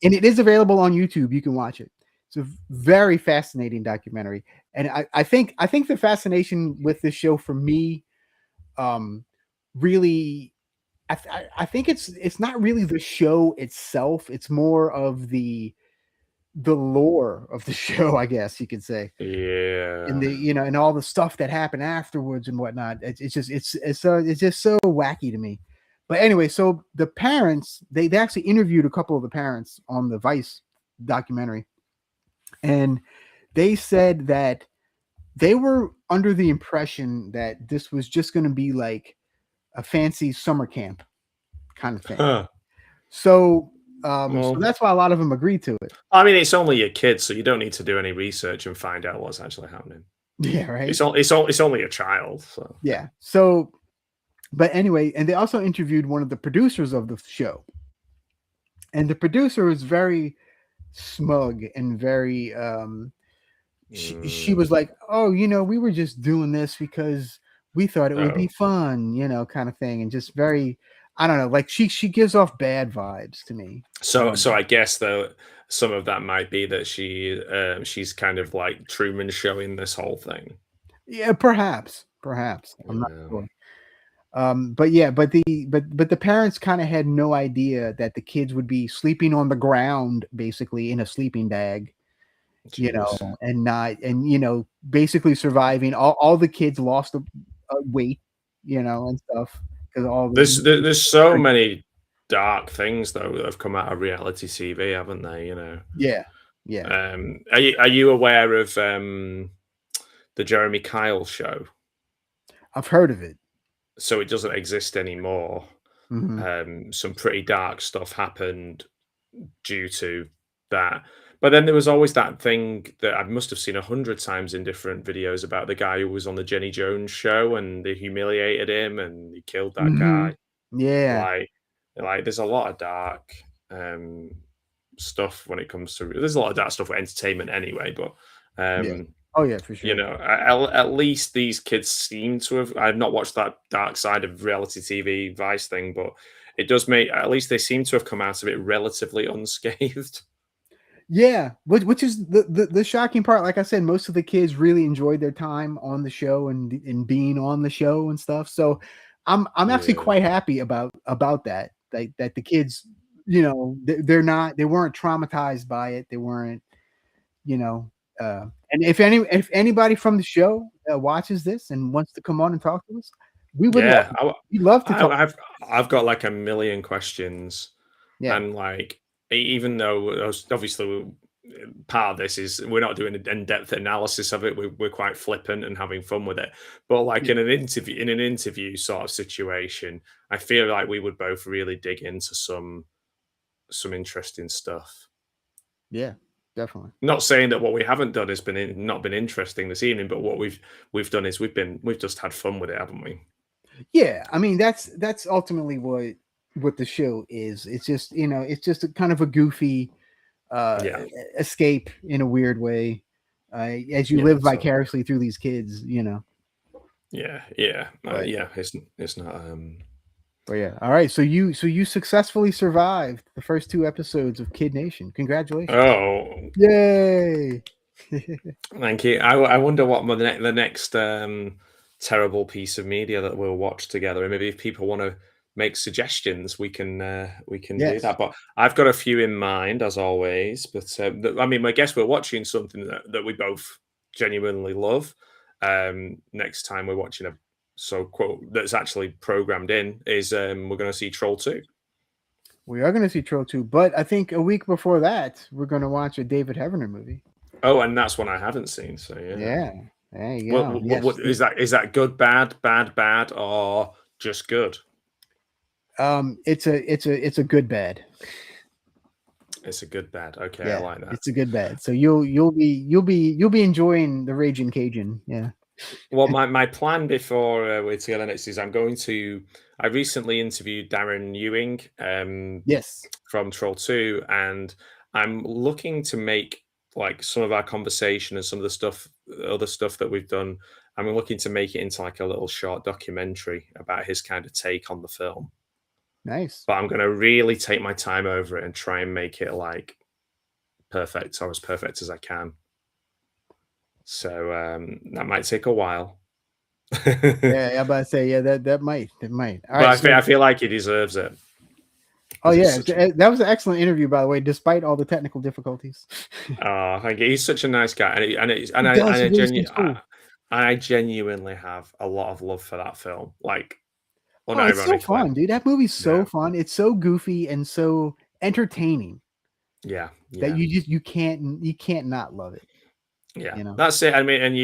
it is available on YouTube. You can watch it. It's a very fascinating documentary, and I think the fascination with this show for me, really. I think it's not really the show itself. It's more of the lore of the show, I guess you could say. Yeah. And and all the stuff that happened afterwards and whatnot. It's just so wacky to me. But anyway, so the parents, they actually interviewed a couple of the parents on the Vice documentary, and they said that they were under the impression that this was just going to be like a fancy summer camp kind of thing. So that's why a lot of them agreed to it. I mean, it's only a kid, so you don't need to do any research and find out what's actually happening. Yeah, right. It's only a child. So yeah. So, but anyway, and they also interviewed one of the producers of the show, and the producer was very smug and very. She was like, "Oh, we were just doing this because we thought it would be fun, kind of thing," and just very, I don't know, like she gives off bad vibes to me. So I guess though some of that might be that she's kind of like Truman showing this whole thing. Yeah, perhaps. I'm not sure. But the parents kind of had no idea that the kids would be sleeping on the ground, basically in a sleeping bag. Jeez. and basically surviving. All the kids lost weight, and stuff because there's so many dark things though that have come out of reality TV, haven't they? Yeah. Are you aware of the Jeremy Kyle show? I've heard of it. So it doesn't exist anymore. Mm-hmm. Some pretty dark stuff happened due to that. But then there was always that thing that I must have seen 100 times in different videos about the guy who was on the Jenny Jones show and they humiliated him and he killed that guy. Yeah. Like there's a lot of dark stuff when it comes to. There's a lot of that stuff with entertainment anyway, but Oh yeah, for sure. you know, at least these kids seem to have. I've not watched that dark side of reality TV Vice thing, but it does make at least they seem to have come out of it relatively unscathed. Yeah, which is the shocking part. Like I said, most of the kids really enjoyed their time on the show and being on the show and stuff. So I'm actually quite happy about that. That the kids, you know, they weren't traumatized by it. They weren't, you know. And if anybody from the show watches this and wants to come on and talk to us, we would we'd love to talk. I've got like a million questions, and like even though obviously part of this is we're not doing an in-depth analysis of it, we're quite flippant and having fun with it. But like in an interview sort of situation, I feel like we would both really dig into some interesting stuff. Yeah. Definitely. Not saying that what we haven't done has not been interesting this evening, but what we've done is we've just had fun with it, haven't we? Yeah, I mean that's ultimately what the show is. It's just, you know, it's just a kind of a goofy escape in a weird way as you live vicariously through these kids, you know. Yeah, it's not. But yeah, all right. So you successfully survived the first 2 episodes of Kid Nation. Congratulations! Oh, yay! Thank you. I wonder what the next terrible piece of media that we'll watch together, and maybe if people want to make suggestions, we can do that. But I've got a few in mind as always. But I mean, I guess we're watching something that we both genuinely love. Next time we're watching quote that's actually programmed in is we're going to see Troll 2. We are going to see Troll 2, but I think a week before that we're going to watch a David Heavener movie. Oh, and that's one I haven't seen. So yeah, there you go. What is that? Is that good, bad, or just good? It's a good bad. It's a good bad. Okay, yeah, I like that. It's a good bad. So you'll be enjoying the Raging Cajun. Yeah. Well, my plan before we're together next is I recently interviewed Darren Ewing from Troll 2, and I'm looking to make like some of our conversation and some of the other stuff that we've done. I'm looking to make it into like a little short documentary about his kind of take on the film. Nice. But I'm going to really take my time over it and try and make it like perfect or as perfect as I can. So that might take a while. Yeah, I'm about to say, that might. All right, I feel like he deserves it. Oh yeah, that was an excellent interview, by the way, despite all the technical difficulties. Thank you. He's such a nice guy, I genuinely have a lot of love for that film. Like, it's so fun, dude. That movie's so fun. It's so goofy and so entertaining. Yeah. That you can't not love it. Yeah, you know? That's it. I mean, and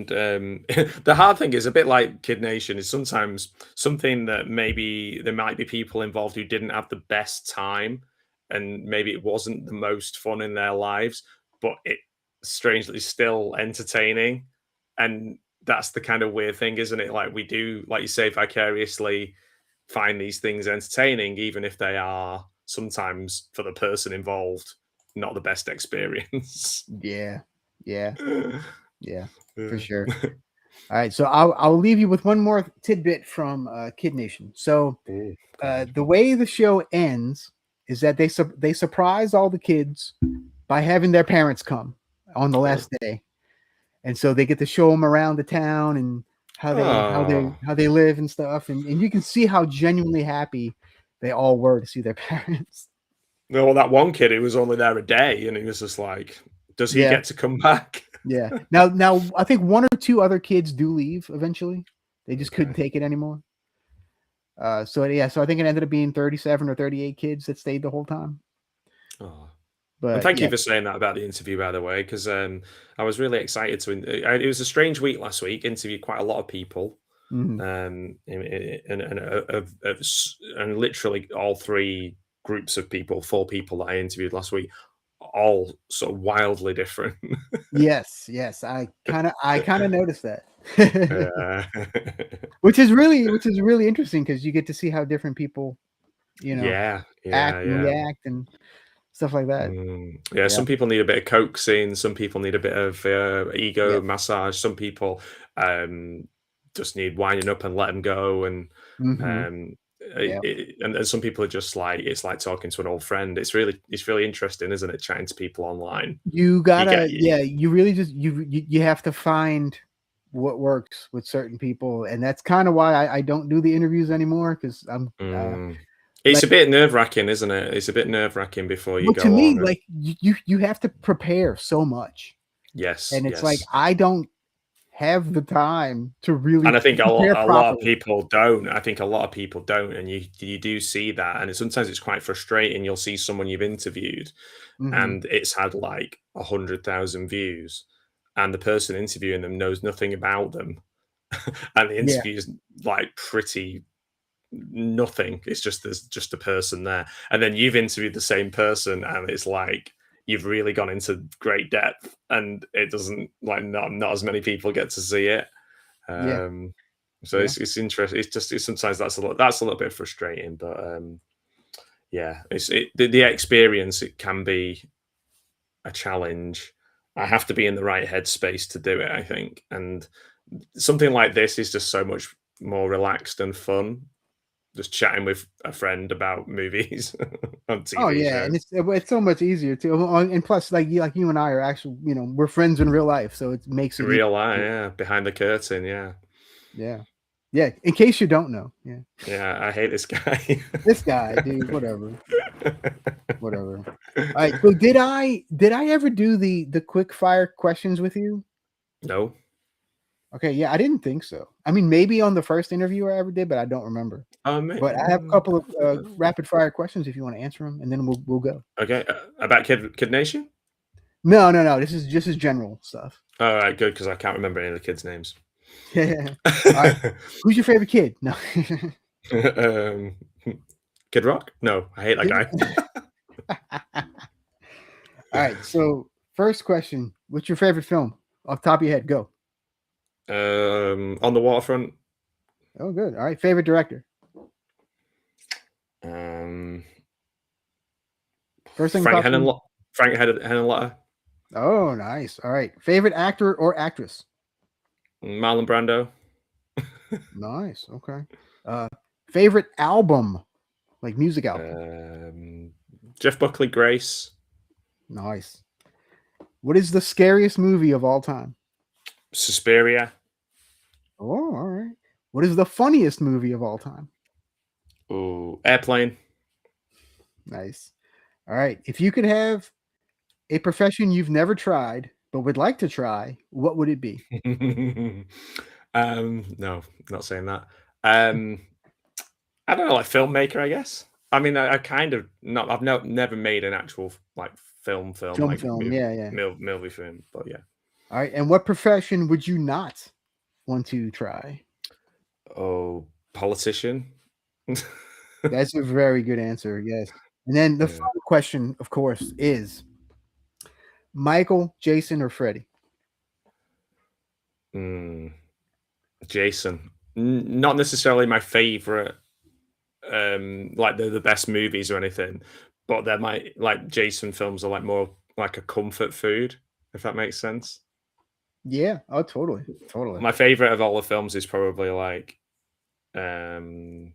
the hard thing is a bit like Kid Nation is sometimes something that maybe there might be people involved who didn't have the best time, and maybe it wasn't the most fun in their lives, but it strangely still entertaining, and that's the kind of weird thing, isn't it? Like we do, like you say, vicariously find these things entertaining, even if they are sometimes for the person involved not the best experience. Yeah, for sure. All right, so I'll leave you with one more tidbit from Kid Nation. So the way the show ends is that they surprise all the kids by having their parents come on the last day, and so they get to show them around the town and how they live and stuff, and you can see how genuinely happy they all were to see their parents. Well, that one kid, he was only there a day, and he was just like, does he get to come back? Yeah. Now I think 1 or 2 other kids do leave eventually. They just couldn't take it anymore. So I think it ended up being 37 or 38 kids that stayed the whole time. Oh. But thank you for saying that about the interview, by the way, because I was really excited to. It was a strange week last week. Interviewed quite a lot of people, and literally all 3 groups of people, 4 people that I interviewed last week, all sort of wildly different. yes, I kind of noticed that. which is really interesting because you get to see how different people, act and react, and stuff like that. Yeah, some people need a bit of coaxing. Some people need a bit of ego Yeah. massage. Some people just need winding up and let them go. And Mhm. Yeah. and some people are just like, it's like talking to an old friend. It's really interesting, isn't it? Chatting to people online. You You gotta, get you really just you have to find what works with certain people, and that's kind of why I don't do the interviews anymore because I'm It's like, a bit nerve wracking, isn't it? It's a bit nerve wracking before you well, to go me, on. And like you have to prepare so much, yes, and it's like yes. I don't have the time to really And I think prepare a lot of properly. people don't. I think a lot of people don't, and you do see that, and sometimes it's quite frustrating. You'll see someone you've interviewed, Mhm. and it's had like 100,000 views, and the person interviewing them knows nothing about them, and the Yeah, interview is like pretty nothing. It's just there's just a person there, and then you've interviewed the same person, and it's like you've really gone into great depth, and it doesn't like not as many people get to see it. yeah, So yeah. it's interesting. It's sometimes that's a little bit frustrating, but yeah, the experience. It can be a challenge. I have to be in the right headspace to do it, I think, and something like this is just so much more relaxed and fun. Just chatting with a friend about movies on Oh TV yeah, and shows. it's so much easier too. And plus, like you and I are actually, we're friends in real life, so it makes In it easy. real life, yeah, behind the curtain, yeah. Yeah, yeah. In case you don't know, yeah, Yeah, I hate this guy. this guy, dude, whatever. Whatever. All right. So did I ever do the quick fire questions with you? No. Okay, yeah, I didn't think so. I mean, maybe on the first interview I ever did, but I don't remember. But I have a couple of rapid fire questions if you want to answer them, and then we'll go. Okay, about Kid Nation? No, no, no. This is just as general stuff. All right, good, because I can't remember any of the kids' names. Yeah. All right. Who's your favorite kid? No. um, Kid Rock? No, I hate that guy. All right. So first question: what's your favorite film? Off the top of your head, go. On the Waterfront. Oh, good. All right. Favorite director? First thing Frank pops in- Henenlotter. Oh, nice. All right. Favorite actor or actress? Marlon Brando. Nice. Okay. Favorite album, like music album? Jeff Buckley, Grace. Nice. What is the scariest movie of all time? Suspiria. Oh, all right. What is the funniest movie of all time? Ooh, Airplane. Nice. All right. If you could have a profession you've never tried but would like to try, what would it be? No, not saying that. I don't know, like filmmaker, I guess. I mean, I kind of not. I've never made an actual like film like Yeah, yeah. movie film, but yeah. All right. And what profession would you not want to try? Oh, politician. That's a very good answer. Yes. And then the final question, of course, is Michael, Jason, or Freddy? Jason. Not necessarily my favorite, like the best movies or anything, but they're like Jason films are like more like a comfort food, if that makes sense. Yeah. Oh, totally. Totally. My favorite of all the films is probably like Nightmare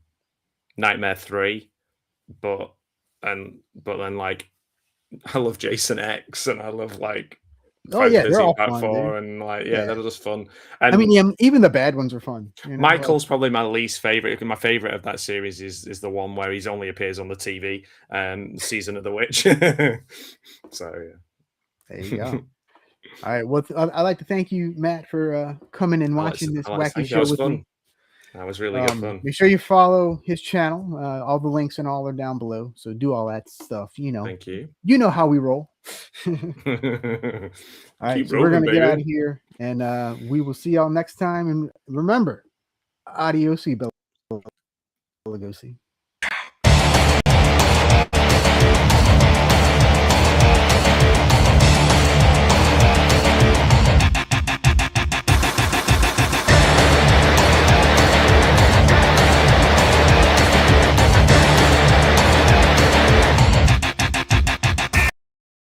3, but then like I love Jason X and I love like Oh yeah, they're all 13 Part fun, 4 dude. and like Yeah. they're just fun. I And mean, yeah, even the bad ones are fun. Michael's probably my least favorite. My favorite of that series is the one where he's only appears on the TV, Season of the Witch. So yeah. There you go. All right. Well, I'd like to thank you, Matt, for coming and watching this wacky show with me. That was really good fun. Make sure you follow his channel. All the links and all are down below. So do all that stuff. Thank you. You know how we roll. All right. So we're gonna get out of here, and we will see y'all next time. And remember, adios, Bella Lugosi.